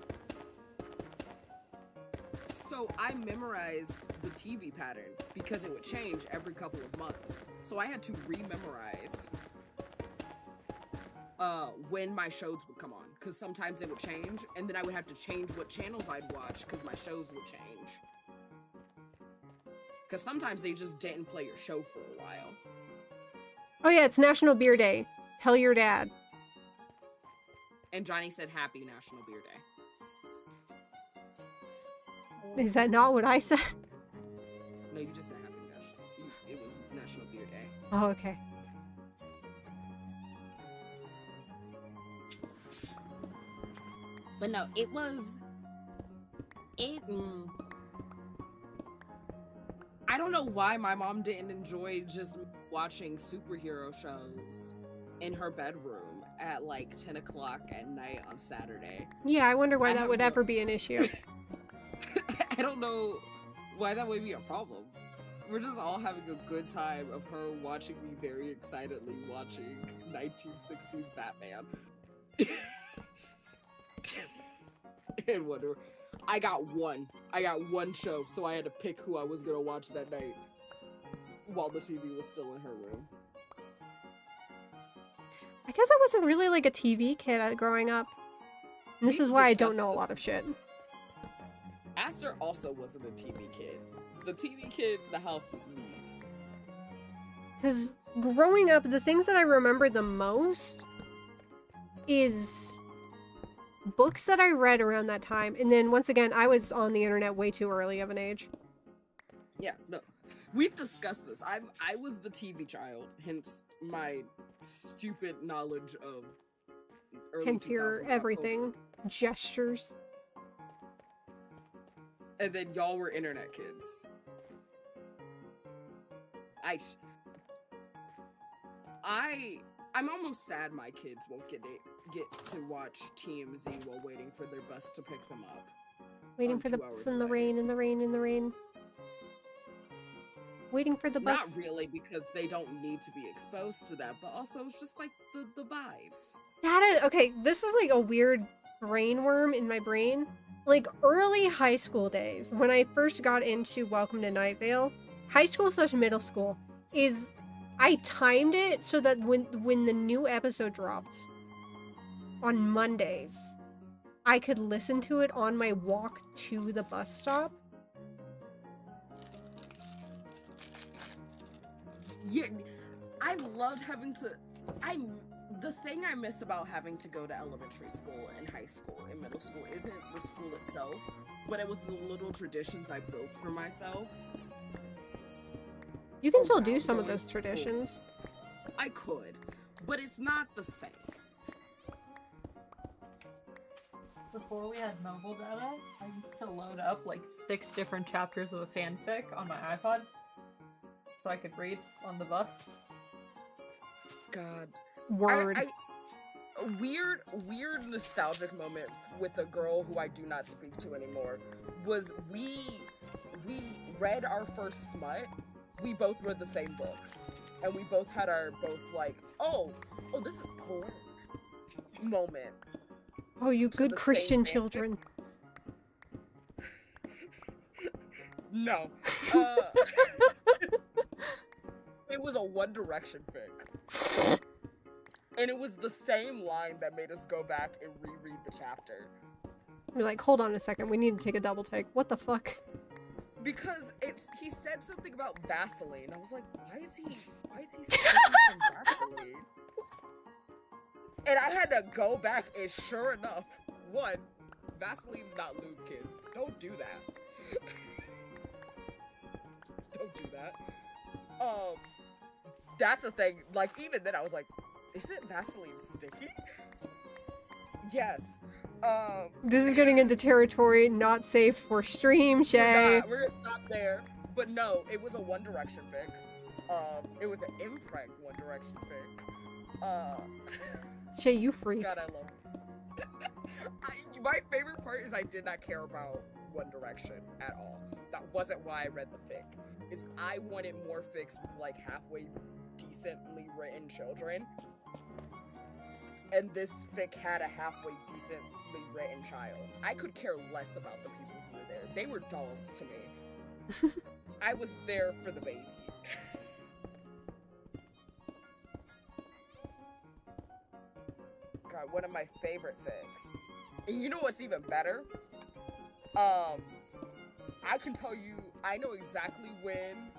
So I memorized the TV pattern because it would change every couple of months. So I had to re-memorize when my shows would come on, because sometimes they would change, and then I would have to change what channels I'd watch because my shows would change. Because sometimes they just didn't play your show for a while. Oh yeah, it's National Beer Day. Tell your dad. And Johnny said Happy National Beer Day. Is that not what I said? No, you just said Happy National. It was National Beer Day. Oh, okay. But no, it was. I don't know why my mom didn't enjoy just watching superhero shows in her bedroom at like 10 o'clock at night on Saturday. Yeah, I wonder why I that have would no- ever be an issue. I don't know why that would be a problem. We're just all having a good time of her watching me very excitedly watching 1960s Batman. And wonder. I got one show, so I had to pick who I was gonna watch that night while the TV was still in her room. I guess I wasn't really like a TV kid growing up. And this We is why I don't discussed know a this lot of shit. Aster also wasn't a TV kid. The TV kid in the house is me. Because growing up, the things that I remember the most is books that I read around that time. And then once again, I was on the internet way too early of an age. Yeah, no. We've discussed this. I was the TV child, hence my stupid knowledge of early Hence your 2000s pop everything. culture. Gestures. And then y'all were internet kids. I'm almost sad my kids won't get to watch TMZ while waiting for their bus to pick them up. Waiting On for the 2-hour bus in the rain, in delays. the rain, in the rain. Waiting for the bus. Not really, because they don't need to be exposed to that, but also it's just like the vibes. That is okay. This is like a weird brain worm in my brain. Like early high school days, when I first got into Welcome to Night Vale, high school / middle school is I timed it so that when the new episode dropped on Mondays, I could listen to it on my walk to the bus stop. Yeah, I loved having to. The thing I miss about having to go to elementary school and high school and middle school isn't the school itself, but it was the little traditions I built for myself. You can Oh, still wow, do some of going those to school. traditions. I could, but it's not the same. Before we had mobile data, I used to load up like 6 different chapters of a fanfic on my iPod so I could read on the bus. God. Word. A weird nostalgic moment with a girl who I do not speak to anymore was we read our first smut. We both read the same book, and we both had our like, oh, this is porn moment. Oh, you to good the same Christian fanfic. children. No, it was a One Direction fic. And it was the same line that made us go back and reread the chapter. You're like, hold on a second, we need to take a double take. What the fuck? Because he said something about Vaseline. I was like, why is he speaking from Vaseline? And I had to go back, and sure enough, one, Vaseline's not lube, kids. Don't do that. Don't do that. That's a thing. Like, even then I was like, isn't Vaseline sticky? Yes. This is getting into territory not safe for stream, Shay. We're gonna stop there. But no, it was a One Direction fic. It was an impreg One Direction fic. Shay, you freak. God, I love it. My favorite part is I did not care about One Direction at all. That wasn't why I read the fic. Is I wanted more fics with like halfway decently written children. And this fic had a halfway decently written child. I could care less about the people who were there. They were dolls to me. I was there for the baby. God, one of my favorite fics. And you know what's even better? I can tell you, I know exactly when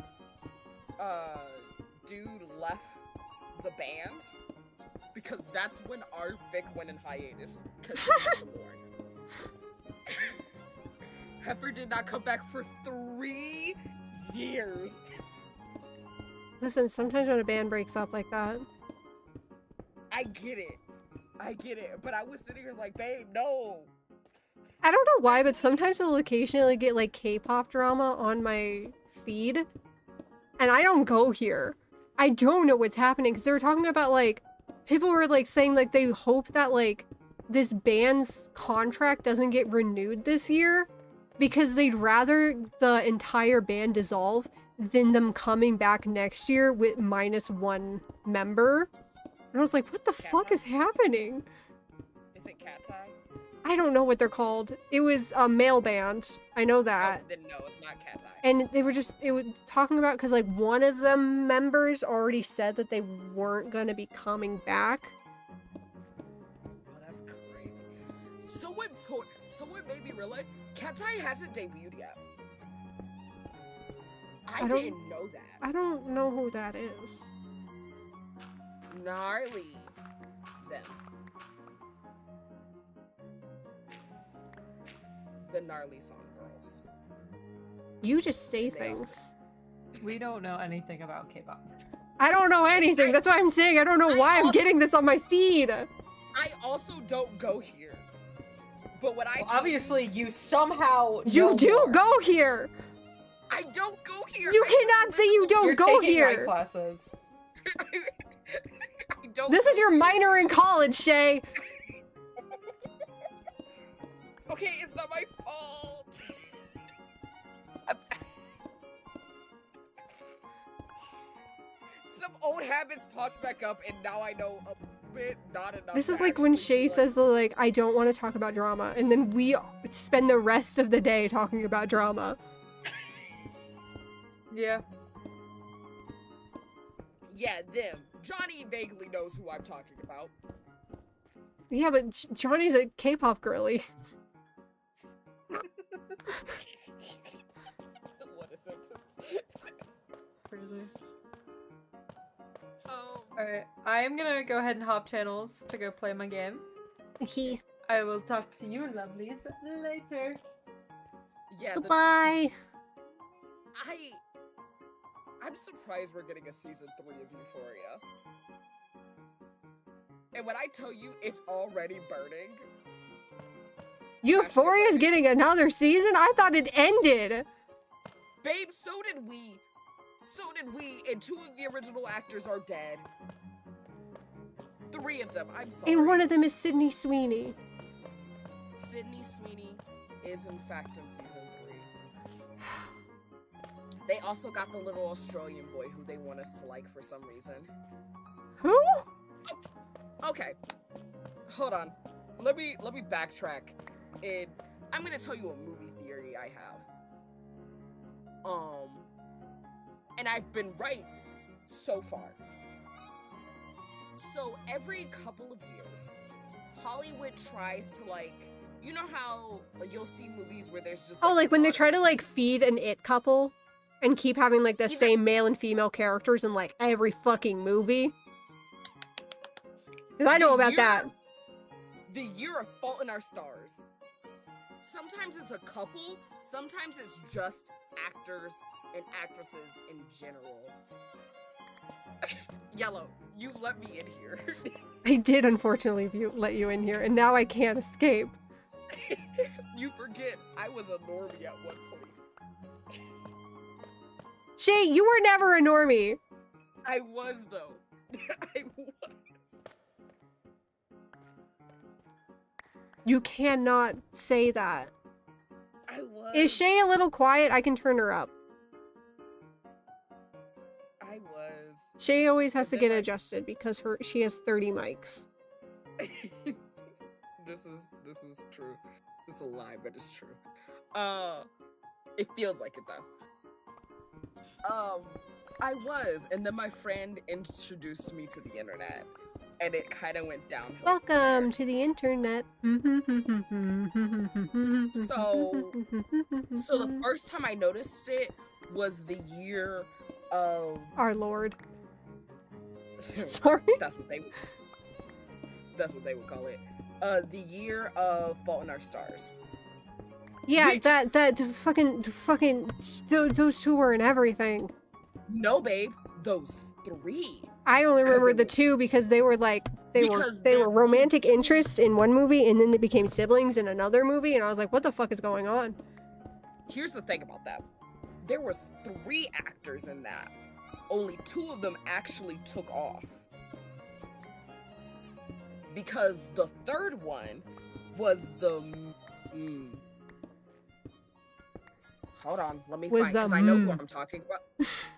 dude left the band, because that's when our fic went in hiatus, because he was born. Heifer did not come back for 3 years. Listen, sometimes when a band breaks up like that, I get it, but I was sitting here like, babe, no. I don't know why, but sometimes I'll occasionally get like K-pop drama on my feed, and I don't go here. I don't know what's happening because they were talking about like people were like saying like they hope that like this band's contract doesn't get renewed this year because they'd rather the entire band dissolve than them coming back next year with -1 member. And I was like, what the fuck is happening? Is it Cat's Eye? I don't know what they're called. It was a male band. I know that. Oh, then no, it's not Cat's Eye. And they were just talking about because like one of the members already said that they weren't gonna be coming back. Oh, that's crazy. Someone made me realize Cat's Eye hasn't debuted yet. I don't- didn't know that. I don't know who that is. Gnarly. Them. The Gnarly Song Girls. You just say They also- things. We don't know anything about K-pop. I don't know anything. That's why I'm saying I don't know why I'm getting this on my feed. I also don't go here. But what I Well, tell obviously, you somehow You know do more. go here. I don't go here. You I just cannot say you don't You're go taking night here. classes. I don't. This is go your here. minor in college, Shay. Okay, it's not my fault. Some old habits popped back up, and now I know a bit, not enough. This is to like when actually Shay be says the like, I don't want to talk about drama, and then we spend the rest of the day talking about drama. Yeah. Yeah, them. Johnny vaguely knows who I'm talking about. Yeah, but Johnny's a K-pop girly. What a sentence. Crazy. Oh, Alright, I'm gonna go ahead and hop channels to go play my game. He. I will talk to you lovelies later. yeah. Goodbye. I'm surprised we're getting a season 3 of Euphoria. And when I tell you it's already burning, Euphoria's getting another season? I thought it ended. babe, so did we. So did we, and 2 of the original actors are dead. 3 of them, I'm sorry. And one of them is Sydney Sweeney. Sydney Sweeney is in fact in season 3. They also got the little Australian boy who they want us to like for some reason. Who? Okay, hold on. Let me backtrack, and I'm gonna tell you a movie theory I have. And I've been right so far. So every couple of years, Hollywood tries to like, you know how you'll see movies where there's just Oh, like when they try to daughters- like feed an it couple and keep having like the Either- same male and female characters in like every fucking movie. 'Cause I know about that. The year of Fault in Our Stars. Sometimes it's a couple, sometimes it's just actors and actresses in general. Yellow, you let me in here. I did unfortunately let you in here, and now I can't escape. You forget I was a normie at one point. Shay, you were never a normie. I was though. I was. You cannot say that. I was. Is Shay a little quiet? I can turn her up. I was. Shay always has to And get then I- adjusted because she has 30 mics. This is true. This is a lie, but it's true. It feels like it though. I was, and then my friend introduced me to the internet, and it kind of went downhill. from Welcome there. to the internet. So the first time I noticed it was the year of. Our Lord. Sorry. That's what they would call it. The year of Fault in Our Stars. Yeah, Which- that fucking those two were in everything. No, babe, those 3. I only 'Cause remember it the was- two because they were like they Because were they're romantic interests in one movie and then they became siblings in another movie and I was like, what the fuck is going on? Here's the thing about that. There was 3 actors in that. Only 2 of them actually took off. because the third one was the. Hold on, let me Was find because the I know who I'm talking about.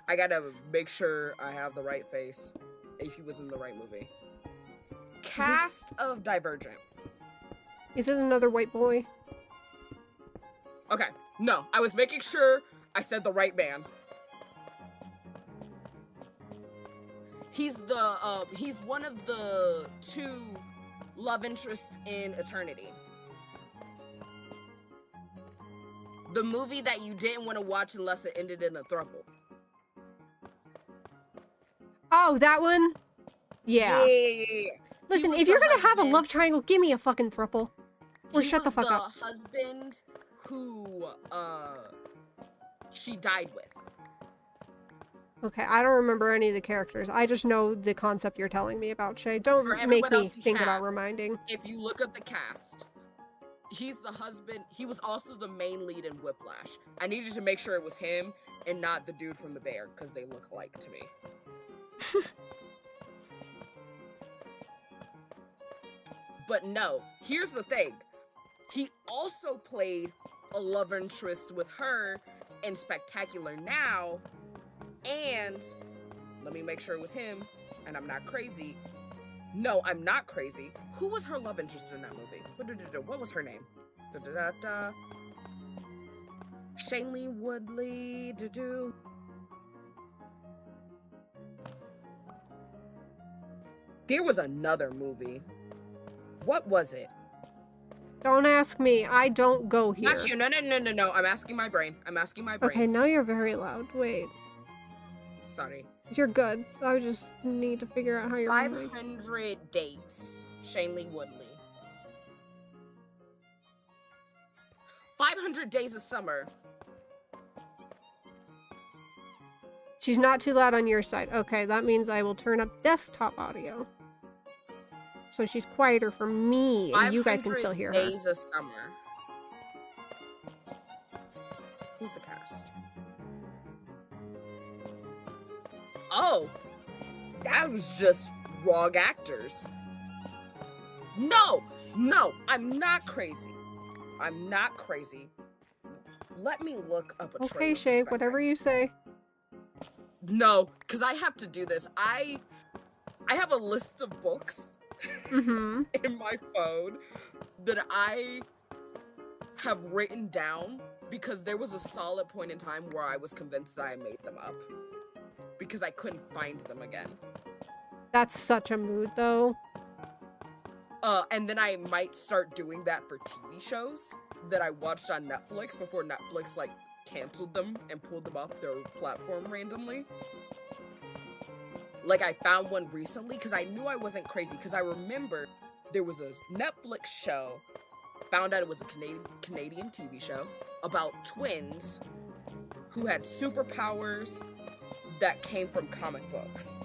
I gotta make sure I have the right face. If he was in the right movie. Cast of Divergent. Is it another white boy? Okay, no, I was making sure I said the right man. He's one of the two love interests in Eternity. The movie that you didn't want to watch unless it ended in a throuple. Oh, that one? Yeah. Yeah. Listen, was if you're the gonna have a husband- love triangle, give me a fucking thruple. Or shut the fuck up. The husband who she died with. Okay, I don't remember any of the characters. I just know the concept you're telling me about, Shay. Don't For make everyone me else in think chat. about reminding. If you look up the cast, he's the husband. He was also the main lead in Whiplash. I needed to make sure it was him and not the dude from The Bear because they look alike to me. But no, here's the thing. He also played a love interest with her in Spectacular Now, and let me make sure it was him, and I'm not crazy. No, I'm not crazy. Who was her love interest in that movie? What was her name? Shailene Woodley. There was another movie. What was it? Don't ask me. I don't go here. Not you. No. I'm asking my brain. Okay, now you're very loud. Wait. Sorry. You're good. I just need to figure out how you're 500 Dates. Shailene Woodley. 500 Days of Summer. She's not too loud on your side. Okay, that means I will turn up desktop audio. So she's quieter for me, and you guys can still hear her. 500 Days of Summer. Who's the cast? Oh, that was just wrong actors. No, I'm not crazy. Let me look up a trailer. Okay, Shay, whatever you say. No, because I have to do this. I have a list of books Mm-hmm. in my phone that I have written down because there was a solid point in time where I was convinced that I made them up because I couldn't find them again. That's such a mood, though. And then I might start doing that for TV shows that I watched on Netflix before Netflix like canceled them and pulled them off their platform randomly. Like I found one recently because I knew I wasn't crazy because I remember there was a Netflix show, found out it was a Canadian TV show about twins who had superpowers that came from comic books.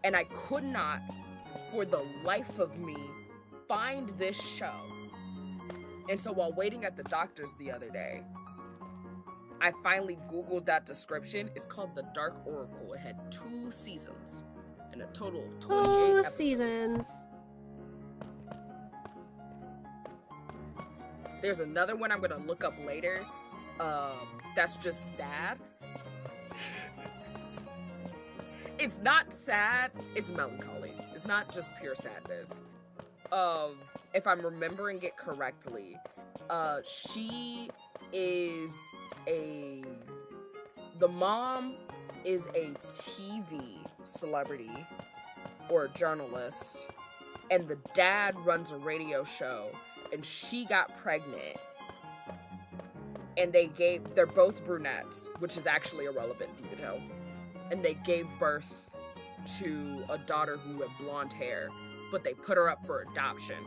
And I could not, for the life of me, find this show. And so while waiting at the doctor's the other day, I finally Googled that description. It's called The Dark Oracle. It had 2 seasons and a total of 28 episodes. Seasons. There's another one I'm gonna look up later. That's just sad. It's not sad, it's melancholy. It's not just pure sadness. If I'm remembering it correctly, she is the mom is a TV celebrity or a journalist, and the dad runs a radio show, and she got pregnant, and they're both brunettes, which is actually irrelevant deep in hell, and they gave birth to a daughter who had blonde hair, but they put her up for adoption.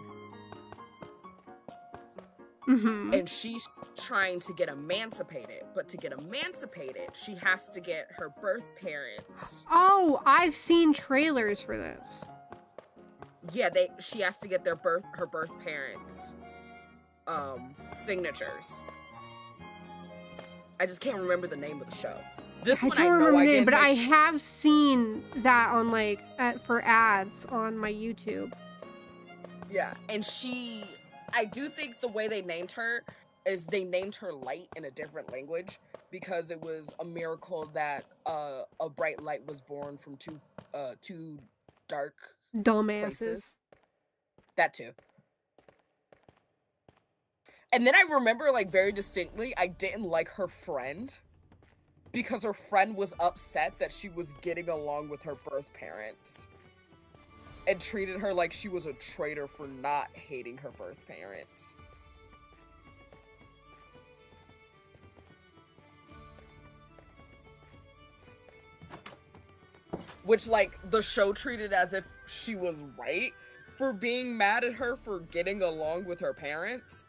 Mm-hmm. And she's trying to get emancipated, but to get emancipated, she has to get her birth parents. Oh, I've seen trailers for this. Yeah, she has to get her birth parents signatures. I just can't remember the name of the show. This I one don't I know remember I the name, didn't but I make- have seen that on like for ads on my YouTube. Yeah, and I do think the way they named her is they named her Light in a different language because it was a miracle that a bright light was born from two dark Dumbasses. places. That too. And then I remember, like, very distinctly, I didn't like her friend because her friend was upset that she was getting along with her birth parents and treated her like she was a traitor for not hating her birth parents. Which, like, the show treated as if she was right for being mad at her for getting along with her parents,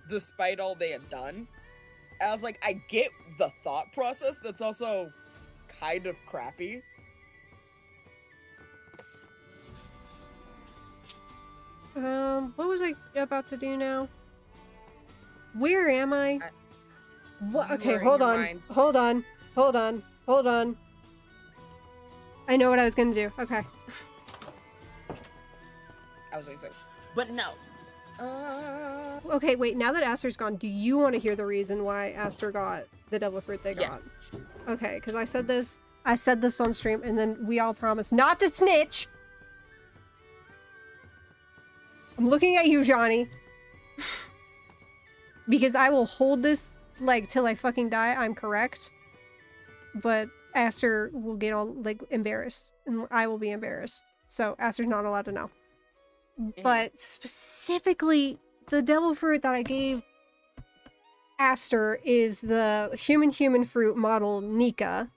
despite all they had done. And I was like, I get the thought process, that's also kind of crappy. What was I about to do now? Where am I? What? You Okay, were in hold your on. mind. Hold on. Hold on. Hold on. I know what I was gonna do. Okay. I was gonna say, but no. Okay, wait, now that Aster's gone, do you want to hear the reason why Aster got the devil fruit they Yes. got? Okay, because I said this on stream, and then we all promised not to snitch! I'm looking at you, Johnny. Because I will hold this, like, till I fucking die, I'm correct. But Aster will get all, like, embarrassed. And I will be embarrassed. So Aster's not allowed to know. But specifically, the devil fruit that I gave Aster is the human fruit model Nika,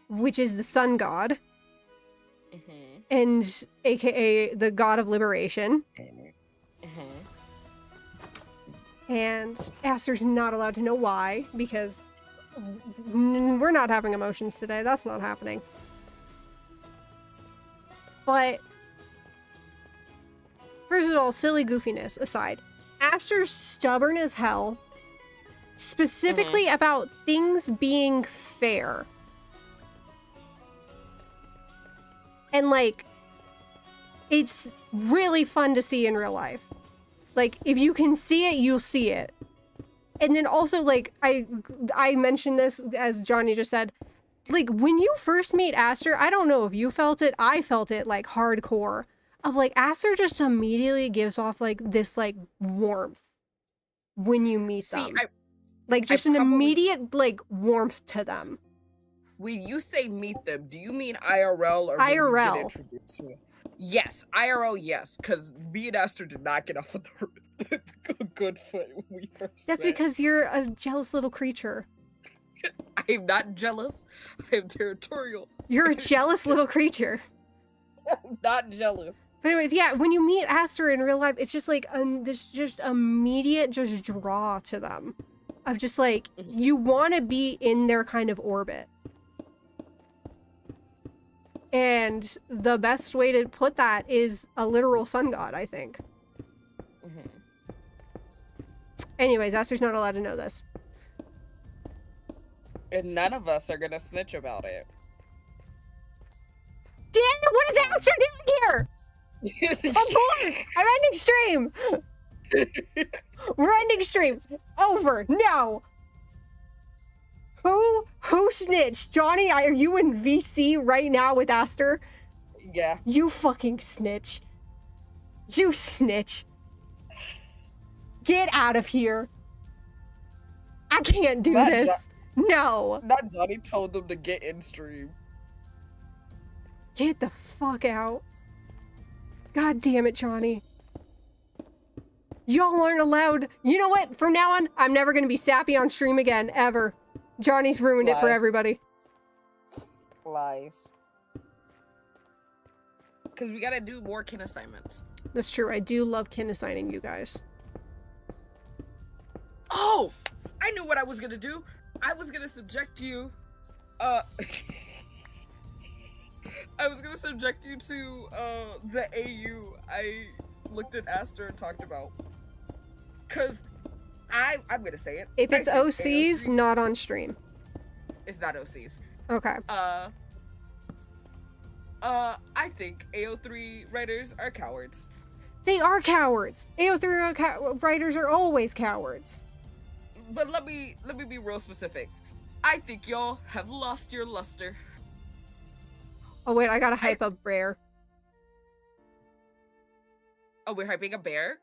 which is the sun god, and aka the god of liberation. And Aster's not allowed to know why, because we're not having emotions today. That's not happening. But first of all, silly goofiness aside, Aster's stubborn as hell, specifically about things being fair. And, like, it's really fun to see in real life. Like, if you can see it, you'll see it. And then also, like, I mentioned this, as Johnny just said, like, when you first meet Aster, I don't know if you felt it, I felt it, like, hardcore, of, like, Aster just immediately gives off, like, this, like, warmth when you meet them. Like, just an immediate, like, warmth to them. When you say meet them, do you mean IRL or IRL. When you get introduced to it? Yes, IRL, yes, because me and Aster did not get off of the good foot when we first That's met. because you're a jealous little creature. I am not jealous. I am territorial. You're a jealous little creature. I'm not jealous. But anyways, yeah, when you meet Aster in real life, it's just like this just immediate just draw to them. Of just like, you want to be in their kind of orbit. And the best way to put that is a literal sun god, I think. Anyways, Aster's not allowed to know this. And none of us are gonna snitch about it. Damn it, what is Aster doing here? Of course! I'm ending stream! We're ending stream. Over. No! Who snitched? Johnny, are you in VC right now with Aster? Yeah. You fucking snitch. You snitch. Get out of here. I can't do Not this. No. Not Johnny told them to get in stream. Get the fuck out. God damn it, Johnny. Y'all aren't allowed. You know what? From now on, I'm never gonna be sappy on stream again, ever. Johnny's ruined it for Lies. everybody. Lies. Because we gotta do more kin assignments. That's true. I do love kin assigning you guys. Oh! I knew what I was gonna do. I was gonna subject you, I was gonna subject you to, the AU I looked at Aster and talked about. Cause I'm gonna say it. If it's I think OCs, not on stream. it's not OCs. Okay. I think AO3 writers are cowards. They are cowards. AO3 writers are always cowards. But let me be real specific. I think y'all have lost your luster. Oh wait, I gotta hype up Rare. Oh, we're hyping a bear?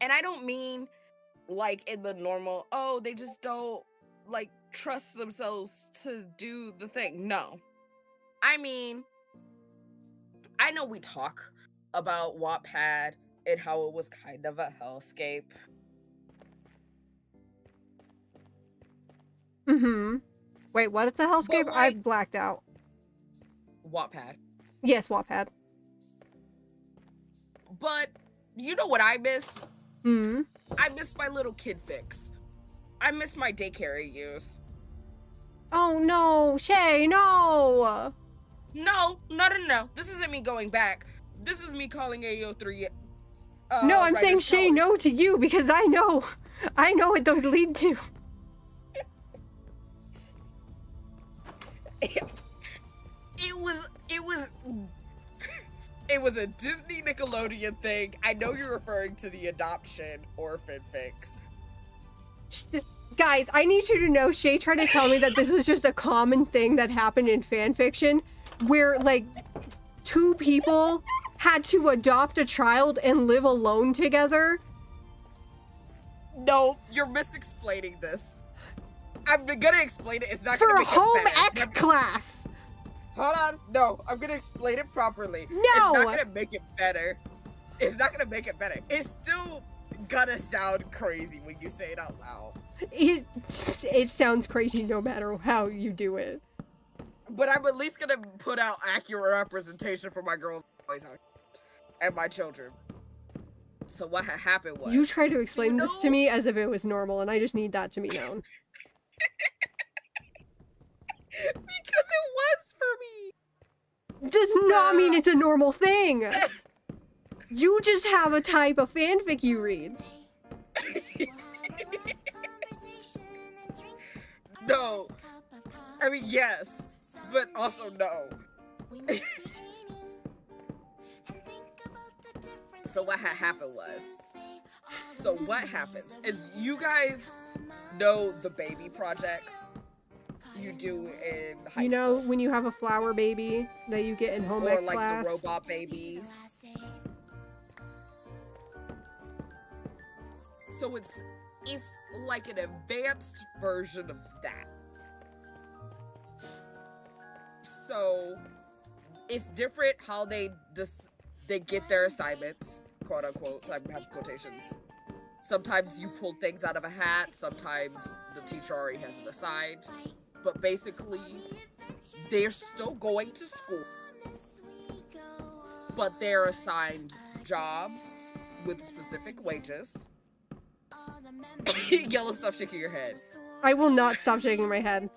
And I don't mean like in the normal, oh, they just don't like trust themselves to do the thing. No. I mean, I know we talk about Wattpad and how it was kind of a hellscape. Mm-hmm. Wait, what? It's a hellscape? But, I like- blacked out. Wattpad. Yes, Wattpad. But you know what I miss? Hmm. I miss my little kid fix. I miss my daycare I use. Oh no, Shay, no! No. This isn't me going back. This is me calling AO3. No, I'm saying writers Shay cowards. no to you because I know what those lead to. It was a Disney Nickelodeon thing. I know you're referring to the adoption orphan fix. Guys, I need you to know Shay tried to tell me that this was just a common thing that happened in fanfiction where, like, two people had to adopt a child and live alone together. No, you're misexplaining this. I'm gonna explain it. It's not For gonna a make home it better. ec class. Hold on. No, I'm gonna explain it properly. No! It's not gonna make it better. It's not gonna make it better. It's still gonna sound crazy when you say it out loud. It sounds crazy no matter how you do it. But I'm at least gonna put out accurate representation for my girls and my children. So what had happened was You tried to explain this to know- me as if it was normal, and I just need that to be known. because it was for me. Does not mean it's a normal thing. You just have a type of fanfic you read. No. I mean, yes, but also no. So what had happened was, so what happens is you guys know the baby projects you do in high You know, school, when you have a flower baby that you get in home or ec like class. the robot babies. So it's like an advanced version of that. So it's different how they get their assignments, quote unquote. I have quotations. Sometimes you pull things out of a hat. Sometimes the teacher already has it assigned. But basically, they're still going to school, but they're assigned jobs with specific wages. Yellow, stop shaking your head. I will not stop shaking my head.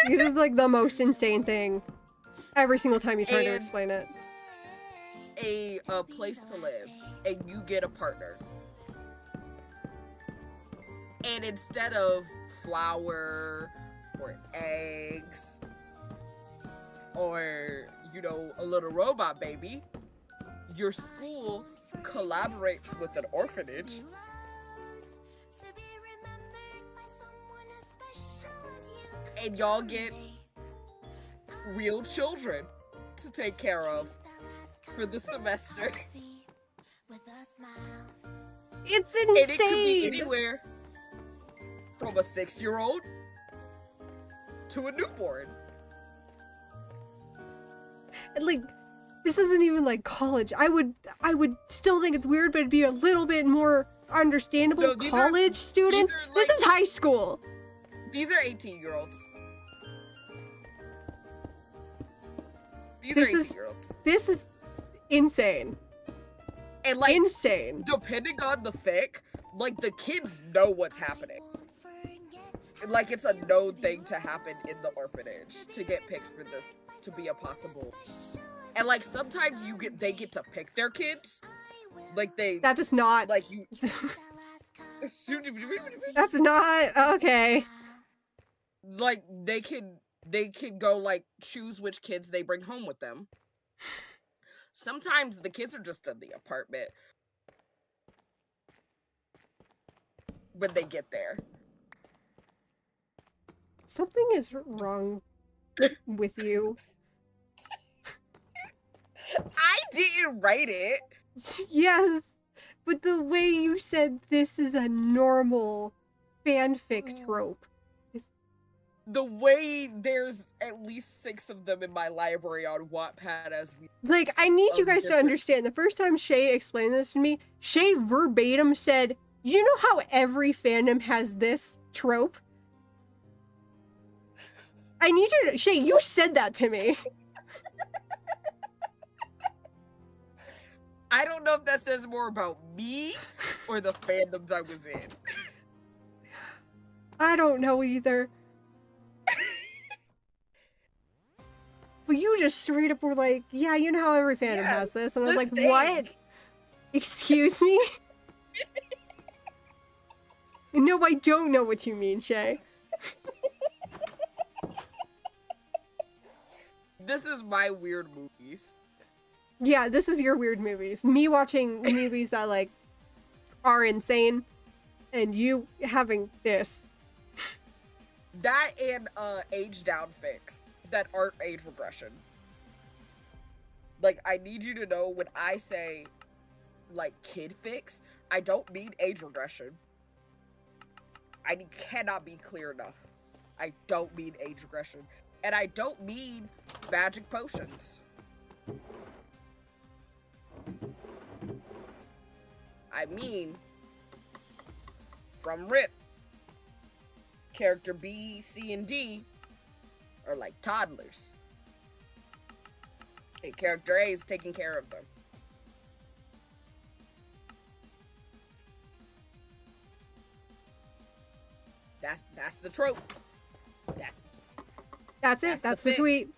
This is like the most insane thing. Every single time you try to And- explain it. A place to live, and you get a partner. And instead of flour or eggs or, you know, a little robot baby, your school collaborates with an orphanage and y'all get real children to take care of for the semester. It's And it could be insane! anywhere from a 6-year-old to a newborn. Like, this isn't even like college. I would still think it's weird, but it'd be a little bit more understandable. No, these are- College students? these are, This like- is high school. These are 18-year-olds. These This are is- 18-year-olds. This is insane. And like, Insane. depending on the fic, like the kids know what's happening. Like it's a known thing to happen in the orphanage to get picked for this to be a possible. And like sometimes they get to pick their kids. Like they That does not. like you That's not okay. Like they can go like choose which kids they bring home with them. Sometimes the kids are just in the apartment when they get there. Something is wrong with you. I didn't write it. Yes, but the way you said this is a normal fanfic trope. The way there's at least 6 of them in my library on Wattpad as we Like, I need you guys to different- understand, the first time Shay explained this to me, Shay verbatim said, you know how every fandom has this trope? I need you to, Shay, you said that to me. I don't know if that says more about me or the fandoms I was in. I don't know either. But you just straight up were like, yeah, you know how every fandom Yeah, has this. And I was like, this what? thing. Excuse me? No, I don't know what you mean, Shay. This is my weird movies. Yeah, this is your weird movies. Me watching movies that, like, are insane. And you having this. That and age down fix that aren't age regression. Like, I need you to know when I say, like, kid fix, I don't mean age regression. I cannot be clear enough. I don't mean age regression. And I don't mean magic potions. I mean, from RIP, character B, C, and D are like toddlers. And character A is taking care of them. That's the trope. That's it. That's the That's the thing. tweet.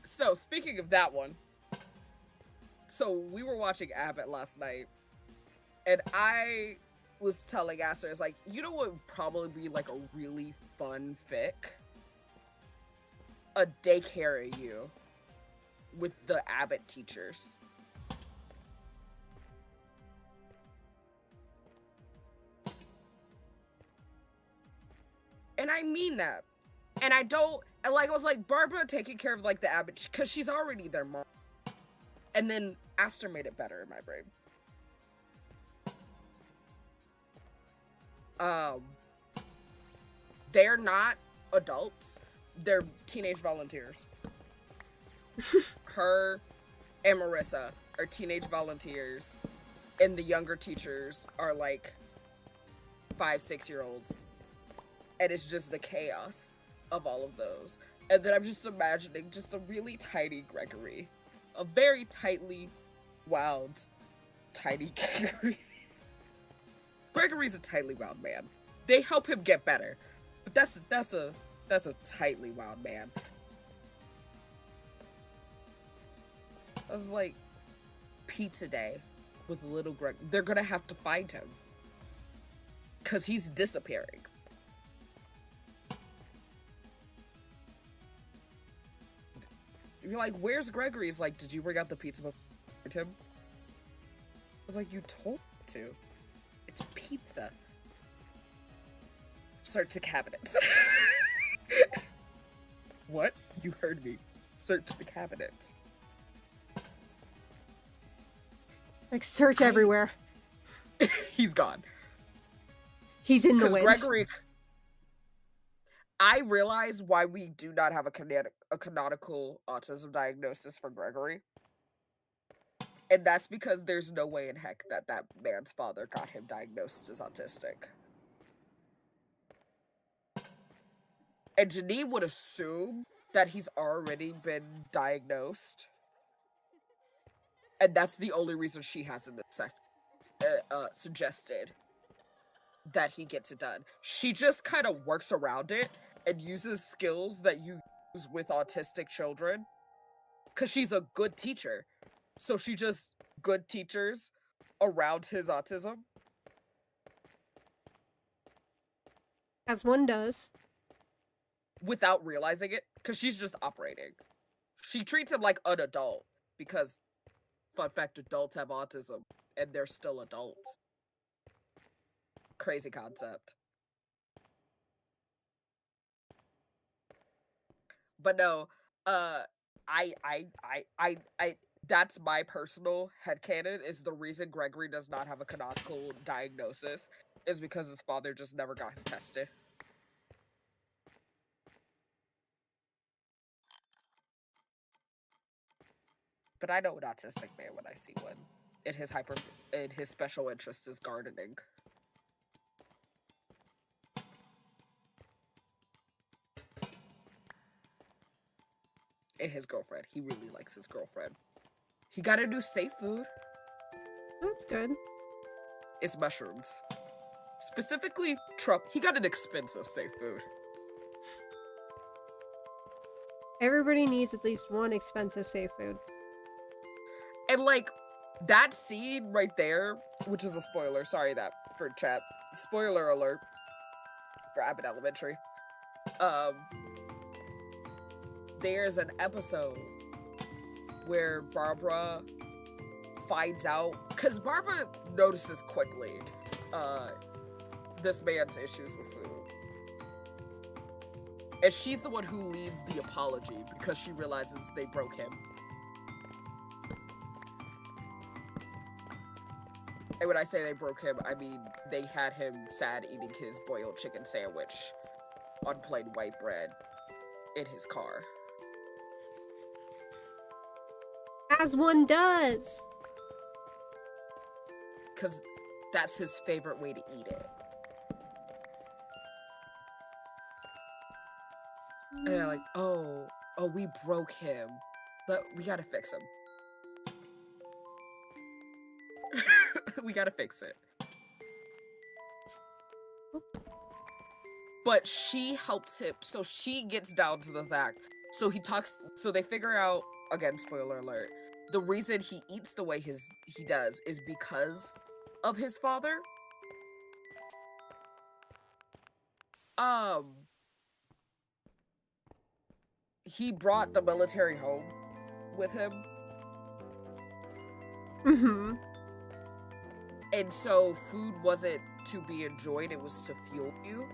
So, speaking of that one, so we were watching Abbott last night, and I was telling Aster, it's like, you know what would probably be like a really fun fic? A daycare you with the Abbott teachers. And I mean that. And I don't, and like, I was like, Barbara taking care of like the Abbott, because she's already their mom. And then Aster made it better in my brain. They're not adults. They're teenage volunteers. Her and Marissa are teenage volunteers. And the younger teachers are like 5-6-year-olds. And it's just the chaos of all of those. And then I'm just imagining just a really tiny Gregory. A very tightly wound, tiny Gregory. Gregory's a tightly wound man. They help him get better. But that's a tightly wound man. I was like, pizza day with little Greg. They're gonna have to find him. 'Cause he's disappearing. You're like, where's Gregory? He's like, did you bring out the pizza before him? I was like, you told me to. It's pizza. Search the cabinets. What? You heard me. Search the cabinets. Like, search everywhere. He's gone. He's in the Because wind. Gregory... I realize why we do not have a canonical autism diagnosis for Gregory. And that's because there's no way in heck that man's father got him diagnosed as autistic. And Janine would assume that he's already been diagnosed. And that's the only reason she hasn't suggested that he gets it done. She just kind of works around it and uses skills that you use with autistic children. Because she's a good teacher. So she just good teachers around his autism. As one does. Without realizing it, because she's just operating. She treats him like an adult because, fun fact, adults have autism and they're still adults. Crazy concept. But no, I that's my personal headcanon, is the reason Gregory does not have a canonical diagnosis is because his father just never got him tested. But I know an autistic man when I see one. And his special interest is gardening. And his girlfriend. He really likes his girlfriend. He got a new safe food. That's good. It's mushrooms. Specifically, Trump. He got an expensive safe food. Everybody needs at least one expensive safe food. And like, that scene right there, which is a spoiler, sorry that for chat. Spoiler alert for Abbott Elementary. There's an episode where Barbara finds out, because Barbara notices quickly this man's issues with food. And she's the one who leads the apology because she realizes they broke him. And when I say they broke him, I mean they had him sad eating his boiled chicken sandwich on plain white bread in his car. As one does. Because that's his favorite way to eat it. And they're like, oh, we broke him. But we gotta fix him. We gotta fix it. But she helps him, so she gets down to the fact. So they figure out, again, spoiler alert, the reason he eats the way he does is because of his father. He brought the military home with him. Mm-hmm. And so food wasn't to be enjoyed, it was to fuel you.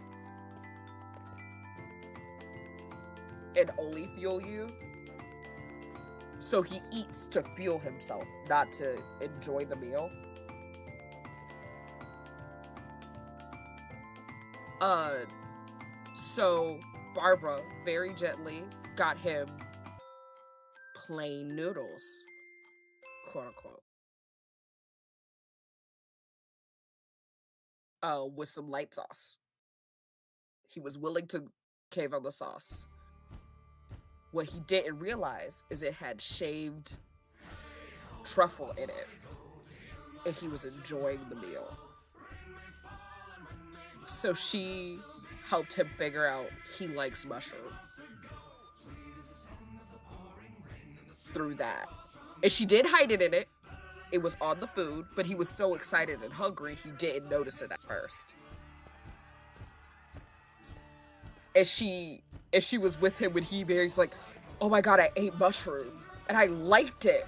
And only fuel you. So he eats to fuel himself, not to enjoy the meal. So Barbara very gently got him plain noodles, quote unquote. With some light sauce. He was willing to cave on the sauce. What he didn't realize is it had shaved truffle in it. And he was enjoying the meal. So she helped him figure out he likes mushrooms. Through that. And she did hide it in it. It was on the food, but he was so excited and hungry, he didn't notice it at first. And she was with him when he's like, oh my god, I ate mushroom, and I liked it.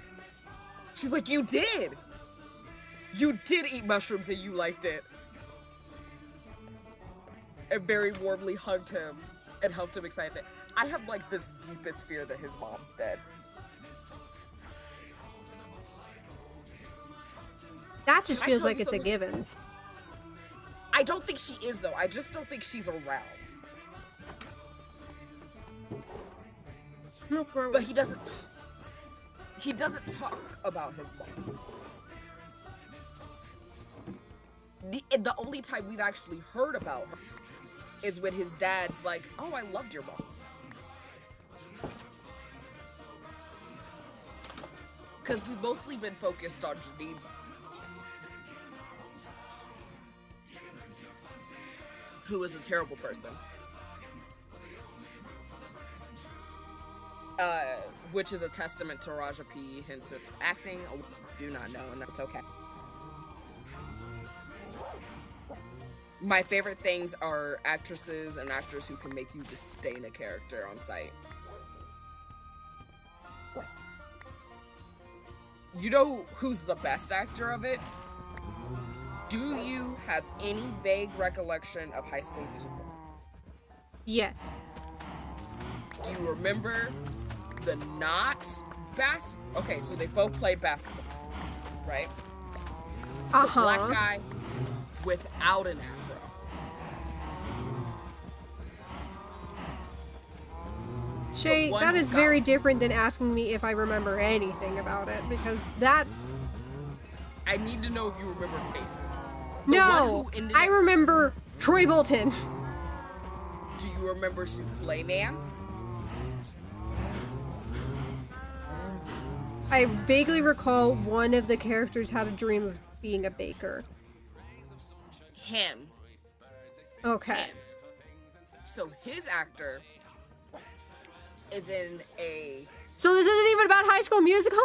She's like, you did! You did eat mushrooms and you liked it. And very warmly hugged him and helped him excite it. I have like this deepest fear that his mom's dead. That just Can I feels tell like you it's a something? given. I don't think she is though. I just don't think she's around. No problem. But he doesn't talk about his mom. The only time we've actually heard about her is when his dad's like, oh, I loved your mom. Because we've mostly been focused on Janine's, who is a terrible person. Which is a testament to Raja P. Henson acting. I do not know, and that's okay. My favorite things are actresses and actors who can make you disdain a character on sight. You know who's the best actor of it? Do you have any vague recollection of High School Musical? Yes. Do you remember the Okay, so they both played basketball, right? The black guy without an afro. Shay, one that who is got- very different than asking me if I remember anything about it, because that... I need to know if you remember faces. The one No! who ended I up- remember Troy Bolton. Do you remember Souffle Man? I vaguely recall one of the characters had a dream of being a baker. Him. Okay. So his actor is in a... So this isn't even about High School Musical?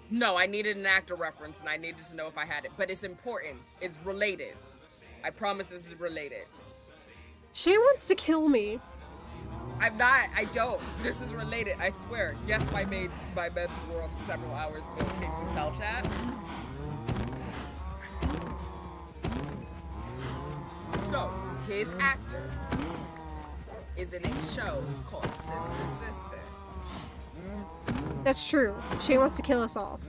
No, I needed an actor reference and I needed to know if I had it. But it's important. It's related. I promise this is related. Shay wants to kill me. I'm not. I don't. This is related. I swear. Yes, my meds wore off several hours ago. Can you tell, chat? So, his actor is in a show called Sister Sister. That's true. Shay wants to kill us all.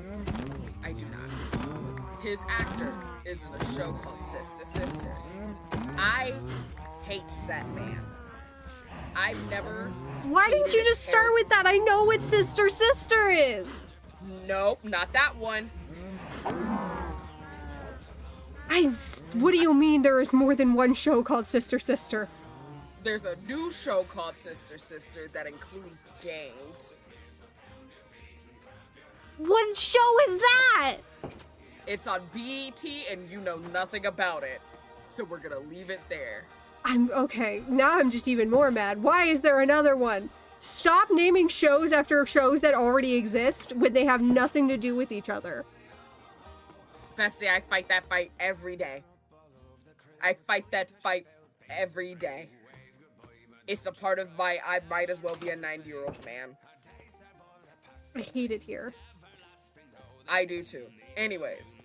I do not. His actor is in a show called Sister Sister. I hate that man. I've never... Why didn't you hated a just start with that? I know what Sister Sister is. Nope, not that one. What do you mean there is more than one show called Sister Sister? There's a new show called Sister Sister that includes gangs. What show is that? It's on BET and you know nothing about it. So we're gonna leave it there. I'm okay. Now I'm just even more mad. Why is there another one? Stop naming shows after shows that already exist when they have nothing to do with each other. Bestie, I fight that fight every day. I fight that fight every day. It's a part of my I might as well be a 90-year-old man. I hate it here. I do too. Anyways,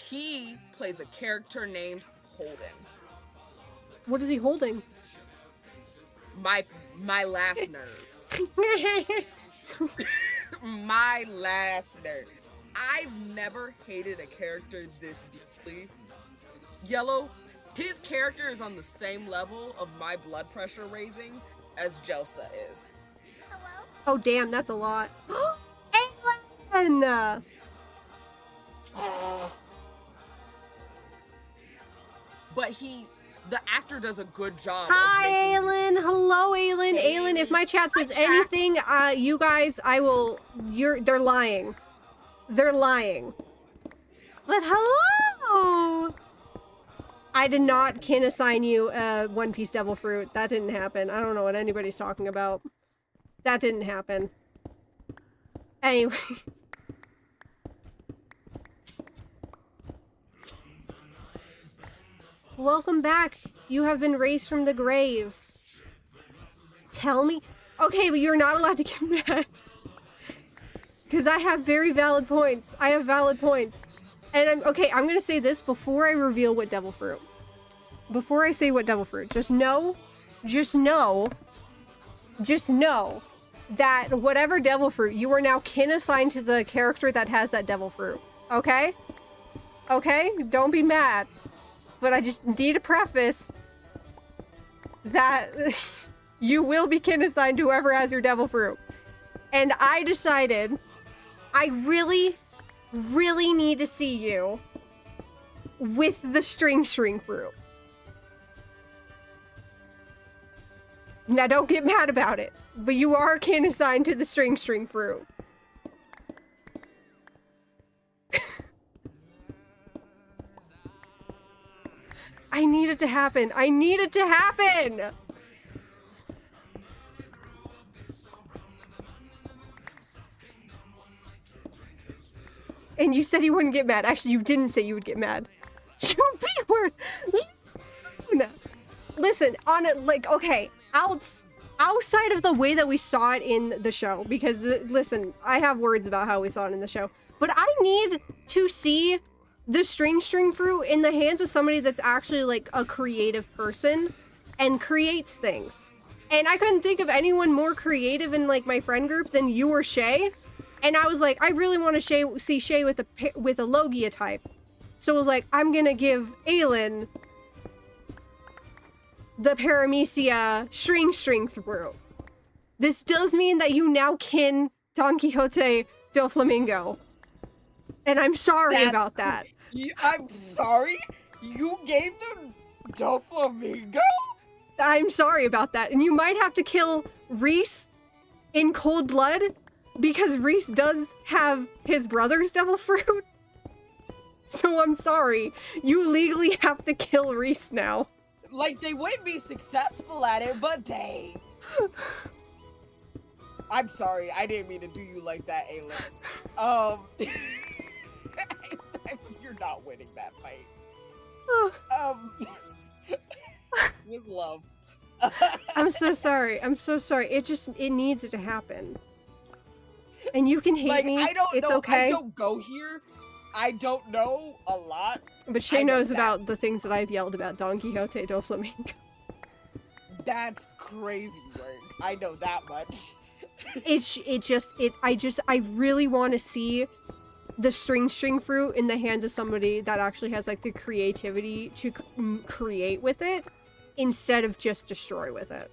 he plays a character named Holden. What is he holding? My last nerd. My last nerd. I've never hated a character this deeply. Yellow, his character is on the same level of my blood pressure raising as Jelsa is. Oh damn, that's a lot. Aylin! But the actor does a good job. Hi, of making- Aylin. Hello, Aylin. Aylin, if my chat says anything, you guys, they're lying. They're lying. But hello! I did not kin assign you a One Piece Devil Fruit. That didn't happen. I don't know what anybody's talking about. That didn't happen. Anyways. Welcome back. You have been raised from the grave. Tell me. Okay, but you're not allowed to get mad. Because I have very valid points. I have valid points. And I'm gonna say this before I reveal what devil fruit. Before I say what devil fruit, just know that whatever devil fruit, you are now kin assigned to the character that has that devil fruit. Okay? Okay? Don't be mad. But I just need to preface that you will be kin assigned to whoever has your devil fruit. And I decided I really, really need to see you with the string fruit. Now don't get mad about it, but you are kin assigned to the string fruit. I need it to happen. I need it to happen! And you said you wouldn't get mad. Actually, you didn't say you would get mad. You B-word! Listen, on it, like, okay, outside of the way that we saw it in the show, because listen, I have words about how we saw it in the show, but I need to see the string fruit in the hands of somebody that's actually like a creative person and creates things. And I couldn't think of anyone more creative in like my friend group than you or Shay. And I was like, I really want to see Shay with a Logia type. So I was like, I'm gonna give Aelin the Paramecia string through. This does mean that you now kin Don Quixote del Flamingo. And I'm sorry about that. I'm sorry? You gave them Doflamingo? I'm sorry about that. And you might have to kill Reese in cold blood because Reese does have his brother's devil fruit. So I'm sorry. You legally have to kill Reese now. Like, they wouldn't be successful at it, but dang. I'm sorry. I didn't mean to do you like that, Aelin. You're not winning that fight. With love. I'm so sorry. I'm so sorry. It needs to happen. And you can hate Like, me. I don't it's know. okay. I don't go here. I don't know a lot. But Shay I know knows that. about the things that I've yelled about Don Quixote del Flamingo. That's crazy work. I know that much. I really want to see the string fruit in the hands of somebody that actually has like the creativity to create with it instead of just destroy with it.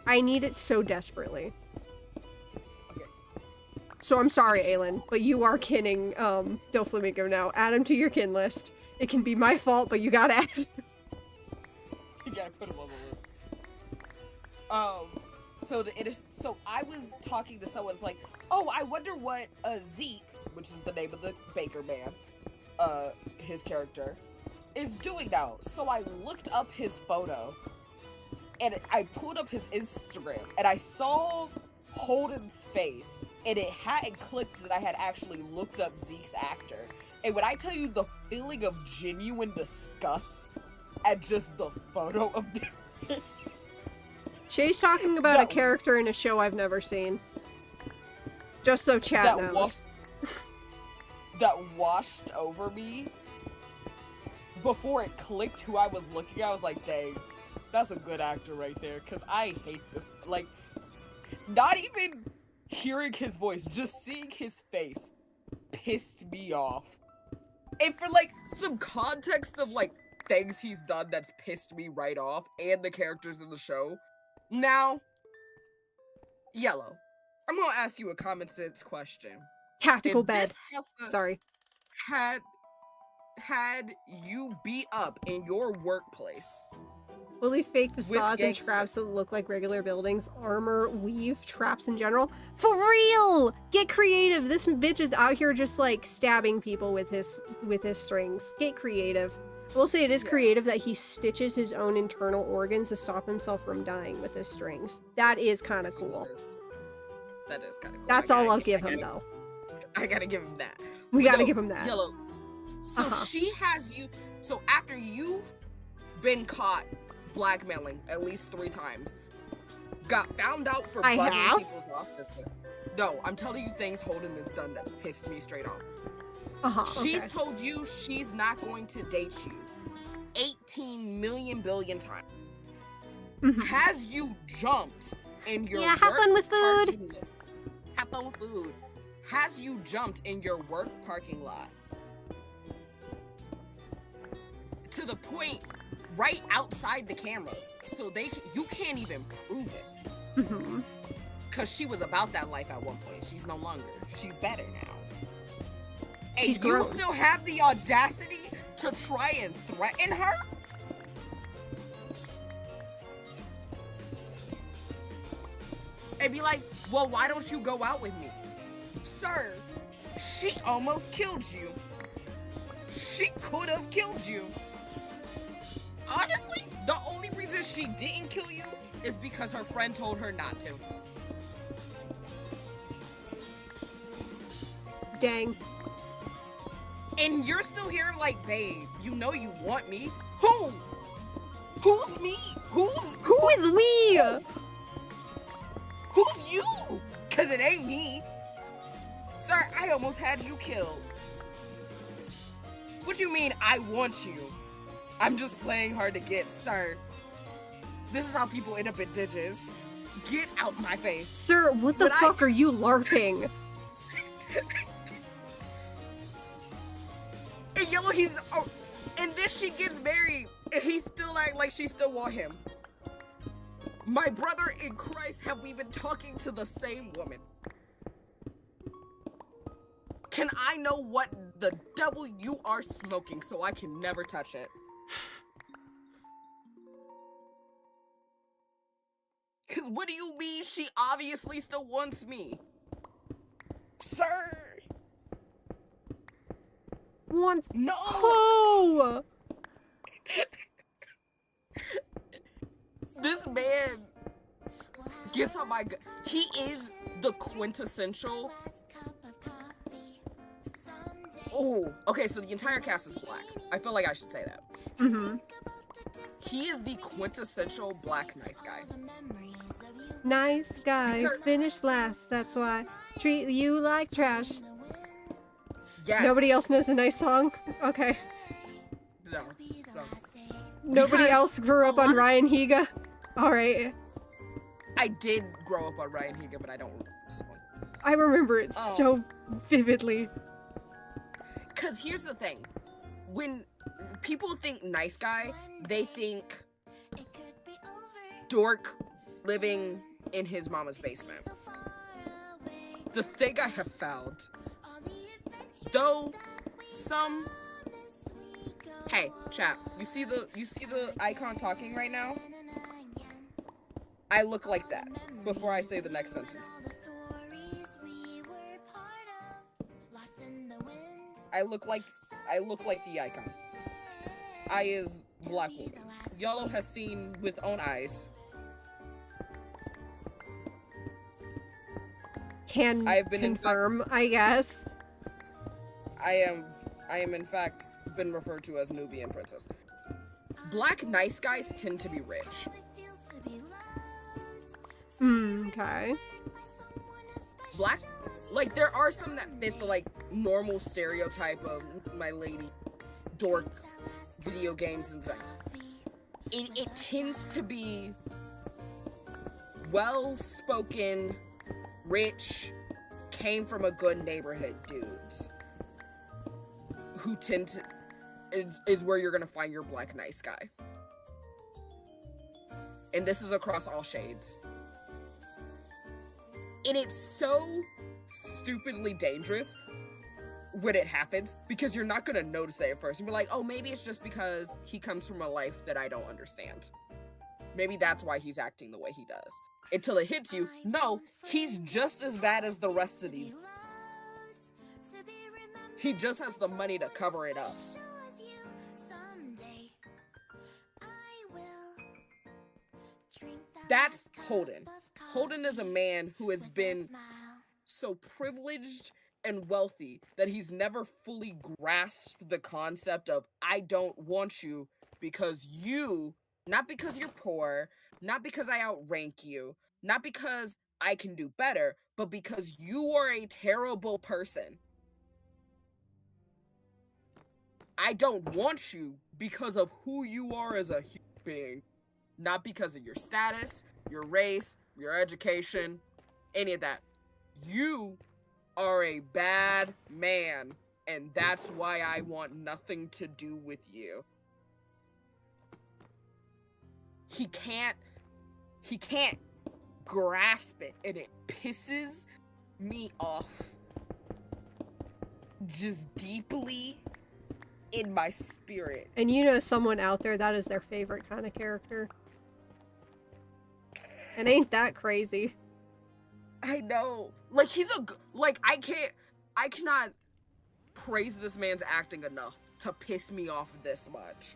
I need it so desperately. Okay. So I'm sorry, Aelin, but you are kinning Doflamingo now. Add him to your kin list. It can be my fault, but you gotta add him. You gotta put him on the list. So I was talking to someone like, oh, I wonder what Zeke, which is the name of the baker man, his character, is doing now. So I looked up his photo, and I pulled up his Instagram, and I saw Holden's face, and it hadn't clicked that I had actually looked up Zeke's actor. And when I tell you the feeling of genuine disgust at just the photo of this, Shay's talking about a character in a show I've never seen. Just so chat knows. That washed over me before it clicked who I was looking at. I was like, dang, that's a good actor right there. Because I hate this. Like, not even hearing his voice, just seeing his face pissed me off. And for, like, some context of, like, things he's done that's pissed me right off, and the characters in the show. Now, Yellow, I'm gonna ask you a common sense question. Tactical If bed. this heifer Sorry. had you beat up in your workplace, Fully fake facades and gangster. traps that look like regular buildings, armor, weave, traps in general. For real! Get creative! This bitch is out here just like stabbing people with his strings. Get creative. I will say it is creative that he stitches his own internal organs to stop himself from dying with his strings. That is kind of cool. that is kind of cool. That's all I'll give him though. I gotta give him that. We gotta No, give him that. Yellow. So she has you. So after you've been caught blackmailing at least 3 times, got found out for I bugging have? people's offices. No, I'm telling you things Holden has done that's pissed me straight off. She's Okay. told you she's not going to date you 18 million billion times. Mhm. Has you jumped in your Yeah, have fun work with food. parking lot. Have fun with food. Has you jumped in your work parking lot to the point right outside the cameras, so you can't even prove it. Mhm. Cause she was about that life at one point. She's no longer. She's better now. And She's you grown. still have the audacity to try and threaten her? And be like, well, why don't you go out with me? Sir, she almost killed you. She could have killed you. Honestly, the only reason she didn't kill you is because her friend told her not to. Dang. And you're still here like, babe, you know you want me. Who? Who's me? Who is we? Who's you? Cause it ain't me. Sir, I almost had you killed. What you mean I want you? I'm just playing hard to get, sir. This is how people end up in ditches. Get out my face. Sir, what the But fuck are you LARPing? And Yellow, he's and then she gets married, and he still act like she still want him. My brother in Christ, have we been talking to the same woman? Can I know what the devil you are smoking so I can never touch it? Cause what do you mean she obviously still wants me? Sir! Wants No! who? This man gets on my he is the quintessential. Oh, okay, so the entire cast is black. I feel like I should say that. Mm-hmm. He is the quintessential black nice guy. Nice guys Because- finish last, that's why. Treat you like trash. Yes. Nobody else knows a nice song? Okay. No. Nobody Because else grew up on one- Ryan Higa? Alright. I did grow up on Ryan Higa, but I don't remember this one. I remember it Oh. so vividly. Cause here's the thing. When people think nice guy, they think dork living in his mama's basement. The thing I have found, though some hey, chat, you see the icon talking right now? I look like that before I say the next sentence. I look like the icon. I is black woman. Yellow has seen with own eyes. Can I have been confirm, I guess. I am in fact been referred to as Nubian princess. Black nice guys tend to be rich. Okay. Black, like there are some that fit the like normal stereotype of my lady, dork, video games and things. It tends to be well-spoken, rich, came from a good neighborhood dudes who tend to is where you're gonna find your black nice guy. And this is across all shades. And it's so stupidly dangerous when it happens because you're not gonna notice it at first. You're like, oh, maybe it's just because he comes from a life that I don't understand. Maybe that's why he's acting the way he does. Until it hits you, no, he's just as bad as the rest of these. He just has the money to cover it up. That's Holden. Holden is a man who has been so privileged and wealthy that he's never fully grasped the concept of I don't want you because you, not because you're poor, not because I outrank you, not because I can do better, but because you are a terrible person. I don't want you because of who you are as a human being, not because of your status, your race, your education, any of that. You are a bad man, and that's why I want nothing to do with you. He can't grasp it, and it pisses me off just deeply in my spirit. And you know someone out there that is their favorite kind of character. And ain't that crazy? I know. Like, I cannot praise this man's acting enough to piss me off this much.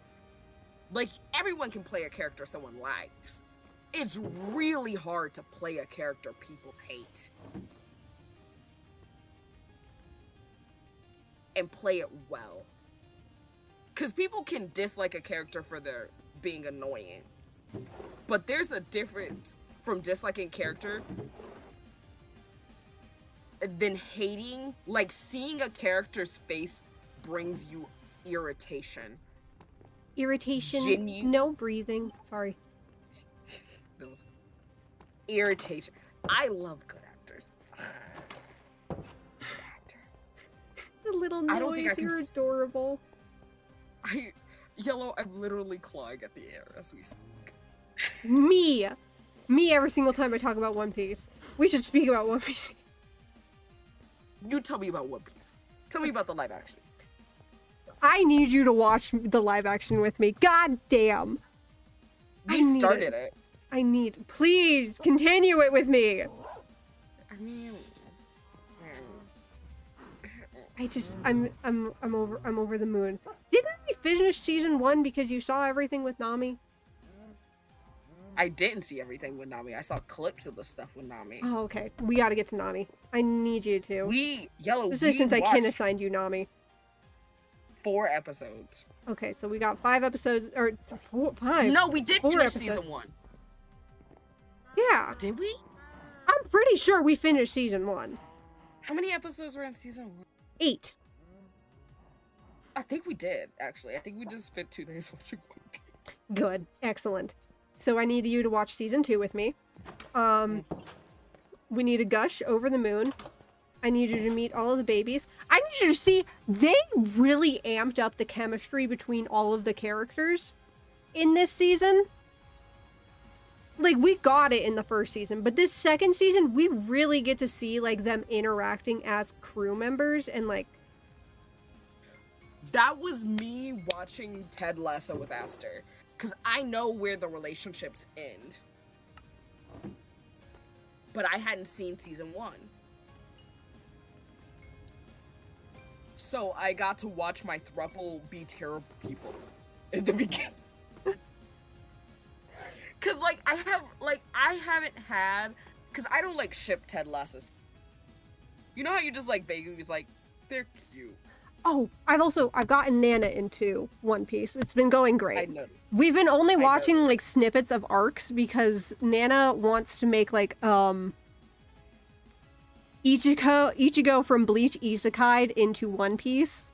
Like, everyone can play a character someone likes. It's really hard to play a character people hate. and play it well. Because people can dislike a character for their being annoying. But there's a difference from disliking character than hating. Like, seeing a character's face brings you irritation. Irritation. No breathing. Sorry. Irritation. I love good actors. Good actor. The little I don't think I noise. can You're adorable. Yellow, I'm literally clawing at the air as we speak. Me every single time I talk about One Piece. We should speak about One Piece. You tell me about One Piece. Tell me about the live action. I need you to watch the live action with me. God damn. We started it. Please continue it with me. I mean, I'm over the moon. Didn't we finish season 1 because you saw everything with Nami? I didn't see everything with Nami. I saw clips of the stuff with Nami. Oh, okay. We gotta get to Nami. I need you to. Especially since I can assign you Nami. 4 episodes. Okay, so we got 5 episodes, or 5. No, we did 4 finish episodes. season 1. Yeah. Did we? I'm pretty sure we finished season 1. How many episodes were in season 1? 8. I think we did, actually. I think we just spent 2 days watching One Piece. Good. Excellent. So I need you to watch season 2 with me. We need to gush over the moon. I need you to meet all of the babies. I need you to see, they really amped up the chemistry between all of the characters in this season. Like, we got it in the first season, but this second season, we really get to see, like, them interacting as crew members and, like... That was me watching Ted Lasso with Aster. Because I know where the relationships end. But I hadn't seen season 1. So I got to watch my throuple be terrible people in the beginning. Cause I haven't had, cause I don't like ship Ted Lasso. You know how you just like vaguely like, they're cute. Oh, I've gotten Nana into One Piece. It's been going great. I noticed. We've been only watching like snippets of arcs because Nana wants to make like Ichigo from Bleach Isekai'd into One Piece.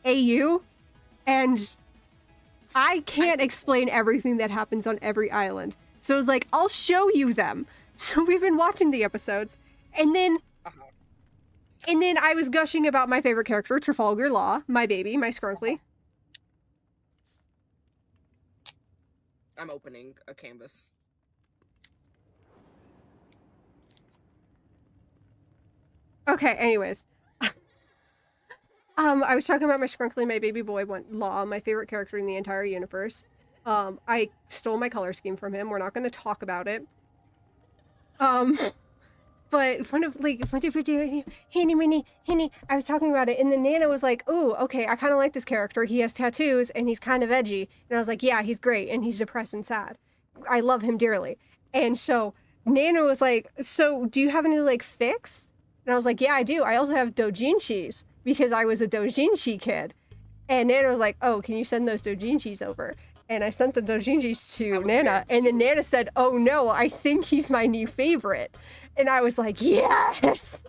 AU. And I can't explain everything that happens on every island. So it's like, I'll show you them. So we've been watching the episodes. And then I was gushing about my favorite character, Trafalgar Law, my baby, my Skrunkly. I'm opening a canvas. Okay, anyways. I was talking about my Skrunkly, my baby boy, Law, my favorite character in the entire universe. I stole my color scheme from him. We're not going to talk about it. But one of, like, Henny, I was talking about it, and then Nana was like, "Ooh, okay, I kind of like this character. He has tattoos, and he's kind of edgy." And I was like, "Yeah, he's great, and he's depressed and sad. I love him dearly." And so Nana was like, "So, do you have any, like, fics?" And I was like, "Yeah, I do. I also have doujinshis, because I was a doujinshi kid." And Nana was like, "Oh, can you send those doujinshis over?" And I sent the doujinshis to Nana, and then Nana said, "Oh no, I think he's my new favorite." And I was like, yes!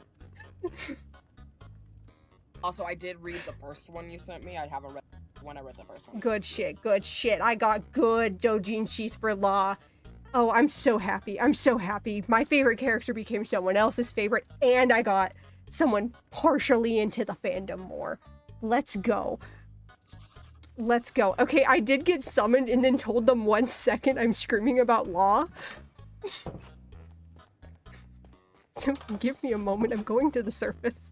Also, I did read the first one you sent me. I haven't read when I read the first one. Good shit, good shit. I got good doujinshis for Law. Oh, I'm so happy. I'm so happy. My favorite character became someone else's favorite, and I got someone partially into the fandom more. Let's go. Let's go. Okay, I did get summoned and then told them 1 second I'm screaming about Law. So give me a moment, I'm going to the surface.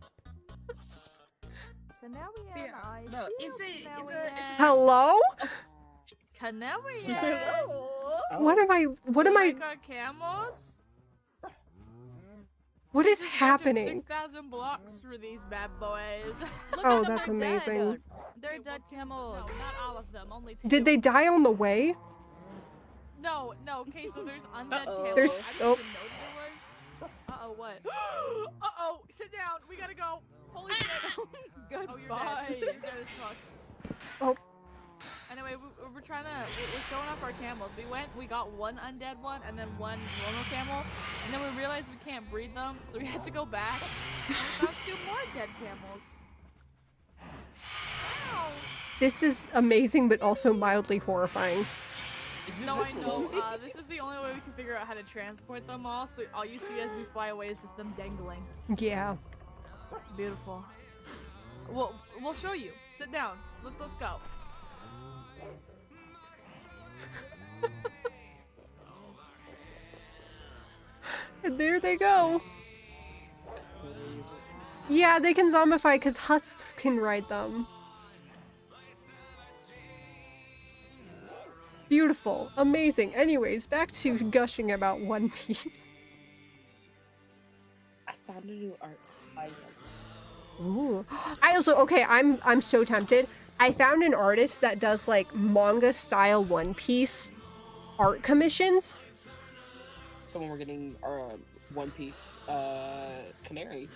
So now we have ice. No, it's a Hello? What What am I, Like our camels? what is Just happening? 6,000 blocks for these bad boys. Oh, that's amazing. They're dead camels. No, not all of them, only 2. Did they die on the way? No, okay, so there's undead camels. There's- I didn't oh. even know there was. Uh-oh, what? Uh-oh, sit down, we gotta go. Holy shit. Goodbye. Oh, you're dead as fuck. Oh. Anyway, we're trying to. We're showing off our camels. We got one undead one and then one normal camel, and then we realized we can't breed them, so we had to go back. And we found 2 more dead camels. Wow. This is amazing, but also mildly horrifying. No, I know. This is the only way we can figure out how to transport them all. So all you see as we fly away is just them dangling. Yeah. It's beautiful. We'll show you. Sit down. Let's go. And there they go. Yeah, they can zombify because husks can ride them. Beautiful. Amazing. Anyways, back to gushing about One Piece. I found a new art style. Ooh. I also, okay, I'm so tempted. I found an artist that does like manga style One Piece art commissions. Someone we're getting One Piece Canary.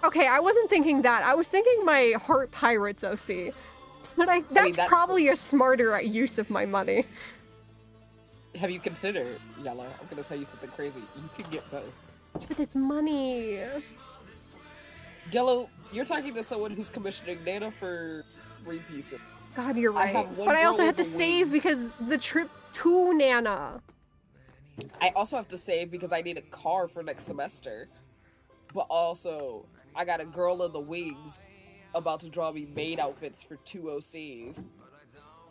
Okay, I wasn't thinking that. I was thinking my Heart Pirates OC. But that's probably a smarter use of my money. Have you considered, Yella? I'm gonna tell you something crazy. You could get both. But it's money. Yellow, you're talking to someone who's commissioning Nana for Greenpeace. God, you're I right. have one But I girl also had to with a save wing. because the trip to Nana. I also have to save because I need a car for next semester. But also, I got a girl in the wings about to draw me maid outfits for 2 OCs.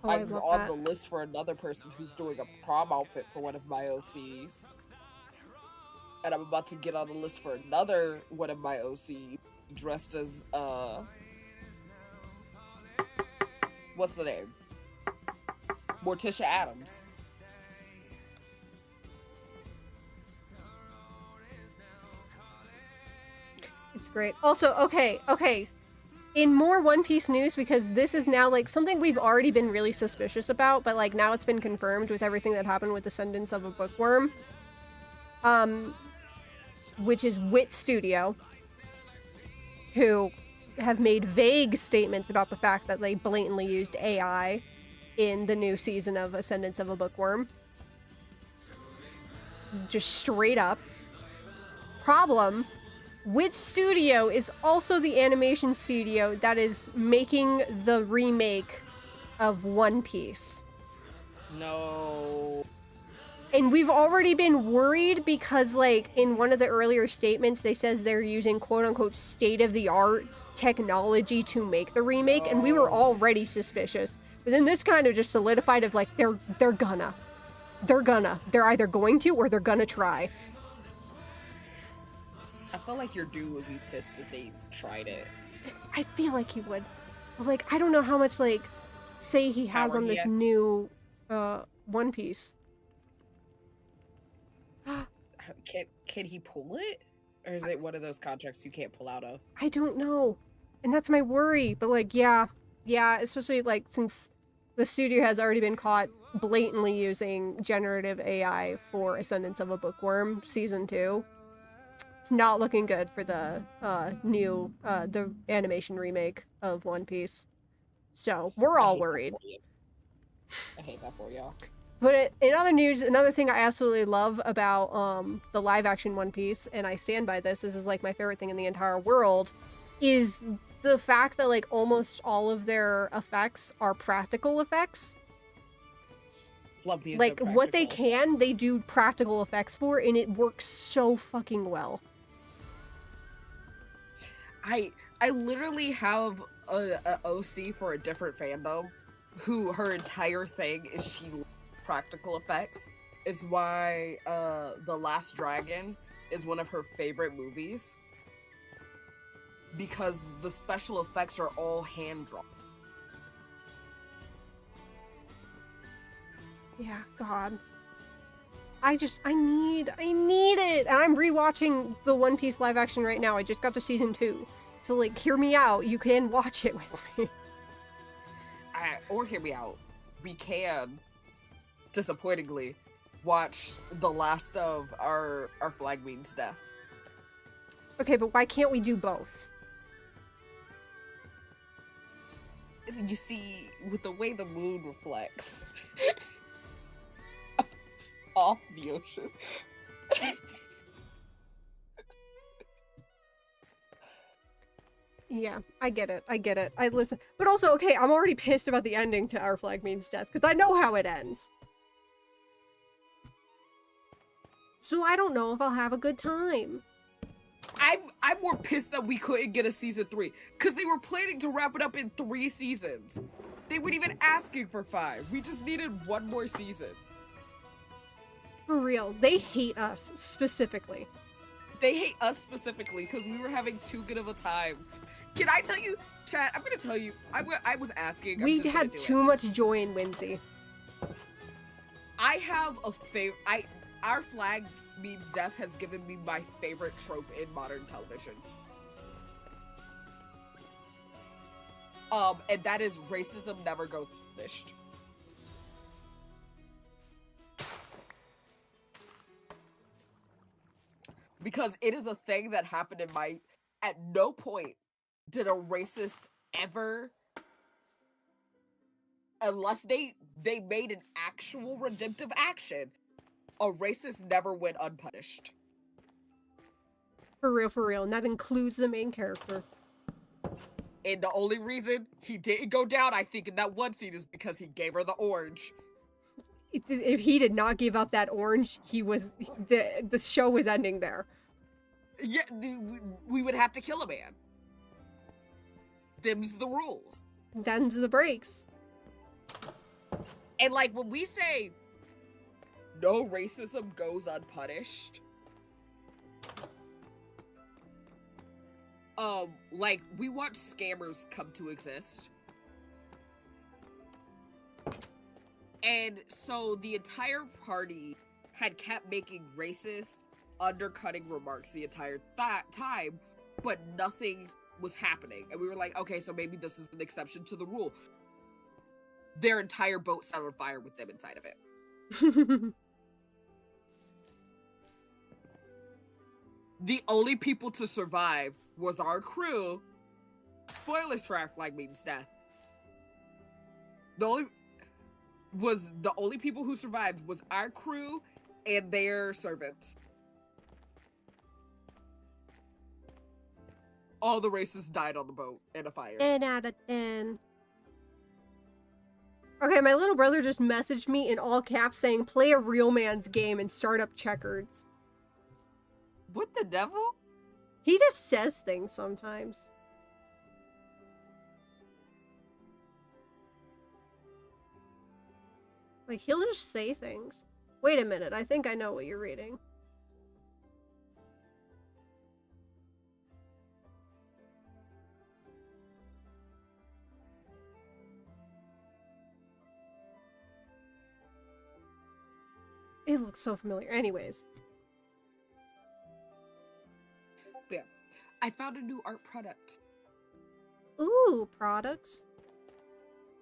Oh, I I'm love on that. the list for another person who's doing a prom outfit for one of my OCs. And I'm about to get on the list for another one of my OCs dressed as, what's the name? Morticia Adams. It's great. Also, okay. In more One Piece news, because this is now like something we've already been really suspicious about, but like now it's been confirmed with everything that happened with Descendants of a Bookworm. Which is Wit Studio, who have made vague statements about the fact that they blatantly used AI in the new season of Ascendance of a Bookworm. Just straight up. Problem. Wit Studio is also the animation studio that is making the remake of One Piece. No. And we've already been worried because, like, in one of the earlier statements, they says they're using quote-unquote state-of-the-art technology to make the remake, and we were already suspicious. But then this kind of just solidified of, like, they're either going to or they're gonna try. I feel like your dude would be pissed if they tried it. I feel like he would. But, like, I don't know how much, like, say he has Power on he this has. new, One Piece. Can he pull it? Or is it one of those contracts you can't pull out of? I don't know. And that's my worry. But, like, yeah, especially, like, since the studio has already been caught blatantly using generative AI for Ascendance of a Bookworm Season 2. It's not looking good for the new the animation remake of One Piece. So we're all worried. I hate that for y'all. But in other news, another thing I absolutely love about the live action One Piece, and I stand by this is like my favorite thing in the entire world, is the fact that like almost all of their effects are practical effects. Love me a Like good what they practical. they do practical effects for, and it works so fucking well. I literally have a OC for a different fandom who her entire thing is she loves practical effects. Is why The Last Dragon is one of her favorite movies. Because the special effects are all hand drawn. Yeah, God. I need it! And I'm rewatching the One Piece live action right now. I just got to season 2. So, like, hear me out. You can watch it with me. Or hear me out. We can, disappointingly, watch the last of our Flagbean's death. Okay, but why can't we do both? you see, with the way the moon reflects off the ocean. Yeah, I get it. I get it. I listen. But also, okay, I'm already pissed about the ending to Our Flag Means Death, because I know how it ends. So I don't know if I'll have a good time. I'm more pissed that we couldn't get a season 3, because they were planning to wrap it up in 3 seasons. They weren't even asking for 5. We just needed 1 more season. For real, they hate us, specifically. They hate us specifically because we were having too good of a time. Can I tell you, chat? I'm gonna tell you. I was asking. We had too much joy in Whimsy. I have a favorite. Our Flag Means Death has given me my favorite trope in modern television. And that is racism never goes unpunished. Because it is a thing that happened in my. At no point did a racist ever, unless they made an actual redemptive action, a racist never went unpunished. For real, and that includes the main character. And the only reason he didn't go down, I think, in that one scene is because he gave her the orange. If he did not give up that orange, the show was ending there. Yeah, we would have to kill a man. Them's the rules. Them's the breaks. And like when we say no racism goes unpunished, like we want scammers come to exist. And so the entire party had kept making racist, undercutting remarks the entire time, but nothing was happening. And we were like, okay, so maybe this is an exception to the rule. Their entire boat set on fire with them inside of it. The only people to survive was our crew. Spoilers for Our Flag Means Death. The only people who survived was our crew and their servants. All the racists died on the boat in a fire. 10 out of 10. Okay, my little brother just messaged me in all caps saying, play a real man's game and start up checkers. What the devil? He just says things sometimes. Like, he'll just say things. Wait a minute, I think I know what you're reading. It looks so familiar. Anyways. Yeah. I found a new art product. Ooh, products.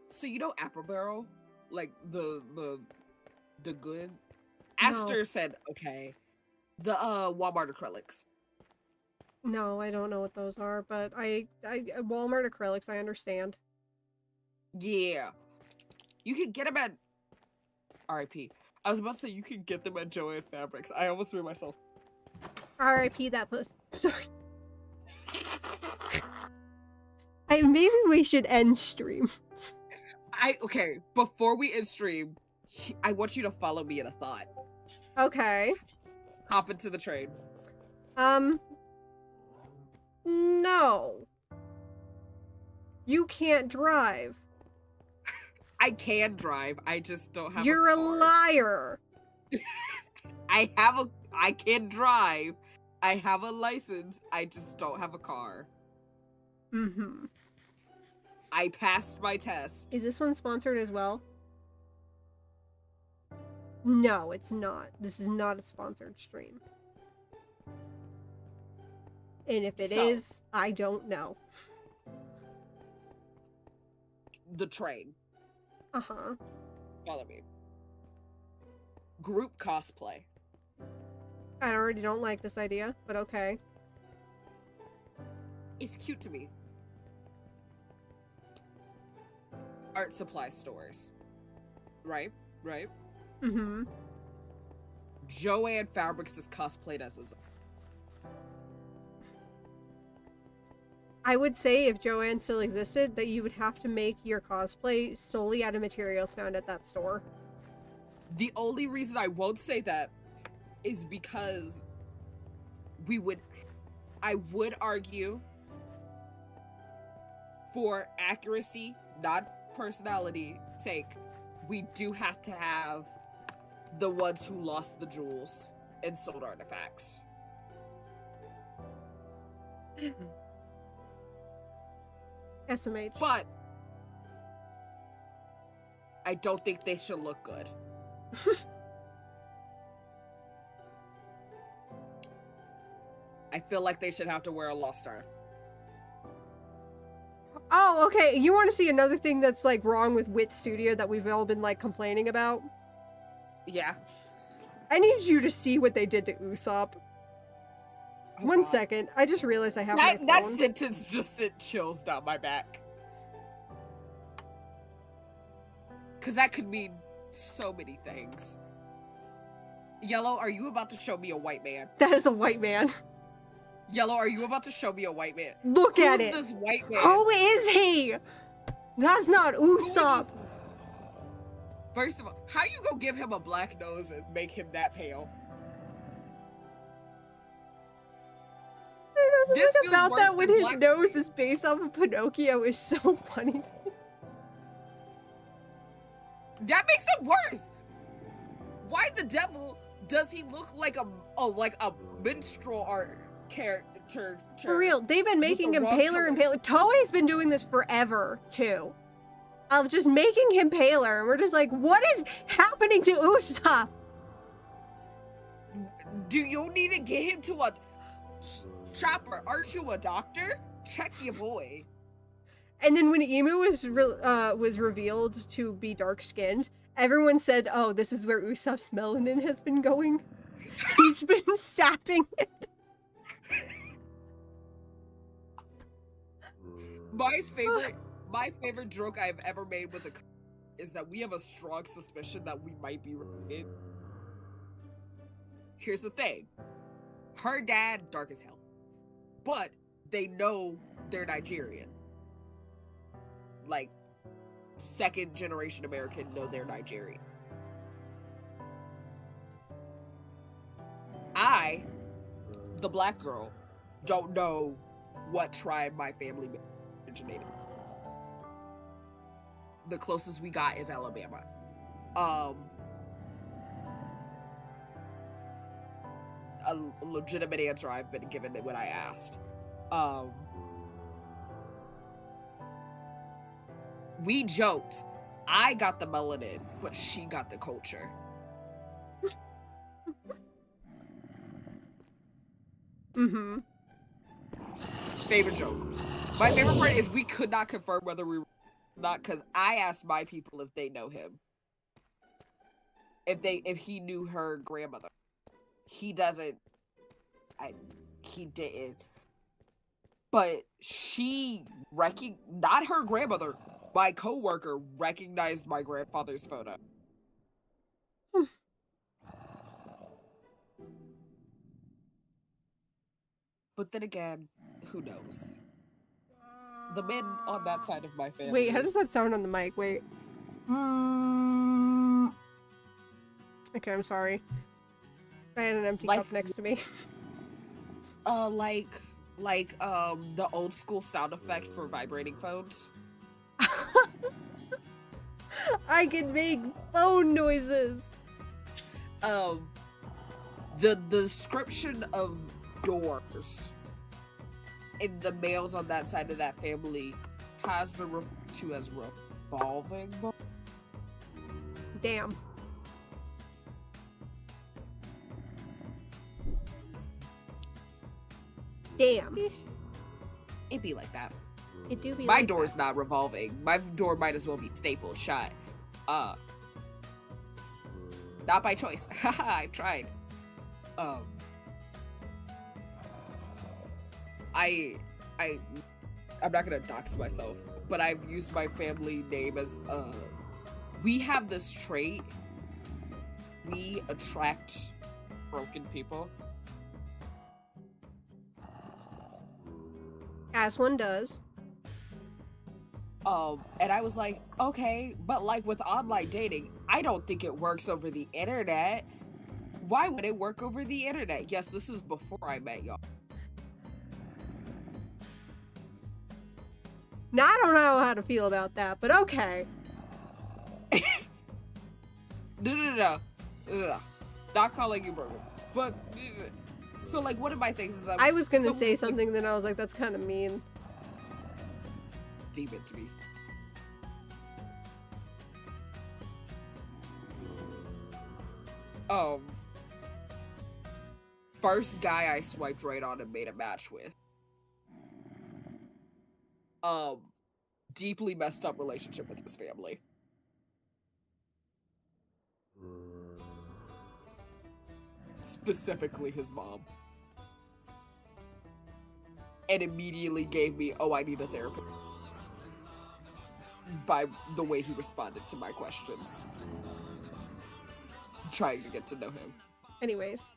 So you know Apple Barrel? Like the good? No. Aster said, okay. The Walmart acrylics. No, I don't know what those are, but I Walmart acrylics, I understand. Yeah. You can get them at RIP. I was about to say you can get them at Joann Fabrics. I almost threw myself. R.I.P. that puss. Sorry. Maybe we should end stream. Okay, before we end stream, I want you to follow me in a thought. Okay. Hop into the train. No. You can't drive. I can drive. I just don't have You're a a car. liar. I can drive. I have a license. I just don't have a car. Mm-hmm. I passed my test. Is this one sponsored as well? No, it's not. This is not a sponsored stream. And if it So- is, I don't know. The train. Uh-huh. Follow me. Group cosplay. I already don't like this idea, but okay. It's cute to me. art supply stores. Right? Right? Mm-hmm. Joanne Fabrics is cosplayed as his. I would say if Joanne still existed, that you would have to make your cosplay solely out of materials found at that store. The only reason I won't say that is because I would argue for accuracy, not personality sake, we do have to have the ones who lost the jewels and sold artifacts. SMH. But I don't think they should look good. I feel like they should have to wear a lost star. Oh, okay. You want to see another thing that's like wrong with Wit Studio that we've all been like complaining about? Yeah. I need you to see what they did to Usopp. Oh, One God. second. I just realized I have That, my that phone. sentence just sent chills down my back. Because that could mean so many things. Yellow, are you about to show me a white man? That is a white man. Yellow, are you about to show me a white man? Look at Who's it. this white man? Who is he? That's not Who is Usopp. this- First of all, how you gonna give him a black nose and make him that pale? There's This something feels about worse that when than his Black nose Beauty. is based off of Pinocchio is so funny. That makes it worse. Why the devil does he look like a minstrel art character? For real, they've been making the him wrong paler and color. paler. Toei's been doing this forever, too. Of just making him paler, and we're just like, what is happening to Usopp? Do you need to get him to a Chopper? Aren't you a doctor? Check your boy. And then when Emu was revealed to be dark-skinned, everyone said, oh, this is where Usopp's melanin has been going. He's been sapping it. My favorite joke I've ever made with is that we have a strong suspicion that we might be related. Here's the thing. Her dad, dark as hell. But they know they're Nigerian. Like, second generation American know they're Nigerian. I, the black girl, don't know what tribe my family originated. The closest we got is Alabama. A legitimate answer I've been given when I asked. We joked, I got the melanin, but she got the culture. Mm-hmm. Favorite joke. My favorite part is we could not confirm whether we were not, because I asked my people if they know him. If he knew her grandmother. He doesn't. He didn't. But she not her grandmother, my coworker recognized my grandfather's photo. But then again, who knows? The men on that side of my family. Wait, how does that sound on the mic? Wait. Okay, I'm sorry. I had an empty Like- cup next to me. The old school sound effect for vibrating phones. I can make phone noises. The description of doors in the males on that side of that family has been referred to as revolving. Damn. Damn. It'd be like that. It do be My like door's that. not revolving. My door might as well be stapled shut. Not by choice. Haha, I've tried. I I'm not gonna dox myself, but I've used my family name as we have this trait. We attract broken people. As one does. And I was like, okay, but like with online dating, I don't think it works over the internet. Why would it work over the internet? Yes, this is before I met y'all. Now, I don't know how to feel about that, but okay. No. Not calling you broken. But, so like one of my things is I was gonna say something, then I was like, that's kind of mean. Demon to me. First guy I swiped right on and made a match with. Deeply messed up relationship with his family. Specifically his mom. And immediately gave me, oh, I need a therapist. By the way he responded to my questions. Trying to get to know him. Anyways.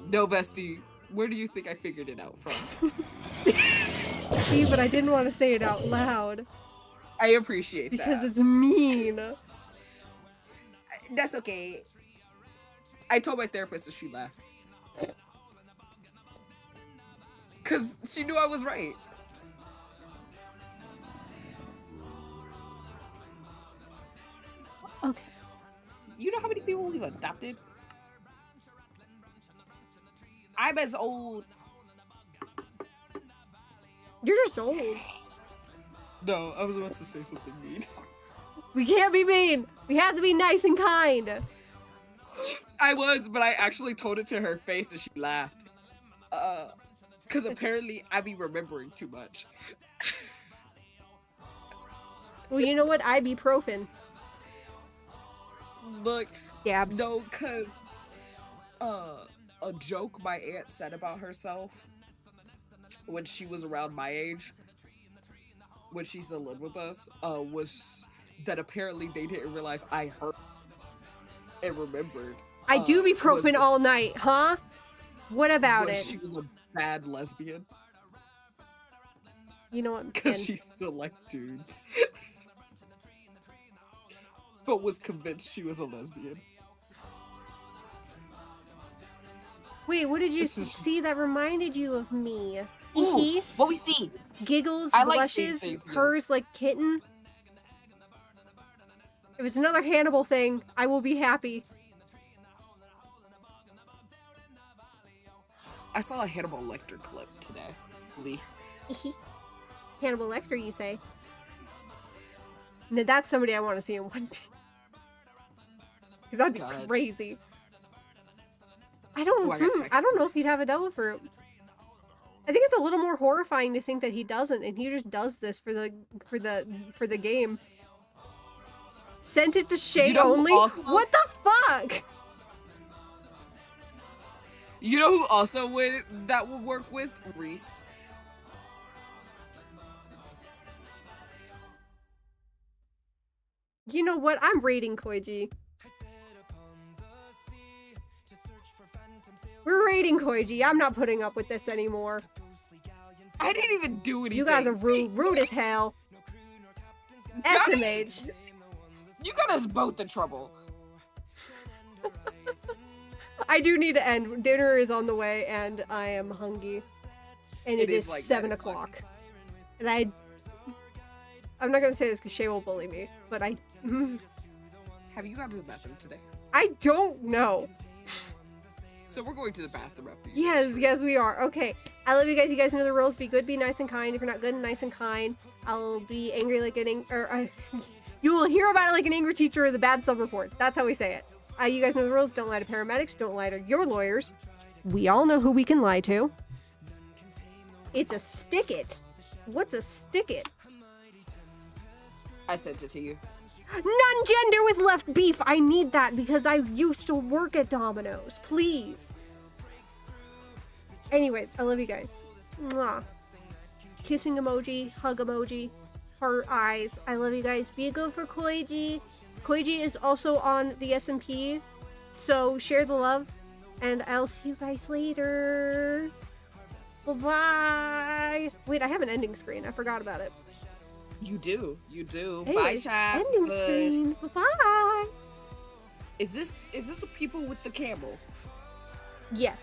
No, Vesty, where do you think I figured it out from? See, but I didn't want to say it out loud. I appreciate that. Because it's mean. That's okay. I told my therapist and she laughed. Because she knew I was right. Okay. You know how many people we've adopted? I'm as old. You're just old. No, I was about to say something mean. We can't be mean. We have to be nice and kind. I was, but I actually told it to her face and she laughed. Because apparently I be remembering too much. Well, you know what? Ibuprofen. Look, Dabs. no, because a joke my aunt said about herself when she was around my age, when she still lived with us, was that apparently they didn't realize I heard and remembered. Ibuprofen all night, huh? What about was it? She was a bad lesbian. You know what? Because she still liked dudes. But was convinced she was a lesbian. Wait, what did you This is- see that reminded you of me? Ooh, Hee what we see? giggles, I like seeing blushes, things new. purrs like kitten. If it's another Hannibal thing, I will be happy. I saw a Hannibal Lecter clip today. Lee. Hannibal Lecter, you say? Now that's somebody I want to see in One Piece. Because that'd be God. crazy. I don't. Ooh, I got I don't texted. know if he'd have a devil fruit. I think it's a little more horrifying to think that he doesn't, and he just does this for the game. Sent it to Shay You know who only. also- What the fuck? You know who also would work with? Reese. You know what? I'm rating Koiji. We're rating Koiji. I'm not putting up with this anymore. I didn't even do anything. You guys are rude as hell. Johnny, SMH. You got us both in trouble. I do need to end. Dinner is on the way, and I am hungry. And it is like 7 9 o'clock. o'clock. And I'm not gonna say this because Shay will bully me, but Have you gone to the bathroom today? I don't know. So we're going to the bathroom after you. Yes, we are. Okay. I love you guys. You guys know the rules. Be good, be nice and kind. If you're not good and nice and kind, I'll be angry like you will hear about it like an angry teacher or the bad sub report. That's how we say it. You guys know the rules. Don't lie to paramedics. Don't lie to your lawyers. We all know who we can lie to. It's a stick it. What's a stick it? I sent it to you. Non-gender with left beef. I need that because I used to work at Domino's. Please. Anyways, I love you guys. Mwah. Kissing emoji, hug emoji, heart eyes. I love you guys. Be a go for Koiji. Koiji is also on the SMP, so share the love, and I'll see you guys later. Bye-bye. Wait, I have an ending screen. I forgot about it. You do. You do. Bye, Anyways, chat. ending Good. screen. Bye-bye. Is this the people with the camel? Yes.